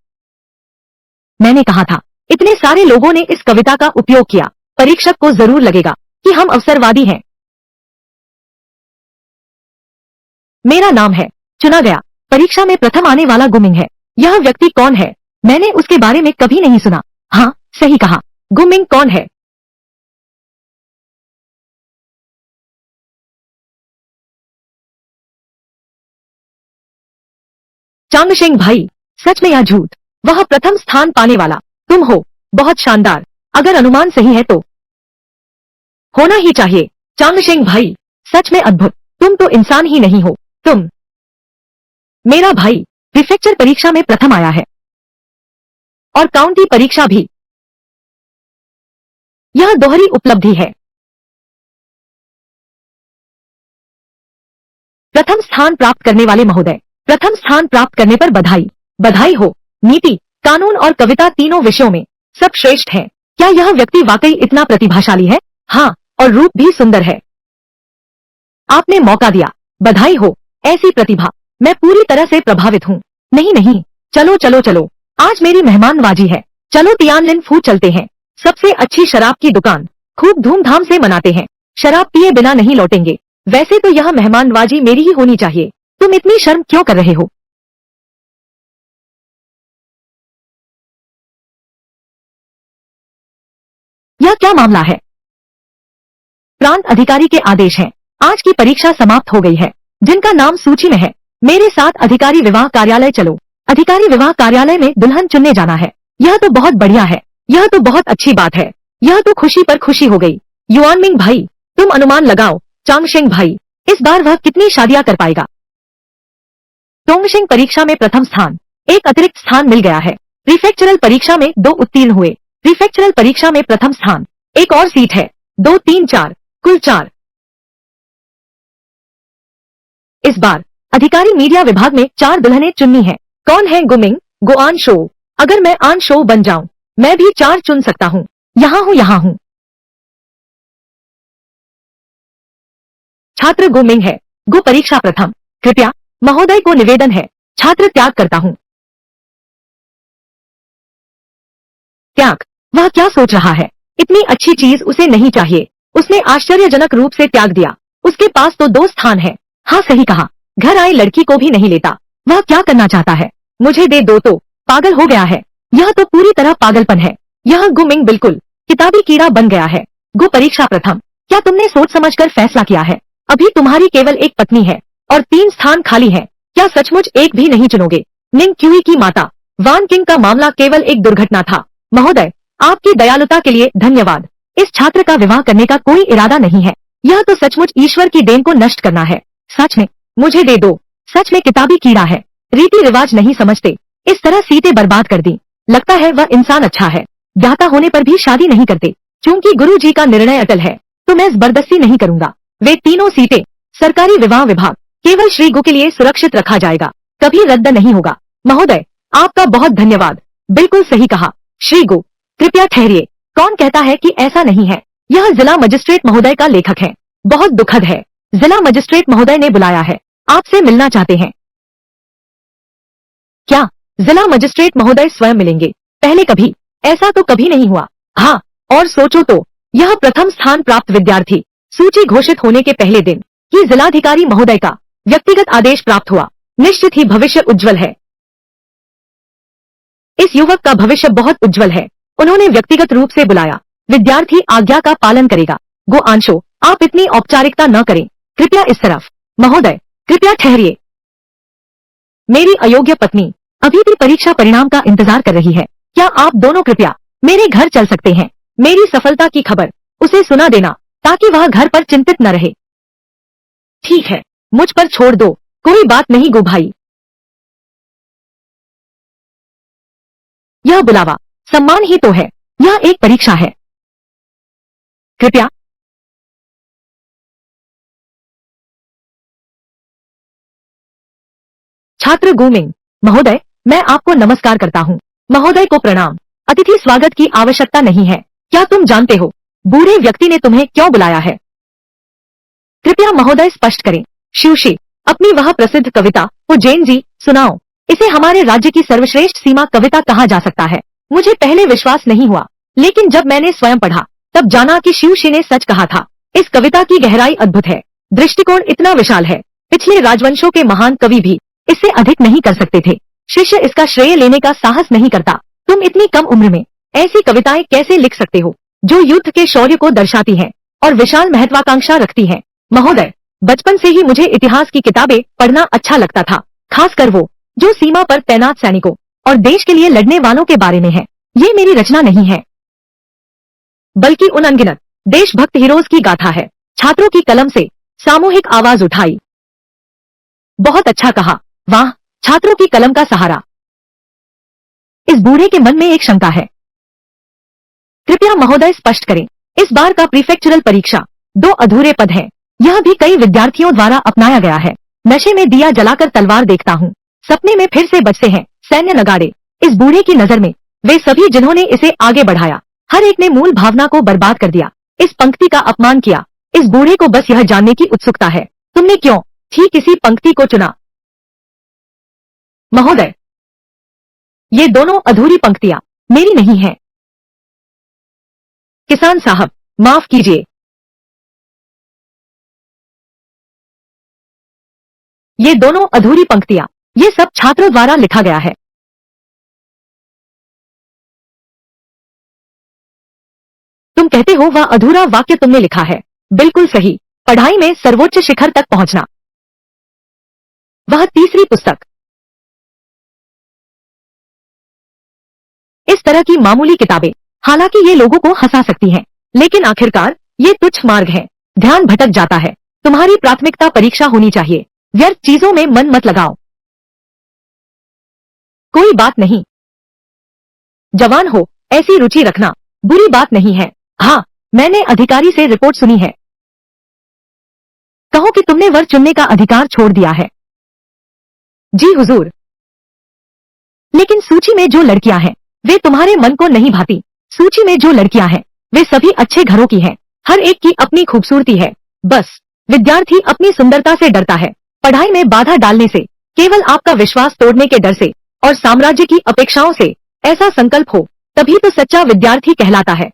मैंने कहा था, इतने सारे लोगों ने इस कविता का उपयोग किया, परीक्षक को जरूर लगेगा कि हम अवसरवादी हैं। मेरा नाम है चुना गया। परीक्षा में प्रथम आने वाला गुमिंग है। यह व्यक्ति कौन है? मैंने उसके बारे में कभी नहीं सुना। हाँ, सही कहा। गुमिंग कौन है? चांगशेंग भाई, सच में या झूठ? वह प्रथम स्थान पाने वाला तुम हो। बहुत शानदार। अगर अनुमान सही है तो होना ही चाहिए। चांगशेंग भाई, सच में अद्भुत। तुम तो इंसान ही नहीं हो। तुम मेरा भाई प्रीफेक्चर परीक्षा में प्रथम आया है और काउंटी परीक्षा भी। यह दोहरी उपलब्धि है। प्रथम स्थान प्राप्त करने वाले महोदय, प्रथम स्थान प्राप्त करने पर बधाई। बधाई हो। नीति, कानून और कविता तीनों विषयों में सब श्रेष्ठ है। क्या यह व्यक्ति वाकई इतना प्रतिभाशाली है? हाँ, और रूप भी सुंदर है। आपने मौका दिया। बधाई हो। ऐसी प्रतिभा, मैं पूरी तरह से प्रभावित हूँ। नहीं नहीं, चलो चलो चलो, आज मेरी मेहमानबाजी है। चलो तियानलिन फू चलते हैं। सबसे अच्छी शराब की दुकान। खूब धूमधाम से मनाते हैं। शराब पिए बिना नहीं लौटेंगे। वैसे तो यह मेहमानबाजी मेरी ही होनी चाहिए। तुम इतनी शर्म क्यों कर रहे हो? यह क्या मामला है? प्रांत अधिकारी के आदेश हैं। आज की परीक्षा समाप्त हो गई है। जिनका नाम सूची में है, मेरे साथ अधिकारी विवाह कार्यालय चलो। अधिकारी विवाह कार्यालय में दुल्हन चुनने जाना है। यह तो बहुत बढ़िया है। यह तो बहुत अच्छी बात है। यह तो खुशी पर खुशी हो गई। युआनमिंग भाई, तुम अनुमान लगाओ। चांगशेंग भाई, इस बार वह कितनी शादियां कर पाएगा? टोंगशेंग परीक्षा में प्रथम स्थान, एक अतिरिक्त स्थान मिल गया है। प्रीफेक्चरल परीक्षा में 2 उत्तीर्ण हुए। प्रीफेक्चरल परीक्षा में प्रथम स्थान, एक और सीट है। 2 3 4, कुल 4। इस बार अधिकारी मीडिया विभाग में 4 दुल्हनें चुननी है। कौन है? गुमिंग, गोआन शो। अगर मैं आन शो बन जाऊं, मैं भी 4 चुन सकता हूँ। यहाँ हूँ, यहाँ हूँ। छात्र गुमिंग है। गो परीक्षा प्रथम। कृपया महोदय को निवेदन है। छात्र त्याग करता हूँ। त्याग? वह क्या सोच रहा है? इतनी अच्छी चीज उसे नहीं चाहिए। उसने आश्चर्यजनक रूप से त्याग दिया। उसके पास तो 2 स्थान है। हाँ, सही कहा। घर आई लड़की को भी नहीं लेता। वह क्या करना चाहता है? मुझे दे दो तो। पागल हो गया है। यह तो पूरी तरह पागलपन है। यह गुमिंग बिल्कुल किताबी कीड़ा बन गया है। गो परीक्षा प्रथम। क्या तुमने सोच समझकर फैसला किया है? अभी तुम्हारी केवल एक पत्नी है और 3 स्थान खाली हैं। क्या सचमुच एक भी नहीं चुनोगे? निंग क्यूई की माता, वान किंग का मामला केवल एक दुर्घटना था। महोदय, आपकी दयालुता के लिए धन्यवाद। इस छात्र का विवाह करने का कोई इरादा नहीं है। यह तो सचमुच ईश्वर की देन को नष्ट करना है। सच में, मुझे दे दो। सच में किताबी कीड़ा है। रीति रिवाज नहीं समझते। इस तरह सीटें बर्बाद कर दी। लगता है वह इंसान अच्छा है। ज्ञाता होने पर भी शादी नहीं करते। क्योंकि गुरु जी का निर्णय अटल है, तो मैं जबरदस्ती नहीं करूंगा। वे तीनों सीटें सरकारी विवाह विभाग केवल श्री गु के लिए सुरक्षित रखा जाएगा। कभी रद्द नहीं होगा। महोदय, आपका बहुत धन्यवाद। बिल्कुल सही कहा। श्री गु, कृपया ठहरिए। कौन कहता है कि ऐसा नहीं है? यह जिला मजिस्ट्रेट महोदय का लेखक है। बहुत दुखद है। जिला मजिस्ट्रेट महोदय ने बुलाया है। आपसे मिलना चाहते हैं क्या? जिला मजिस्ट्रेट महोदय स्वयं मिलेंगे? पहले कभी ऐसा तो कभी नहीं हुआ। हाँ, और सोचो तो, यह प्रथम स्थान प्राप्त विद्यार्थी सूची घोषित होने के पहले दिन ही जिलाधिकारी महोदय का व्यक्तिगत आदेश प्राप्त हुआ। निश्चित ही भविष्य उज्जवल है। इस युवक का भविष्य बहुत उज्जवल है। उन्होंने व्यक्तिगत रूप से बुलाया। विद्यार्थी आज्ञा का पालन करेगा। गो आंशो, आप इतनी औपचारिकता न करें। कृपया इस तरफ। महोदय, कृपया ठहरिए। मेरी अयोग्य पत्नी अभी भी परीक्षा परिणाम का इंतजार कर रही है। क्या आप दोनों कृपया मेरे घर चल सकते हैं? मेरी सफलता की खबर उसे सुना देना, ताकि वह घर पर चिंतित न रहे। ठीक है, मुझ पर छोड़ दो। कोई बात नहीं गो भाई। यह बुलावा सम्मान ही तो है। यह एक परीक्षा है। कृपया छात्र गुमिंग, महोदय, मैं आपको नमस्कार करता हूँ। महोदय को प्रणाम। अतिथि स्वागत की आवश्यकता नहीं है। क्या तुम जानते हो बूढ़े व्यक्ति ने तुम्हें क्यों बुलाया है? कृपया महोदय स्पष्ट करें। शिवशी, अपनी वह प्रसिद्ध कविता उज्जैन जी सुनाओ। इसे हमारे राज्य की सर्वश्रेष्ठ सीमा कविता कहा जा सकता है। मुझे पहले विश्वास नहीं हुआ, लेकिन जब मैंने स्वयं पढ़ा तब जाना कि शिवशी ने सच कहा था। इस कविता की गहराई अद्भुत है। दृष्टिकोण इतना विशाल है, पिछले राजवंशों के महान कवि भी इससे अधिक नहीं कर सकते थे। शिष्य इसका श्रेय लेने का साहस नहीं करता। तुम इतनी कम उम्र में ऐसी कविताएं कैसे लिख सकते हो जो युद्ध के शौर्य को दर्शाती हैं और विशाल महत्वाकांक्षा रखती हैं? महोदय, बचपन से ही मुझे इतिहास की किताबें पढ़ना अच्छा लगता था, खासकर वो जो सीमा पर तैनात सैनिकों और देश के लिए लड़ने वालों के बारे में है। ये मेरी रचना नहीं है, बल्कि उन अनगिनत देशभक्त हीरोज की गाथा है। छात्रों की कलम से सामूहिक आवाज उठाई। बहुत अच्छा कहा, वाह, छात्रों की कलम का सहारा। इस बूढ़े के मन में एक शंका है। कृपया महोदय स्पष्ट करें। इस बार का प्रीफेक्चुरल परीक्षा 2 अधूरे पद हैं। यह भी कई विद्यार्थियों द्वारा अपनाया गया है। नशे में दिया जलाकर तलवार देखता हूँ, सपने में फिर से बजते हैं सैन्य नगाड़े। इस बूढ़े की नजर में वे सभी जिन्होंने इसे आगे बढ़ाया, हर एक ने मूल भावना को बर्बाद कर दिया, इस पंक्ति का अपमान किया। इस बूढ़े को बस यह जानने की उत्सुकता है, तुमने क्यों ठीक इसी पंक्ति को चुना? महोदय, ये दोनों अधूरी पंक्तियां मेरी नहीं हैं। किसान साहब, माफ कीजिए। ये दोनों अधूरी पंक्तियां, ये सब छात्रों द्वारा लिखा गया है। तुम कहते हो वह अधूरा वाक्य तुमने लिखा है। बिल्कुल सही। पढ़ाई में सर्वोच्च शिखर तक पहुंचना, वह तीसरी पुस्तक। इस तरह की मामूली किताबें, हालांकि ये लोगों को हंसा सकती हैं, लेकिन आखिरकार ये तुच्छ मार्ग है। ध्यान भटक जाता है। तुम्हारी प्राथमिकता परीक्षा होनी चाहिए। व्यर्थ चीजों में मन मत लगाओ। कोई बात नहीं, जवान हो, ऐसी रुचि रखना बुरी बात नहीं है। हाँ, मैंने अधिकारी से रिपोर्ट सुनी है। कहो कि तुमने वर चुनने का अधिकार छोड़ दिया है। जी हुजूर। लेकिन सूची में जो लड़कियां हैं, वे तुम्हारे मन को नहीं भाती। सूची में जो लड़कियां हैं, वे सभी अच्छे घरों की हैं। हर एक की अपनी खूबसूरती है। बस विद्यार्थी अपनी सुंदरता से डरता है। पढ़ाई में बाधा डालने से, केवल आपका विश्वास तोड़ने के डर से और साम्राज्य की अपेक्षाओं से। ऐसा संकल्प हो, तभी तो सच्चा विद्यार्थी कहलाता है।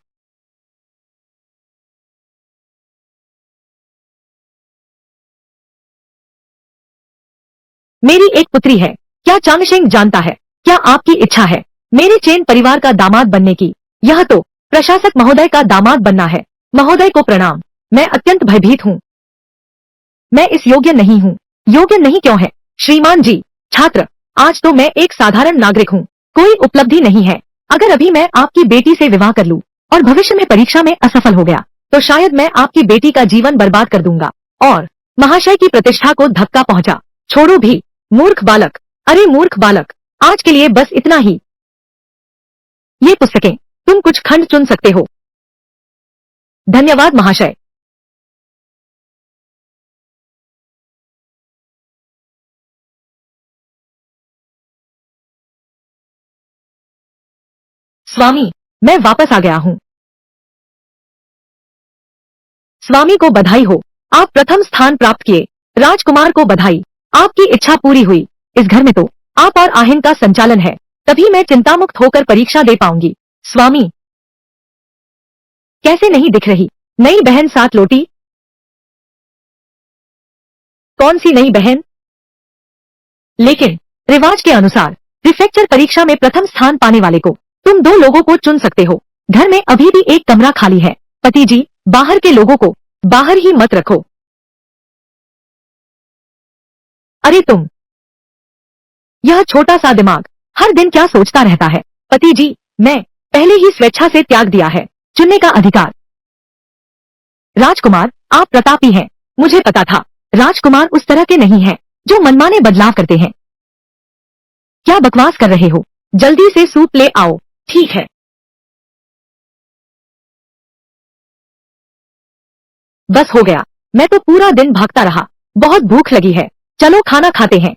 मेरी एक पुत्री है। क्या चांगशेंग जानता है? क्या आपकी इच्छा है मेरे चेन परिवार का दामाद बनने की? यह तो प्रशासक महोदय का दामाद बनना है। महोदय को प्रणाम। मैं अत्यंत भयभीत हूँ। मैं इस योग्य नहीं हूँ। योग्य नहीं क्यों है श्रीमान जी? छात्र, आज तो मैं एक साधारण नागरिक हूँ, कोई उपलब्धि नहीं है। अगर अभी मैं आपकी बेटी से विवाह कर लूँ और भविष्य में परीक्षा में असफल हो गया, तो शायद मैं आपकी बेटी का जीवन बर्बाद कर दूंगा और महाशय की प्रतिष्ठा को धक्का पहुंचा। छोड़ो भी, मूर्ख बालक। अरे मूर्ख बालक, आज के लिए बस इतना ही। ये पुस्तकें, तुम कुछ खंड चुन सकते हो। धन्यवाद महाशय। स्वामी, मैं वापस आ गया हूँ। स्वामी को बधाई हो, आप प्रथम स्थान प्राप्त किए। राजकुमार को बधाई, आपकी इच्छा पूरी हुई। इस घर में तो आप और आहिन का संचालन है, तभी मैं चिंतामुक्त होकर परीक्षा दे पाऊंगी। स्वामी, कैसे नहीं दिख रही? नई बहन साथ लौटी? कौन सी नई बहन? लेकिन रिवाज के अनुसार प्रीफेक्चर परीक्षा में प्रथम स्थान पाने वाले को तुम 2 लोगों को चुन सकते हो। घर में अभी भी एक कमरा खाली है। पति जी, बाहर के लोगों को बाहर ही मत रखो। अरे तुम, यह छोटा सा दिमाग हर दिन क्या सोचता रहता है? पति जी, मैं पहले ही स्वेच्छा से त्याग दिया है चुनने का अधिकार। राजकुमार, आप प्रतापी हैं। मुझे पता था राजकुमार उस तरह के नहीं हैं जो मनमाने बदलाव करते हैं। क्या बकवास कर रहे हो? जल्दी से सूप ले आओ। ठीक है। बस हो गया, मैं तो पूरा दिन भागता रहा। बहुत भूख लगी है, चलो खाना खाते हैं।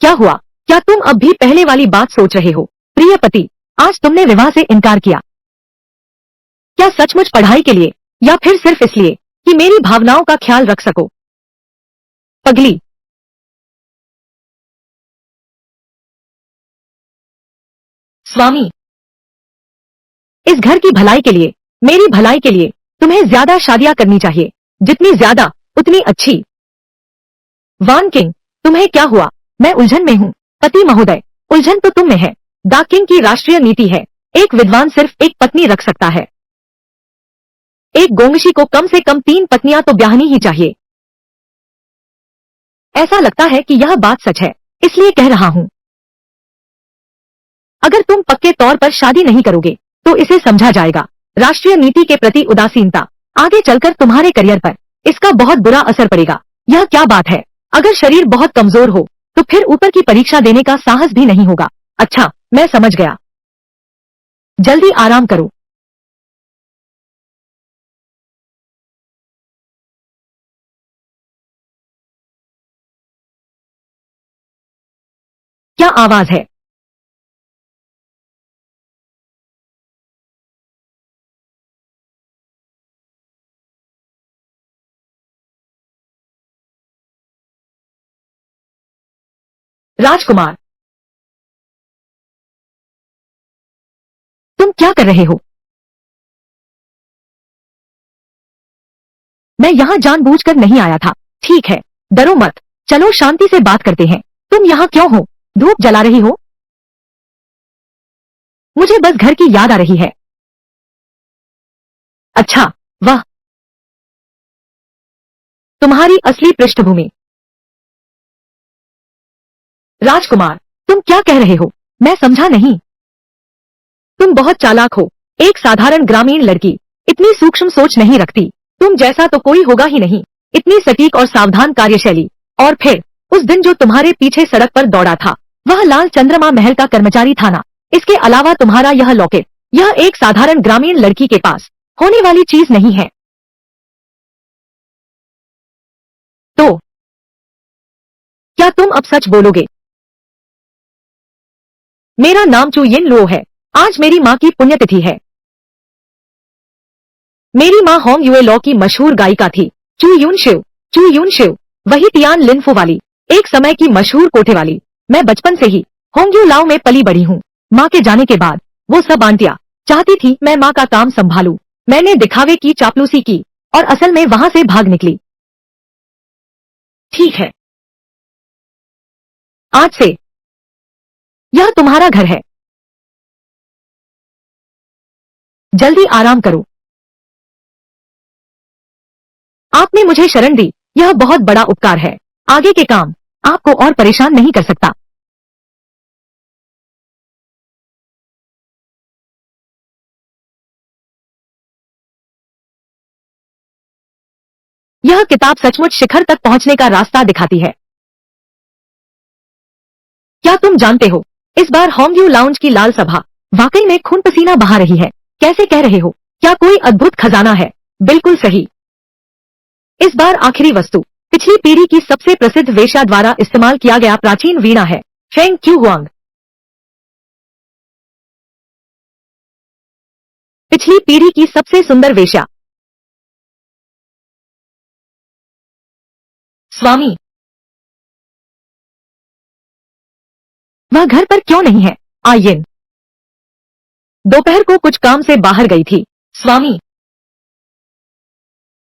क्या हुआ? क्या तुम अब भी पहले वाली बात सोच रहे हो? प्रिय पति, आज तुमने विवाह से इनकार किया। क्या सचमुच पढ़ाई के लिए, या फिर सिर्फ इसलिए कि मेरी भावनाओं का ख्याल रख सको? पगली, स्वामी, इस घर की भलाई के लिए, मेरी भलाई के लिए तुम्हें ज्यादा शादियां करनी चाहिए, जितनी ज्यादा उतनी अच्छी। वान किंग, तुम्हें क्या हुआ? मैं उलझन में हूँ। पति महोदय, उलझन तो तुम में है। दा किंग की राष्ट्रीय नीति है, एक विद्वान सिर्फ एक पत्नी रख सकता है। एक गोंगशी को कम से कम 3 पत्नियां तो ब्याहनी ही चाहिए। ऐसा लगता है कि यह बात सच है, इसलिए कह रहा हूँ। अगर तुम पक्के तौर पर शादी नहीं करोगे, तो इसे समझा जाएगा राष्ट्रीय नीति के प्रति उदासीनता। आगे चलकर तुम्हारे करियर पर इसका बहुत बुरा असर पड़ेगा। यह क्या बात है? अगर शरीर बहुत कमजोर हो, तो फिर ऊपर की परीक्षा देने का साहस भी नहीं होगा। अच्छा, मैं समझ गया। जल्दी आराम करो। क्या आवाज है? राजकुमार, तुम क्या कर रहे हो? मैं यहाँ जानबूझकर नहीं आया था। ठीक है, डरो मत। चलो शांति से बात करते हैं। तुम यहाँ क्यों हो? धूप जला रही हो? मुझे बस घर की याद आ रही है। अच्छा, वाह, तुम्हारी असली पृष्ठभूमि। राजकुमार, तुम क्या कह रहे हो? मैं समझा नहीं। तुम बहुत चालाक हो। एक साधारण ग्रामीण लड़की इतनी सूक्ष्म सोच नहीं रखती। तुम जैसा तो कोई होगा ही नहीं। इतनी सटीक और सावधान कार्यशैली। और फिर उस दिन जो तुम्हारे पीछे सड़क पर दौड़ा था, वह लाल चंद्रमा महल का कर्मचारी था ना? इसके अलावा तुम्हारा यह लॉकेट, यह एक साधारण ग्रामीण लड़की के पास होने वाली चीज नहीं है। तो क्या तुम अब सच बोलोगे? मेरा नाम चू यिन लो है। आज मेरी माँ की पुण्यतिथि है। मेरी माँ होंग युए लॉ की मशहूर गायिका थी। चू यून शिव। चू यून शिव, वही तियान लिनफो वाली, एक समय की मशहूर कोठे वाली। मैं बचपन से ही होंग यू लाओ में पली बड़ी हूँ। माँ के जाने के बाद वो सब आंटियां चाहती थी मैं माँ का काम संभालूं। मैंने दिखावे की चापलूसी की और असल में वहां से भाग निकली। ठीक है, आज से यह तुम्हारा घर है। जल्दी आराम करो। आपने मुझे शरण दी, यह बहुत बड़ा उपकार है। आगे के काम आपको और परेशान नहीं कर सकता। यह किताब सचमुच शिखर तक पहुंचने का रास्ता दिखाती है। क्या तुम जानते हो, इस बार होंग्यू लाउंज की लाल सभा वाकई में खून पसीना बहा रही है। कैसे कह रहे हो? क्या कोई अद्भुत खजाना है? बिल्कुल सही। इस बार आखिरी वस्तु पिछली पीढ़ी की सबसे प्रसिद्ध वेश्या द्वारा इस्तेमाल किया गया प्राचीन वीणा है। Feng Q Huang. पिछली पीढ़ी की सबसे सुंदर वेश्या। स्वामी, वह घर पर क्यों नहीं है? आयन दोपहर को कुछ काम से बाहर गई थी। स्वामी,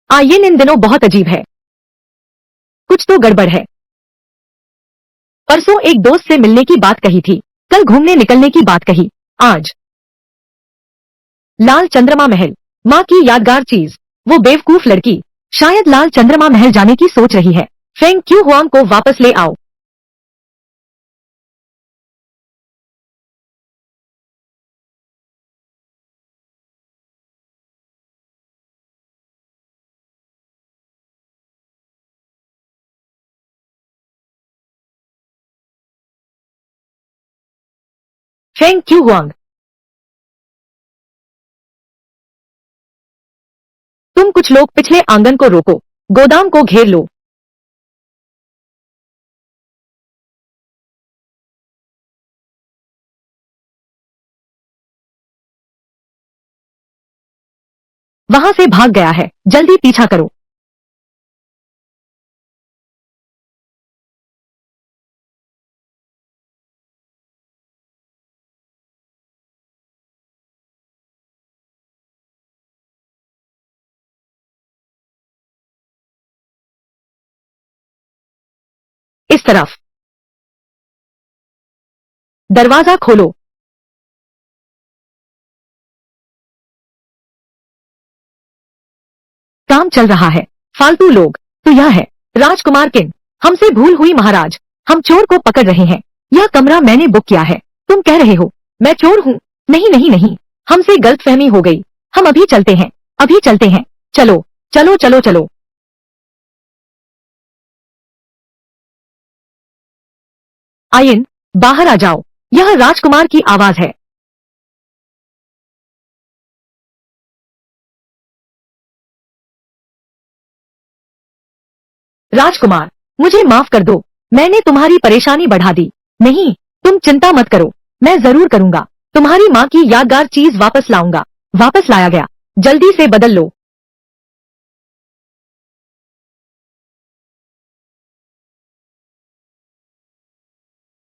आयन इन दिनों बहुत अजीब है। कुछ तो गड़बड़ है। परसों एक दोस्त से मिलने की बात कही थी, कल घूमने निकलने की बात कही, आज लाल चंद्रमा महल, माँ की यादगार चीज। वो बेवकूफ लड़की शायद लाल चंद्रमा महल जाने की सोच रही है। फेंग क्यू हुआंग को वापस ले आओ। फेंग क्यू हुआंग, तुम कुछ लोग पिछले आंगन को रोको, गोदाम को घेर लो। वहां से भाग गया है, जल्दी पीछा करो। इस तरफ। दरवाजा खोलो। काम चल रहा है। फालतू लोग। तो यह है राजकुमार किंग। हमसे भूल हुई महाराज। हम चोर को पकड़ रहे हैं। यह कमरा मैंने बुक किया है। तुम कह रहे हो मैं चोर हूँ? नहीं नहीं नहीं, हमसे गलतफहमी हो गई। हम अभी चलते हैं, अभी चलते हैं। चलो चलो चलो चलो। आयन, बाहर आ जाओ। यह राजकुमार की आवाज है। राजकुमार, मुझे माफ कर दो। मैंने तुम्हारी परेशानी बढ़ा दी। नहीं, तुम चिंता मत करो। मैं जरूर करूंगा। तुम्हारी माँ की यादगार चीज वापस लाऊंगा। वापस लाया गया। जल्दी से बदल लो।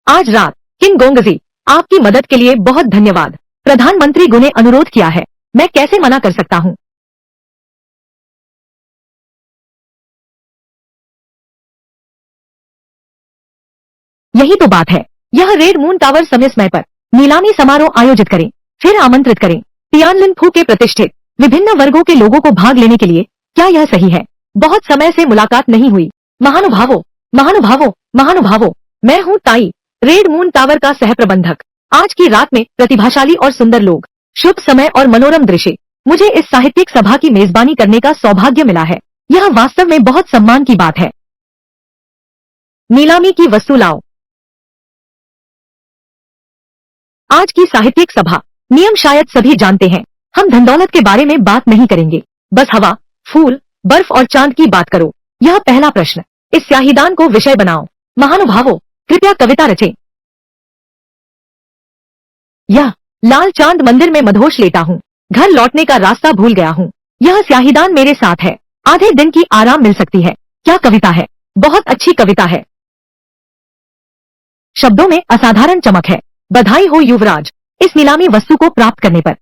आज रात किंग गोंगजी, आपकी मदद के लिए बहुत धन्यवाद। प्रधानमंत्री गु ने अनुरोध किया है। मैं कैसे मना कर सकता हूँ? यही तो बात है। यह रेड मून टावर समय समय पर नीलामी समारोह आयोजित करें, फिर आमंत्रित करें तियानलिन फू के प्रतिष्ठित विभिन्न वर्गों के लोगों को भाग लेने के लिए। क्या यह सही है? बहुत समय से मुलाकात नहीं हुई। महानुभावों, महानुभावों, महानुभावों, मैं हूँ ताई, रेड मून टावर का सह प्रबंधक। आज की रात में प्रतिभाशाली और सुंदर लोग, शुभ समय और मनोरम दृश्य। मुझे इस साहित्यिक सभा की मेजबानी करने का सौभाग्य मिला है। यह वास्तव में बहुत सम्मान की बात है। नीलामी की वस्तु लाओ। आज की साहित्यिक सभा नियम शायद सभी जानते हैं। हम धन दौलत के बारे में बात नहीं करेंगे। बस हवा, फूल, बर्फ और चांद की बात करो। यह पहला प्रश्न। इस स्याहीदान को विषय बनाओ। महानुभावों, कृपया कविता रचें। यह लाल चांद मंदिर में मधोश लेटा हूँ। घर लौटने का रास्ता भूल गया हूँ। यह स्याहीदान मेरे साथ है। आधे दिन की आराम मिल सकती है। क्या कविता है! बहुत अच्छी कविता है। शब्दों में असाधारण चमक है। बधाई हो युवराज, इस नीलामी वस्तु को प्राप्त करने पर।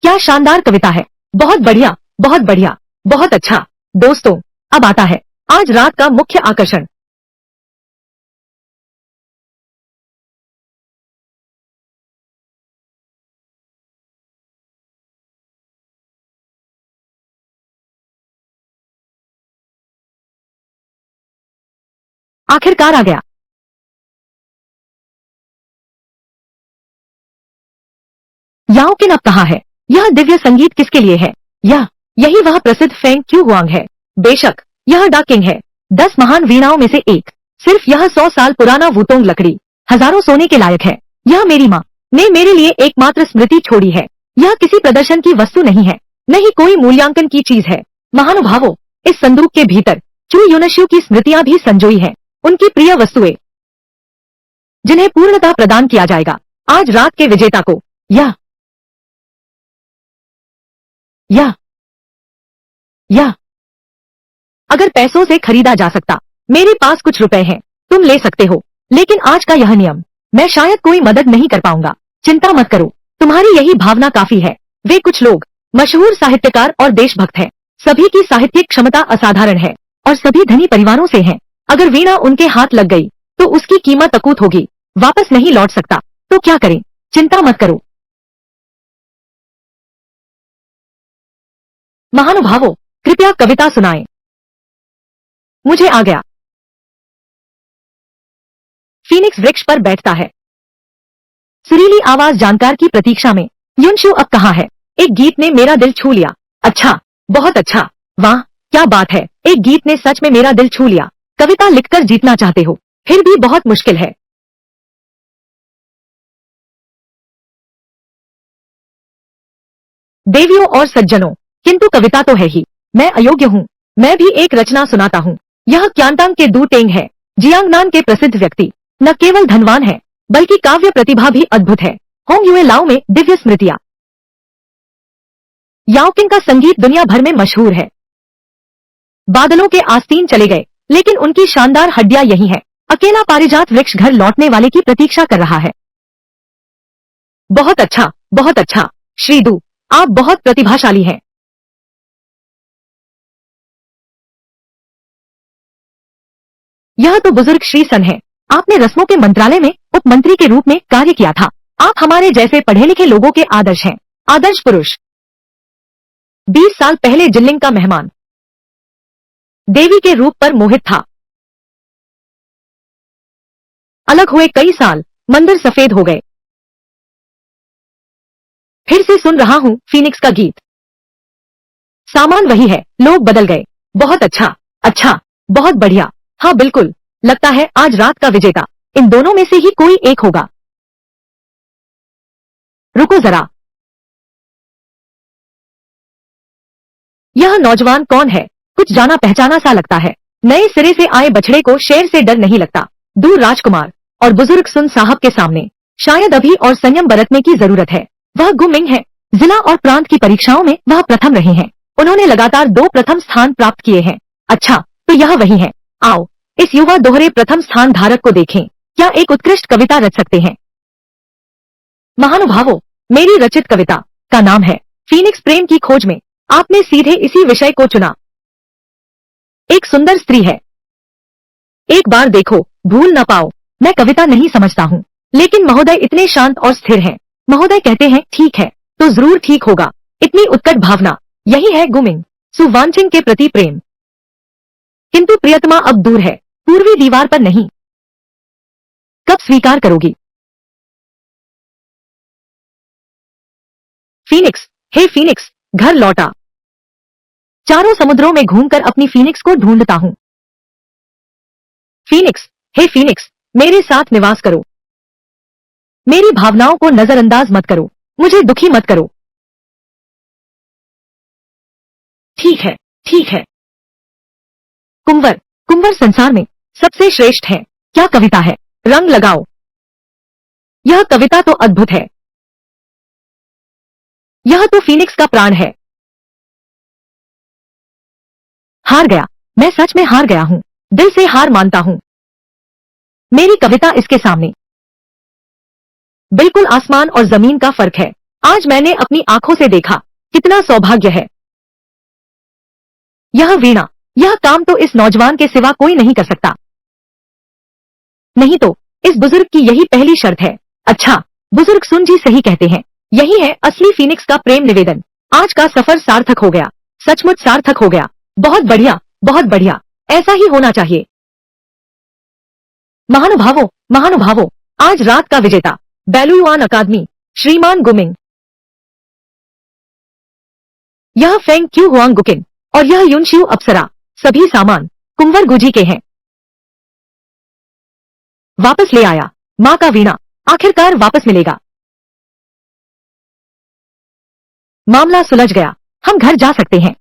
क्या शानदार कविता है! बहुत बढ़िया, बहुत बढ़िया, बहुत अच्छा। दोस्तों, अब आता है आज रात का मुख्य आकर्षण। आखिरकार आ गया। याओकिन अब कहाँ है? यह दिव्य संगीत किसके लिए है? यही वह प्रसिद्ध फेंग क्यू हुआंग है। बेशक, यह डा किंग है। 10 महान वीणाओं में से एक। सिर्फ यह 100 साल पुराना वुतोंग लकड़ी हजारों सोने के लायक है। यह मेरी माँ ने मेरे लिए एकमात्र स्मृति छोड़ी है। यह किसी प्रदर्शन की वस्तु नहीं है, नहीं कोई मूल्यांकन की चीज है। महानुभावों, इस संदूक के भीतर चू यूनश्यू की स्मृतियां भी संजोई है। उनकी प्रिय वस्तुएं, जिन्हें पूर्णता प्रदान किया जाएगा आज रात के विजेता को। यह यह यह अगर पैसों से खरीदा जा सकता। मेरे पास कुछ रुपए हैं, तुम ले सकते हो। लेकिन आज का यह नियम, मैं शायद कोई मदद नहीं कर पाऊंगा। चिंता मत करो, तुम्हारी यही भावना काफी है। वे कुछ लोग मशहूर साहित्यकार और देशभक्त हैं। सभी की साहित्यिक क्षमता असाधारण है और सभी धनी परिवारों से हैं। अगर वीणा उनके हाथ लग गई तो उसकी कीमत अकूत होगी। वापस नहीं लौट सकता। तो क्या करें? चिंता मत करो। महानुभावों, कृपया कविता सुनाएं। मुझे आ गया। फीनिक्स वृक्ष पर बैठता है। सुरीली आवाज जानकार की प्रतीक्षा में। युनशु अब कहाँ है? एक गीत ने मेरा दिल छू लिया। अच्छा, बहुत अच्छा। वाह, क्या बात है! एक गीत ने सच में मेरा दिल छू लिया। कविता लिखकर जीतना चाहते हो, फिर भी बहुत मुश्किल है। देवियों और सज्जनों, किंतु कविता तो है ही। मैं अयोग्य हूँ। मैं भी एक रचना सुनाता हूँ। यह क्यांतांग के दू टेंग है। जियांगनान के प्रसिद्ध व्यक्ति न केवल धनवान है, बल्कि काव्य प्रतिभा भी अद्भुत है। होंग युए लाओ में दिव्य स्मृतियां। याओकिंग का संगीत दुनिया भर में मशहूर है। बादलों के आस्तीन चले गए, लेकिन उनकी शानदार हड्डियां यही है। अकेला पारिजात वृक्ष घर लौटने वाले की प्रतीक्षा कर रहा है। बहुत अच्छा, बहुत अच्छा। श्रीदू, आप बहुत प्रतिभाशाली हैं। यह तो बुजुर्ग श्री सन है। आपने रस्मों के मंत्रालय में उप मंत्री के रूप में कार्य किया था। आप हमारे जैसे पढ़े लिखे लोगों के आदर्श हैं। आदर्श पुरुष। 20 साल पहले जिनलिंग का मेहमान देवी के रूप पर मोहित था। अलग हुए कई साल, मंदिर सफेद हो गए। फिर से सुन रहा हूँ फीनिक्स का गीत। सामान वही है, लोग बदल गए। बहुत अच्छा, अच्छा, बहुत बढ़िया। हाँ बिल्कुल, लगता है आज रात का विजेता इन दोनों में से ही कोई एक होगा। रुको जरा, यह नौजवान कौन है? कुछ जाना पहचाना सा लगता है। नए सिरे से आए बछड़े को शेर से डर नहीं लगता। दूर राजकुमार और बुजुर्ग सुन साहब के सामने शायद अभी और संयम बरतने की जरूरत है। वह गुमिंग है। जिला और प्रांत की परीक्षाओं में वह प्रथम रहे हैं। उन्होंने लगातार 2 प्रथम स्थान प्राप्त किए हैं। अच्छा, तो यह वही है। आओ, इस युवा दोहरे प्रथम स्थान धारक को देखें। क्या एक उत्कृष्ट कविता रच सकते हैं। महानुभावों, मेरी रचित कविता का नाम है फीनिक्स प्रेम की खोज में। आपने सीधे इसी विषय को चुना। एक सुंदर स्त्री है। एक बार देखो, भूल न पाओ। मैं कविता नहीं समझता हूँ, लेकिन महोदय इतने शांत और स्थिर हैं। महोदय कहते हैं ठीक है, तो जरूर ठीक होगा। इतनी उत्कट भावना, यही है गुमिंग, सुवांचिंग के प्रति प्रेम। किंतु प्रियतमा अब दूर है, पूर्वी दीवार पर नहीं। कब स्वीकार करोगी? फीनिक्स, हे फीनिक्स, घर लौटा। चारों समुद्रों में घूमकर अपनी फीनिक्स को ढूंढता हूँ। फीनिक्स, हे फीनिक्स, मेरे साथ निवास करो। मेरी भावनाओं को नजरअंदाज मत करो। मुझे दुखी मत करो। ठीक है, ठीक है। कुंवर, कुंवर संसार में सबसे श्रेष्ठ है। क्या कविता है। रंग लगाओ। यह कविता तो अद्भुत है। यह तो फीनिक्स का प्राण है। हार गया, मैं सच में हार गया हूँ। दिल से हार मानता हूँ। मेरी कविता इसके सामने बिल्कुल आसमान और जमीन का फर्क है। आज मैंने अपनी आंखों से देखा, कितना सौभाग्य है। यह वीणा, यह काम तो इस नौजवान के सिवा कोई नहीं कर सकता। नहीं तो इस बुजुर्ग की यही पहली शर्त है। अच्छा, बुजुर्ग सुन जी सही कहते हैं। यही है असली फीनिक्स का प्रेम निवेदन। आज का सफर सार्थक हो गया, सचमुच सार्थक हो गया। बहुत बढ़िया, बहुत बढ़िया, ऐसा ही होना चाहिए। महानुभावों, महानुभावों, आज रात का विजेता बैलुआन अकादमी, श्रीमान गुमिंग। यह फेंग क्यू हुआंग गुकिन और यह युनशियू अप्सरा, सभी सामान कुंवर गुजी के हैं। वापस ले आया, माँ का वीणा आखिरकार वापस मिलेगा। मामला सुलझ गया, हम घर जा सकते हैं।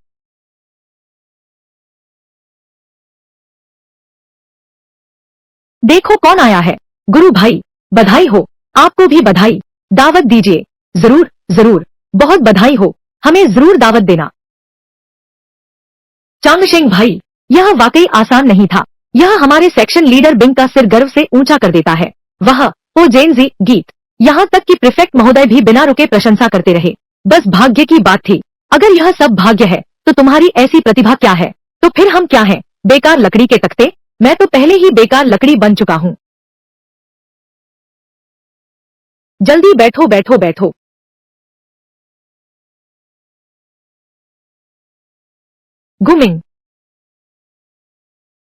देखो कौन आया है। गुरु भाई, बधाई हो। आपको भी बधाई। दावत दीजिए। जरूर, जरूर, बहुत बधाई हो। हमें जरूर दावत देना। चांगशेंग भाई, यह वाकई आसान नहीं था। यह हमारे सेक्शन लीडर बिंग का सिर गर्व से ऊंचा कर देता है। वह ओ जेनजी गीत, यहाँ तक कि प्रीफेक्ट महोदय भी बिना रुके प्रशंसा करते रहे। बस भाग्य की बात थी। अगर यह सब भाग्य है, तो तुम्हारी ऐसी प्रतिभा क्या है? तो फिर हम क्या हैं? बेकार लकड़ी के तख्ते। मैं तो पहले ही बेकार लकड़ी बन चुका हूँ। जल्दी बैठो, बैठो, बैठो। गुमिंग,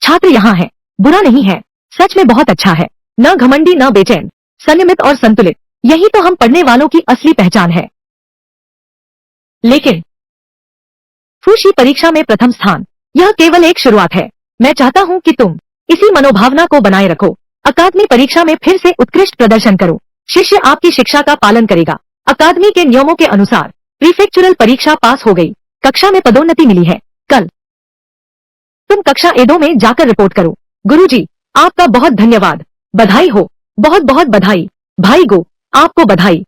छात्र यहाँ है। बुरा नहीं है, सच में बहुत अच्छा है। न घमंडी न बेचैन, संयमित और संतुलित। यही तो हम पढ़ने वालों की असली पहचान है। लेकिन फूशी परीक्षा में प्रथम स्थान, यह केवल एक शुरुआत है। मैं चाहता हूँ कि तुम इसी मनोभावना को बनाए रखो। अकादमी परीक्षा में फिर से उत्कृष्ट प्रदर्शन करो। शिष्य आपकी शिक्षा का पालन करेगा। अकादमी के नियमों के अनुसार प्रीफेक्चुरल परीक्षा पास हो गई। कक्षा में पदोन्नति मिली है। कल तुम कक्षा एदो में जाकर रिपोर्ट करो। गुरुजी, आपका बहुत धन्यवाद। बधाई हो, बहुत बहुत बधाई। भाई गो, आपको बधाई।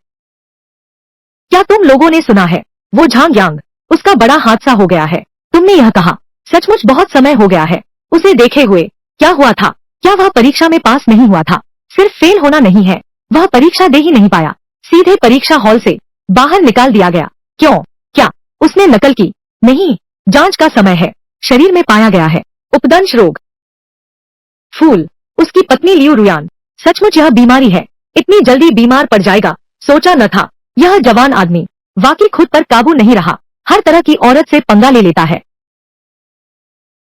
क्या तुम लोगों ने सुना है? वो झांग यांग, उसका बड़ा हादसा हो गया है। तुमने यह कहा, सचमुच बहुत समय हो गया है उसे देखे हुए। क्या हुआ था? क्या वह परीक्षा में पास नहीं हुआ था? सिर्फ फेल होना नहीं है, वह परीक्षा दे ही नहीं पाया। सीधे परीक्षा हॉल से बाहर निकाल दिया गया। क्यों? क्या उसने नकल की? नहीं, जांच का समय है। शरीर में पाया गया है उपदंश रोग। फूल, उसकी पत्नी लियू रुयान। सचमुच यह बीमारी है, इतनी जल्दी बीमार पड़ जाएगा सोचा न था। यह जवान आदमी वाकई खुद पर काबू नहीं रहा, हर तरह की औरत से पंगा ले लेता है।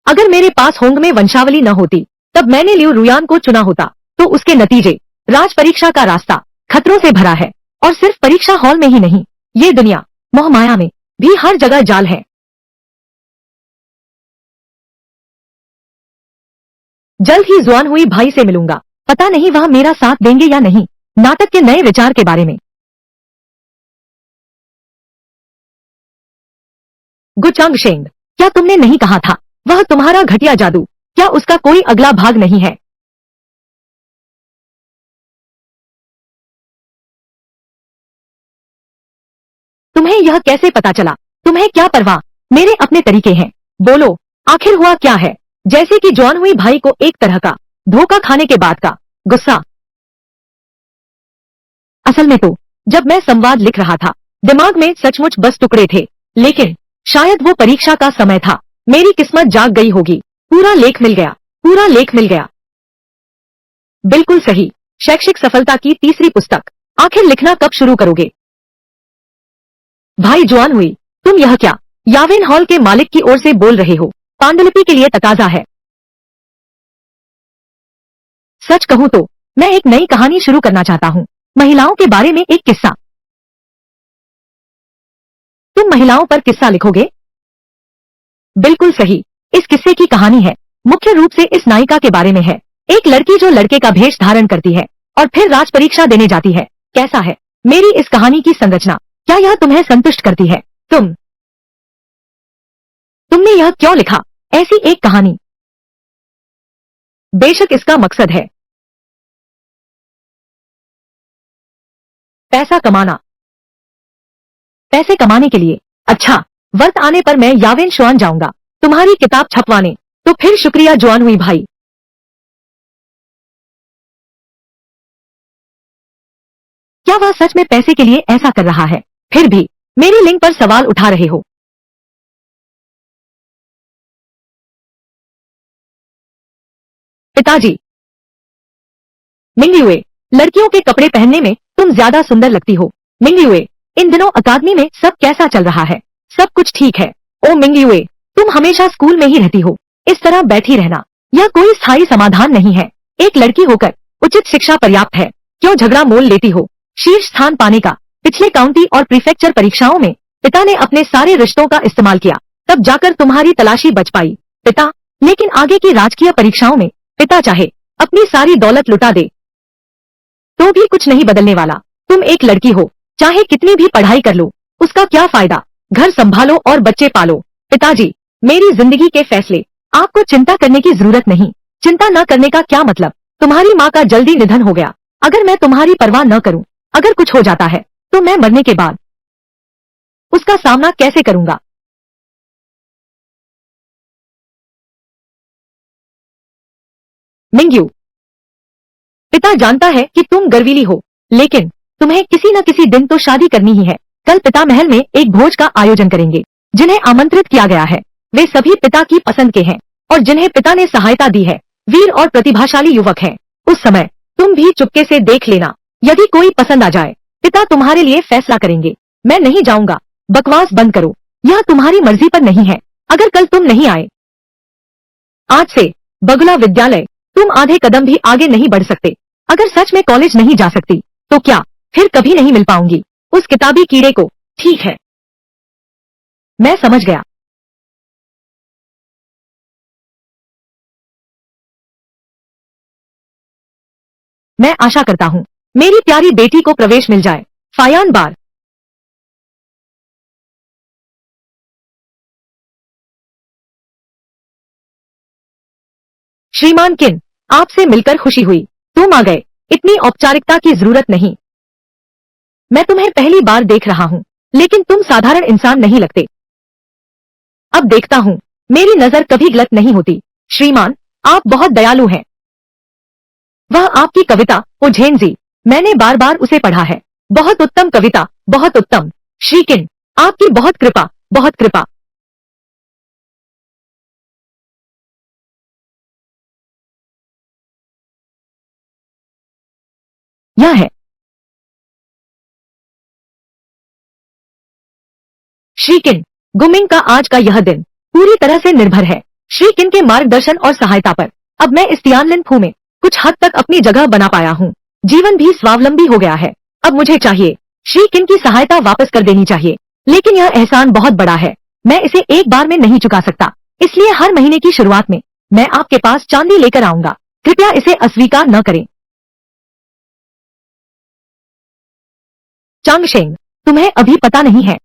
अगर मेरे पास होंग में वंशावली न होती तब मैंने लियू रुयान को चुना होता। तो उसके नतीजे, राज परीक्षा का रास्ता खतरों से भरा है। और सिर्फ परीक्षा हॉल में ही नहीं, ये दुनिया मोह माया में भी हर जगह जाल है। जल्द ही जुआन हुई भाई से मिलूंगा, पता नहीं वह मेरा साथ देंगे या नहीं। नाटक के नए विचार के बारे में। गुचांग शेंग, क्या तुमने नहीं कहा था वह तुम्हारा घटिया जादू, क्या उसका कोई अगला भाग नहीं है? तुम्हें यह कैसे पता चला? तुम्हें क्या परवाह, मेरे अपने तरीके हैं। बोलो, आखिर हुआ क्या है? जैसे कि जवान हुई भाई को एक तरह का धोखा खाने के बाद का गुस्सा। असल में तो जब मैं संवाद लिख रहा था दिमाग में सचमुच बस टुकड़े थे, लेकिन शायद वो परीक्षा का समय था। मेरी किस्मत जाग गई होगी। पूरा लेख मिल गया, पूरा लेख मिल गया। बिल्कुल सही, शैक्षिक सफलता की तीसरी पुस्तक। आखिर लिखना कब शुरू करोगे? भाई जवान हुई, तुम यह क्या यावेन हॉल के मालिक की ओर से बोल रहे हो? पांडुलिपि के लिए तकाजा है। सच कहूं तो मैं एक नई कहानी शुरू करना चाहता हूं, महिलाओं के बारे में एक किस्सा। तुम महिलाओं पर किस्सा लिखोगे? बिल्कुल सही, इस किस्से की कहानी है मुख्य रूप से इस नायिका के बारे में है। एक लड़की जो लड़के का भेष धारण करती है और फिर राज परीक्षा देने जाती है। कैसा है मेरी इस कहानी की संरचना? क्या यह तुम्हें संतुष्ट करती है? तुमने यह क्यों लिखा, ऐसी एक कहानी? बेशक इसका मकसद है पैसा कमाना। पैसे कमाने के लिए? अच्छा, वक्त आने पर मैं यावेन शुआन जाऊंगा तुम्हारी किताब छपवाने। तो फिर शुक्रिया जवान हुई भाई। क्या वह सच में पैसे के लिए ऐसा कर रहा है? फिर भी मेरी लिंक पर सवाल उठा रहे हो। पिताजी, मिंगयुए, लड़कियों के कपड़े पहनने में तुम ज्यादा सुंदर लगती हो। मिंगयुए, इन दिनों अकादमी में सब कैसा चल रहा है? सब कुछ ठीक है। ओ मिंगयुए, तुम हमेशा स्कूल में ही रहती हो। इस तरह बैठी रहना यह कोई स्थायी समाधान नहीं है। एक लड़की होकर उचित शिक्षा पर्याप्त है, क्यों झगड़ा मोल लेती हो? शीर्ष स्थान पाने का पिछले काउंटी और प्रीफेक्चर परीक्षाओं में पिता ने अपने सारे रिश्तों का इस्तेमाल किया, तब जाकर तुम्हारी तलाशी बच पाई। पिता, लेकिन आगे की राजकीय परीक्षाओं में पिता चाहे अपनी सारी दौलत लुटा दे तो भी कुछ नहीं बदलने वाला। तुम एक लड़की हो, चाहे कितनी भी पढ़ाई कर लो, उसका क्या फायदा? घर संभालो और बच्चे पालो। पिताजी, मेरी जिंदगी के फैसले आपको चिंता करने की जरूरत नहीं। चिंता न करने का क्या मतलब? तुम्हारी माँ का जल्दी निधन हो गया। अगर मैं तुम्हारी परवाह न करूं, अगर कुछ हो जाता है तो मैं मरने के बाद उसका सामना कैसे करूंगा? मिंग्यू, पिता जानता है कि तुम गर्वीली हो, लेकिन तुम्हें किसी न किसी दिन तो शादी करनी ही है। कल पिता महल में एक भोज का आयोजन करेंगे। जिन्हें आमंत्रित किया गया है वे सभी पिता की पसंद के हैं और जिन्हें पिता ने सहायता दी है वीर और प्रतिभाशाली युवक हैं। उस समय तुम भी चुपके से देख लेना। यदि कोई पसंद आ जाए, पिता तुम्हारे लिए फैसला करेंगे। मैं नहीं जाऊंगा। बकवास बंद करो, यह तुम्हारी मर्जी पर नहीं है। अगर कल तुम नहीं आए आज से बगुला विद्यालय तुम आधे कदम भी आगे नहीं बढ़ सकते। अगर सच में कॉलेज नहीं जा सकती तो क्या फिर कभी नहीं मिल पाऊंगी उस किताबी कीड़े को? ठीक है, मैं समझ गया। मैं आशा करता हूँ मेरी प्यारी बेटी को प्रवेश मिल जाए। फायान बार, श्रीमान किन, आपसे मिलकर खुशी हुई। तुम आ गए, इतनी औपचारिकता की जरूरत नहीं। मैं तुम्हें पहली बार देख रहा हूँ, लेकिन तुम साधारण इंसान नहीं लगते। अब देखता हूँ मेरी नजर कभी गलत नहीं होती। श्रीमान, आप बहुत दयालु हैं। वह आपकी कविता ओ झेनजी, मैंने बार बार उसे पढ़ा है। बहुत उत्तम कविता, बहुत उत्तम। श्रीकिन, आपकी बहुत कृपा, बहुत कृपा। यह है श्रीकिन। गुमिंग का आज का यह दिन पूरी तरह से निर्भर है श्रीकिन के मार्गदर्शन और सहायता पर। अब मैं इस तियानलिन फू में कुछ हद तक अपनी जगह बना पाया हूँ। जीवन भी स्वावलंबी हो गया है। अब मुझे चाहिए श्रीकिन की सहायता वापस कर देनी चाहिए, लेकिन यह एहसान बहुत बड़ा है। मैं इसे एक बार में नहीं चुका सकता, इसलिए हर महीने की शुरुआत में मैं आपके पास चांदी लेकर आऊंगा। कृपया इसे अस्वीकार न करें। चांगशेंग, तुम्हें अभी पता नहीं है।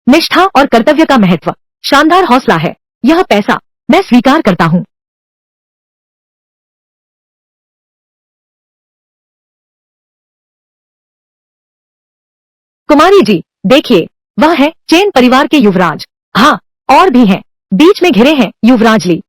निष्ठा और कर्तव्य का महत्व शानदार हौसला है। यह पैसा मैं स्वीकार करता हूँ। कुमारी जी, देखिए, वह है चेन परिवार के युवराज। हाँ, और भी हैं। बीच में घिरे हैं युवराज ली।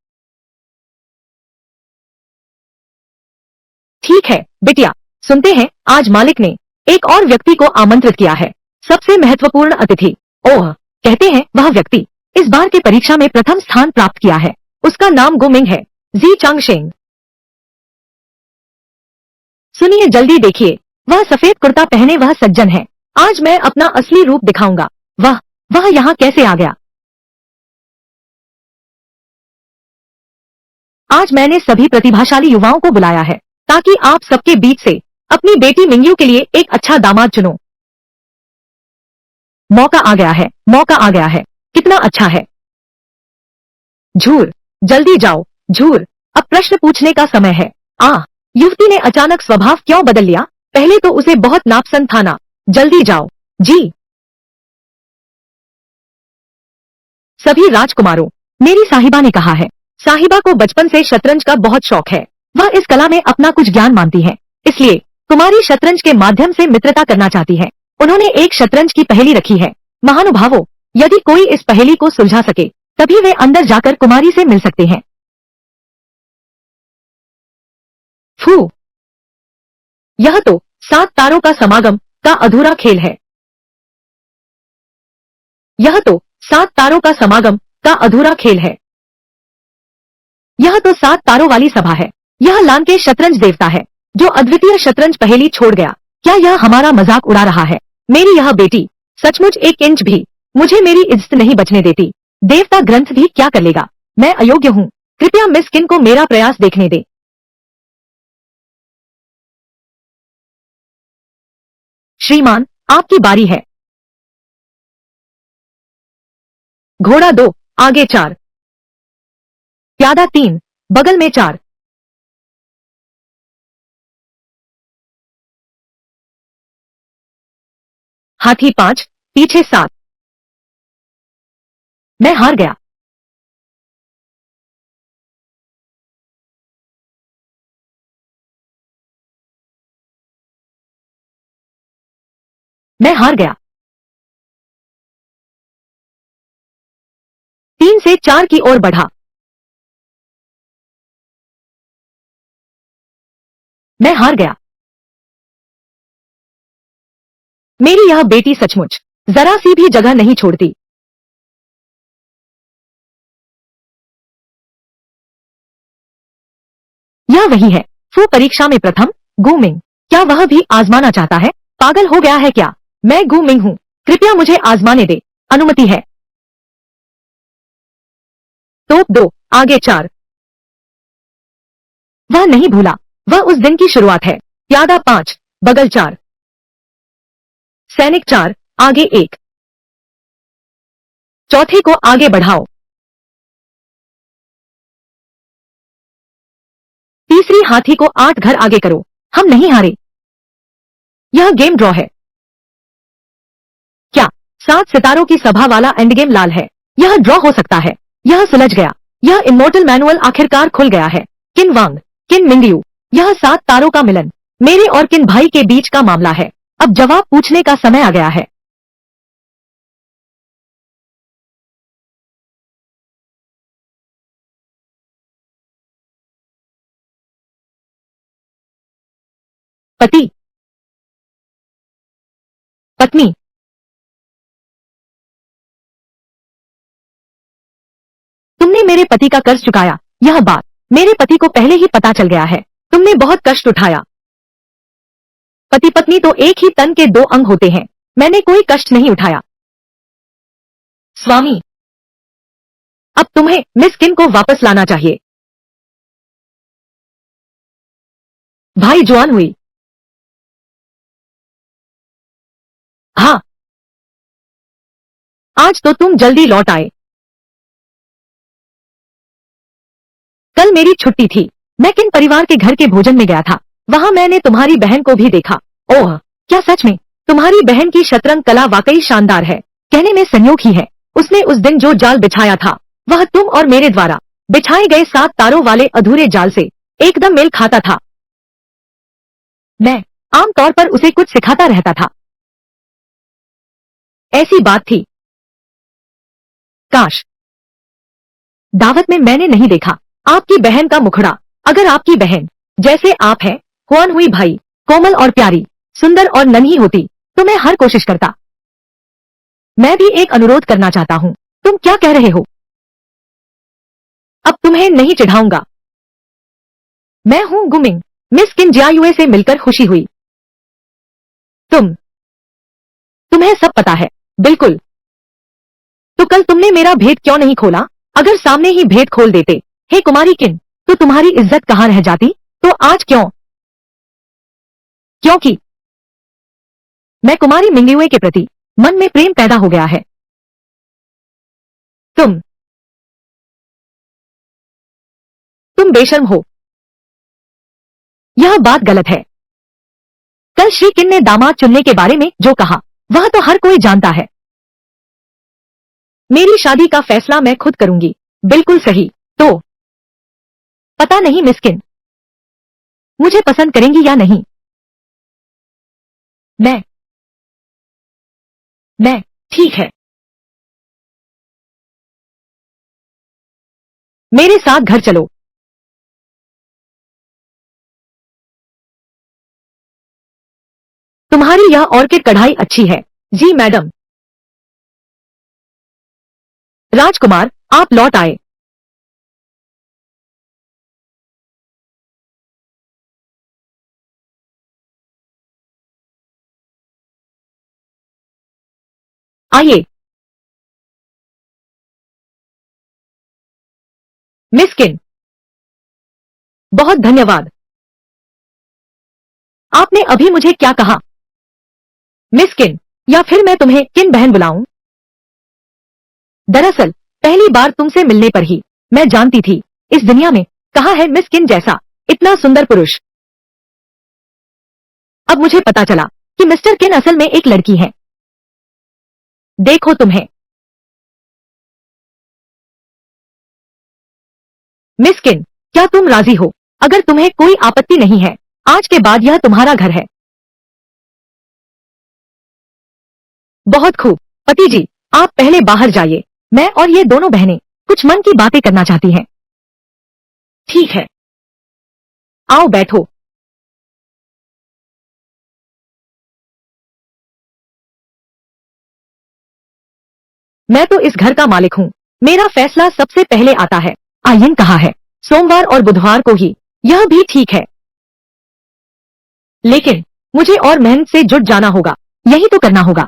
ठीक है बिटिया, सुनते हैं आज मालिक ने एक और व्यक्ति को आमंत्रित किया है, सबसे महत्वपूर्ण अतिथि। ओह, कहते हैं वह व्यक्ति इस बार के परीक्षा में प्रथम स्थान प्राप्त किया है। उसका नाम गुमिंग है, जी चांगशेंग। सुनिए, जल्दी देखिए, वह सफेद कुर्ता पहने वह सज्जन है। आज मैं अपना असली रूप दिखाऊंगा। वह यहाँ कैसे आ गया? आज मैंने सभी प्रतिभाशाली युवाओं को बुलाया है ताकि आप सबके बीच से अपनी बेटी मिंग्यू के लिए एक अच्छा दामाद चुनो। मौका आ गया है, मौका आ गया है। कितना अच्छा है। झूर, जल्दी जाओ। झूर, अब प्रश्न पूछने का समय है। युवती ने अचानक स्वभाव क्यों बदल लिया? पहले तो उसे बहुत नापसंद था ना। जल्दी जाओ। जी। सभी राजकुमारों, मेरी साहिबा ने कहा है। साहिबा को बचपन से शतरंज का बहुत शौक है। वह इस कला में अपना कुछ ज्ञान मानती है, इसलिए कुमारी शतरंज के माध्यम से मित्रता करना चाहती है। उन्होंने एक शतरंज की पहेली रखी है। महानुभावों, यदि कोई इस पहेली को सुलझा सके तभी वे अंदर जाकर कुमारी से मिल सकते हैं। फू, यह तो 7 तारों का समागम का अधूरा खेल है। यह तो 7 तारों का समागम का अधूरा खेल है। यह तो 7 तारों वाली सभा है। यह लान के शतरंज देवता है जो अद्वितीय शतरंज पहेली छोड़ गया। क्या यह हमारा मजाक उड़ा रहा है? मेरी यह बेटी सचमुच 1 इंच भी मुझे मेरी इज्जत नहीं बचने देती। देवता ग्रंथ भी क्या कर लेगा? मैं अयोग्य हूँ। कृपया मिस किन को मेरा प्रयास देखने दे। श्रीमान, आपकी बारी है। घोड़ा 2, आगे 4, प्यादा 3, बगल में 4, हाथी 5, पीछे 7। मैं हार गया। मैं हार गया। 3 से 4 की ओर बढ़ा। मैं हार गया। मेरी यह बेटी सचमुच जरा सी भी जगह नहीं छोड़ती। यह वही है, फू परीक्षा में प्रथम, गुमिंग। क्या वह भी आजमाना चाहता है? पागल हो गया है क्या? मैं गुमिंग हूँ, कृपया मुझे आजमाने दे। अनुमति है। तोप 2, आगे 4। वह नहीं भूला, वह उस दिन की शुरुआत है। प्यादा 5, बगल 4, सैनिक 4, आगे 1। चौथे को आगे बढ़ाओ। तीसरी हाथी को 8 घर आगे करो। हम नहीं हारे। यह गेम ड्रॉ है। क्या 7 सितारों की सभा वाला एंड गेम लाल है? यह ड्रॉ हो सकता है। यह सुलझ गया। यह इमोर्टल मैनुअल आखिरकार खुल गया है। किन वांग, किन मिंगयू, यह 7 तारों का मिलन मेरे और किन भाई के बीच का मामला है। अब जवाब पूछने का समय आ गया है। पति, पत्नी, तुमने मेरे पति का कर्ज चुकाया। यह बात मेरे पति को पहले ही पता चल गया है। तुमने बहुत कष्ट उठाया। पति पत्नी तो एक ही तन के 2 अंग होते हैं। मैंने कोई कष्ट नहीं उठाया। स्वामी, अब तुम्हें मिस किन को वापस लाना चाहिए। भाई जुआन हुई। हाँ, आज तो तुम जल्दी लौट आए। कल मेरी छुट्टी थी। मैं किन परिवार के घर के भोजन में गया था। वहाँ मैंने तुम्हारी बहन को भी देखा। ओह, क्या सच में? तुम्हारी बहन की शतरंज कला वाकई शानदार है। कहने में संयोग ही है, उसने उस दिन जो जाल बिछाया था वह तुम और मेरे द्वारा बिछाए गए 7 तारों वाले अधूरे जाल से एकदम मेल खाता था। मैं आमतौर पर उसे कुछ सिखाता रहता था। ऐसी बात थी। काश दावत में मैंने नहीं देखा आपकी बहन का मुखड़ा। अगर आपकी बहन जैसे आप हैं, हुआन हुई भाई, कोमल और प्यारी, सुंदर और नन्ही होती तो मैं हर कोशिश करता। मैं भी एक अनुरोध करना चाहता हूँ। तुम क्या कह रहे हो? अब तुम्हें नहीं चिढ़ाऊंगा। मैं हूँ गुमिंग। मिस किन जियायुए से मिलकर खुशी हुई। तुम्हें सब पता है। बिल्कुल। तो कल तुमने मेरा भेद क्यों नहीं खोला? अगर सामने ही भेद खोल देते, हे कुमारी किन, तो तुम्हारी इज्जत कहाँ रह जाती? तो आज क्यों? क्योंकि मैं कुमारी मिंगयुए के प्रति मन में प्रेम पैदा हो गया है। तुम बेशर्म हो। यह बात गलत है। कल श्री किन ने दामाद चुनने के बारे में जो कहा वह तो हर कोई जानता है। मेरी शादी का फैसला मैं खुद करूंगी। बिल्कुल सही। तो पता नहीं मिस किन मुझे पसंद करेंगी या नहीं। मैं ठीक है। मेरे साथ घर चलो। तुम्हारी यह ऑर्किड कढ़ाई अच्छी है। जी मैडम। राजकुमार, आप लौट आए। आइए। मिस किन, बहुत धन्यवाद। आपने अभी मुझे क्या कहा? मिस किन, या फिर मैं तुम्हें किन बहन बुलाऊं? दरअसल पहली बार तुमसे मिलने पर ही मैं जानती थी इस दुनिया में कहाँ है मिस किन जैसा इतना सुंदर पुरुष। अब मुझे पता चला कि मिस्टर किन असल में एक लड़की है। देखो तुम्हें। मिस किन, क्या तुम राजी हो? अगर तुम्हें कोई आपत्ति नहीं है, आज के बाद यह तुम्हारा घर है। बहुत खूब। पति जी, आप पहले बाहर जाइए। मैं और ये दोनों बहनें कुछ मन की बातें करना चाहती हैं। ठीक है, आओ बैठो। मैं तो इस घर का मालिक हूँ। मेरा फैसला सबसे पहले आता है। आयन कहा है सोमवार और बुधवार को ही। यह भी ठीक है, लेकिन मुझे और मेहनत से जुट जाना होगा। यही तो करना होगा।